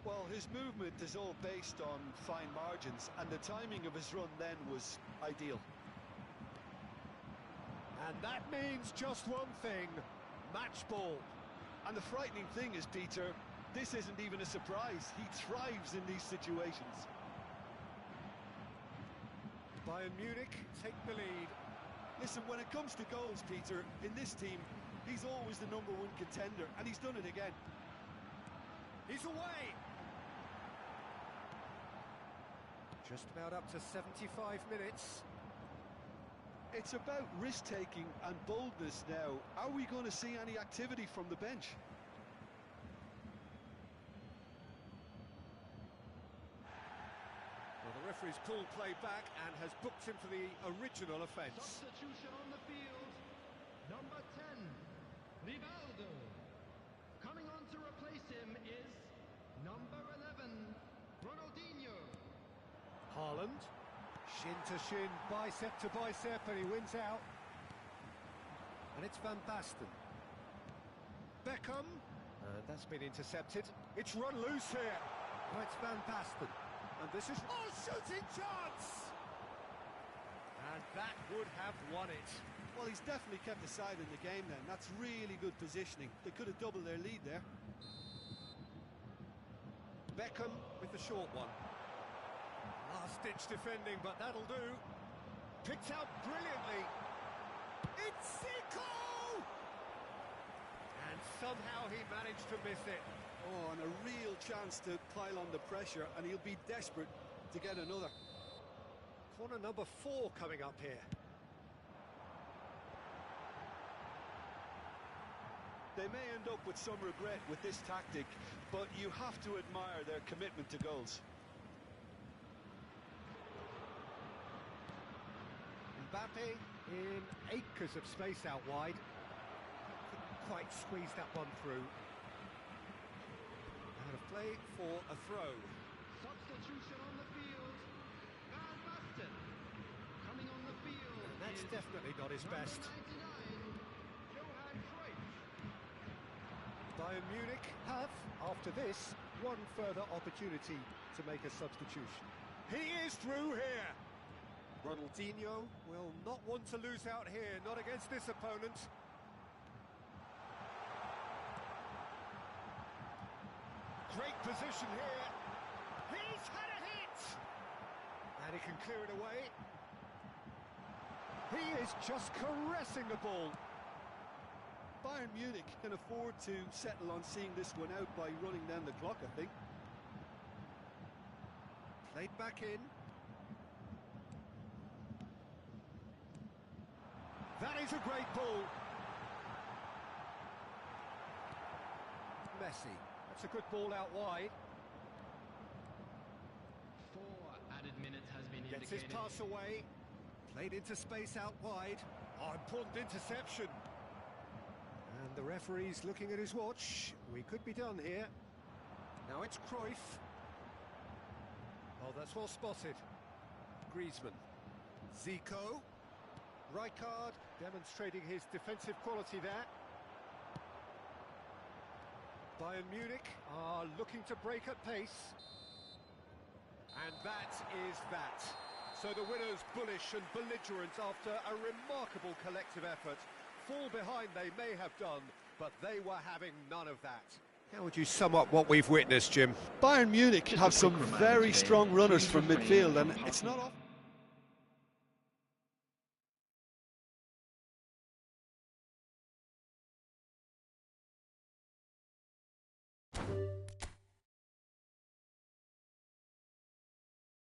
Well, his movement is all based on fine margins, and the timing of his run then was ideal. And that means just one thing, match ball. And the frightening thing is, Peter, this isn't even a surprise. He thrives in these situations. Bayern Munich take the lead. Listen, when it comes to goals, Peter, in this team, he's always the #1 contender, and he's done it again. He's away. Just about up to 75 minutes. It's about risk-taking and boldness now. Are we going to see any activity from the bench? Well, the referee's pulled play back and has booked him for the original offence. Substitution on the field. Number 10, Rivaldo. Coming on to replace him is number 11, Ronaldinho. Haaland, shin to shin, bicep to bicep, and he wins out. And it's Van Basten. Beckham, and that's been intercepted. It's run loose here. Oh, it's Van Basten. And this is... Oh, shooting chance! And that would have won it. Well, he's definitely kept the side in the game then. That's really good positioning. They could have doubled their lead there. Beckham with the short one. Last-ditch defending, but that'll do. Picked out brilliantly. It's Zico! And somehow he managed to miss it. Oh, and a real chance to pile on the pressure, and he'll be desperate to get another. Corner number 4 coming up here. They may end up with some regret with this tactic, but you have to admire their commitment to goals. Mbappe in acres of space out wide. Couldn't quite squeeze that one through. Out of play for a throw. Substitution on the field. Van Basten. Coming on the field. And that's is definitely not his number best. 99, Johan Cruyff. Bayern Munich have, after this, one further opportunity to make a substitution. He is through here. Ronaldinho will not want to lose out here, not against this opponent. Great position here. He's had a hit! And he can clear it away. He is just caressing the ball. Bayern Munich can afford to settle on seeing this one out by running down the clock, I think. Played back in. That is a great ball. Messi. That's a good ball out wide. 4 added minutes has been Gets indicated. his pass away. Played into space out wide. Oh, important interception. And the referee's looking at his watch. We could be done here. Now it's Cruyff. Oh, that's well spotted. Griezmann. Zico. Rijkaard demonstrating his defensive quality there. Bayern Munich are looking to break at pace. And that is that. So the winners bullish and belligerent after a remarkable collective effort. Fall behind they may have done, but they were having none of that. How would you sum up what we've witnessed, Jim? Bayern Munich have some very strong runners from midfield, and it's not often.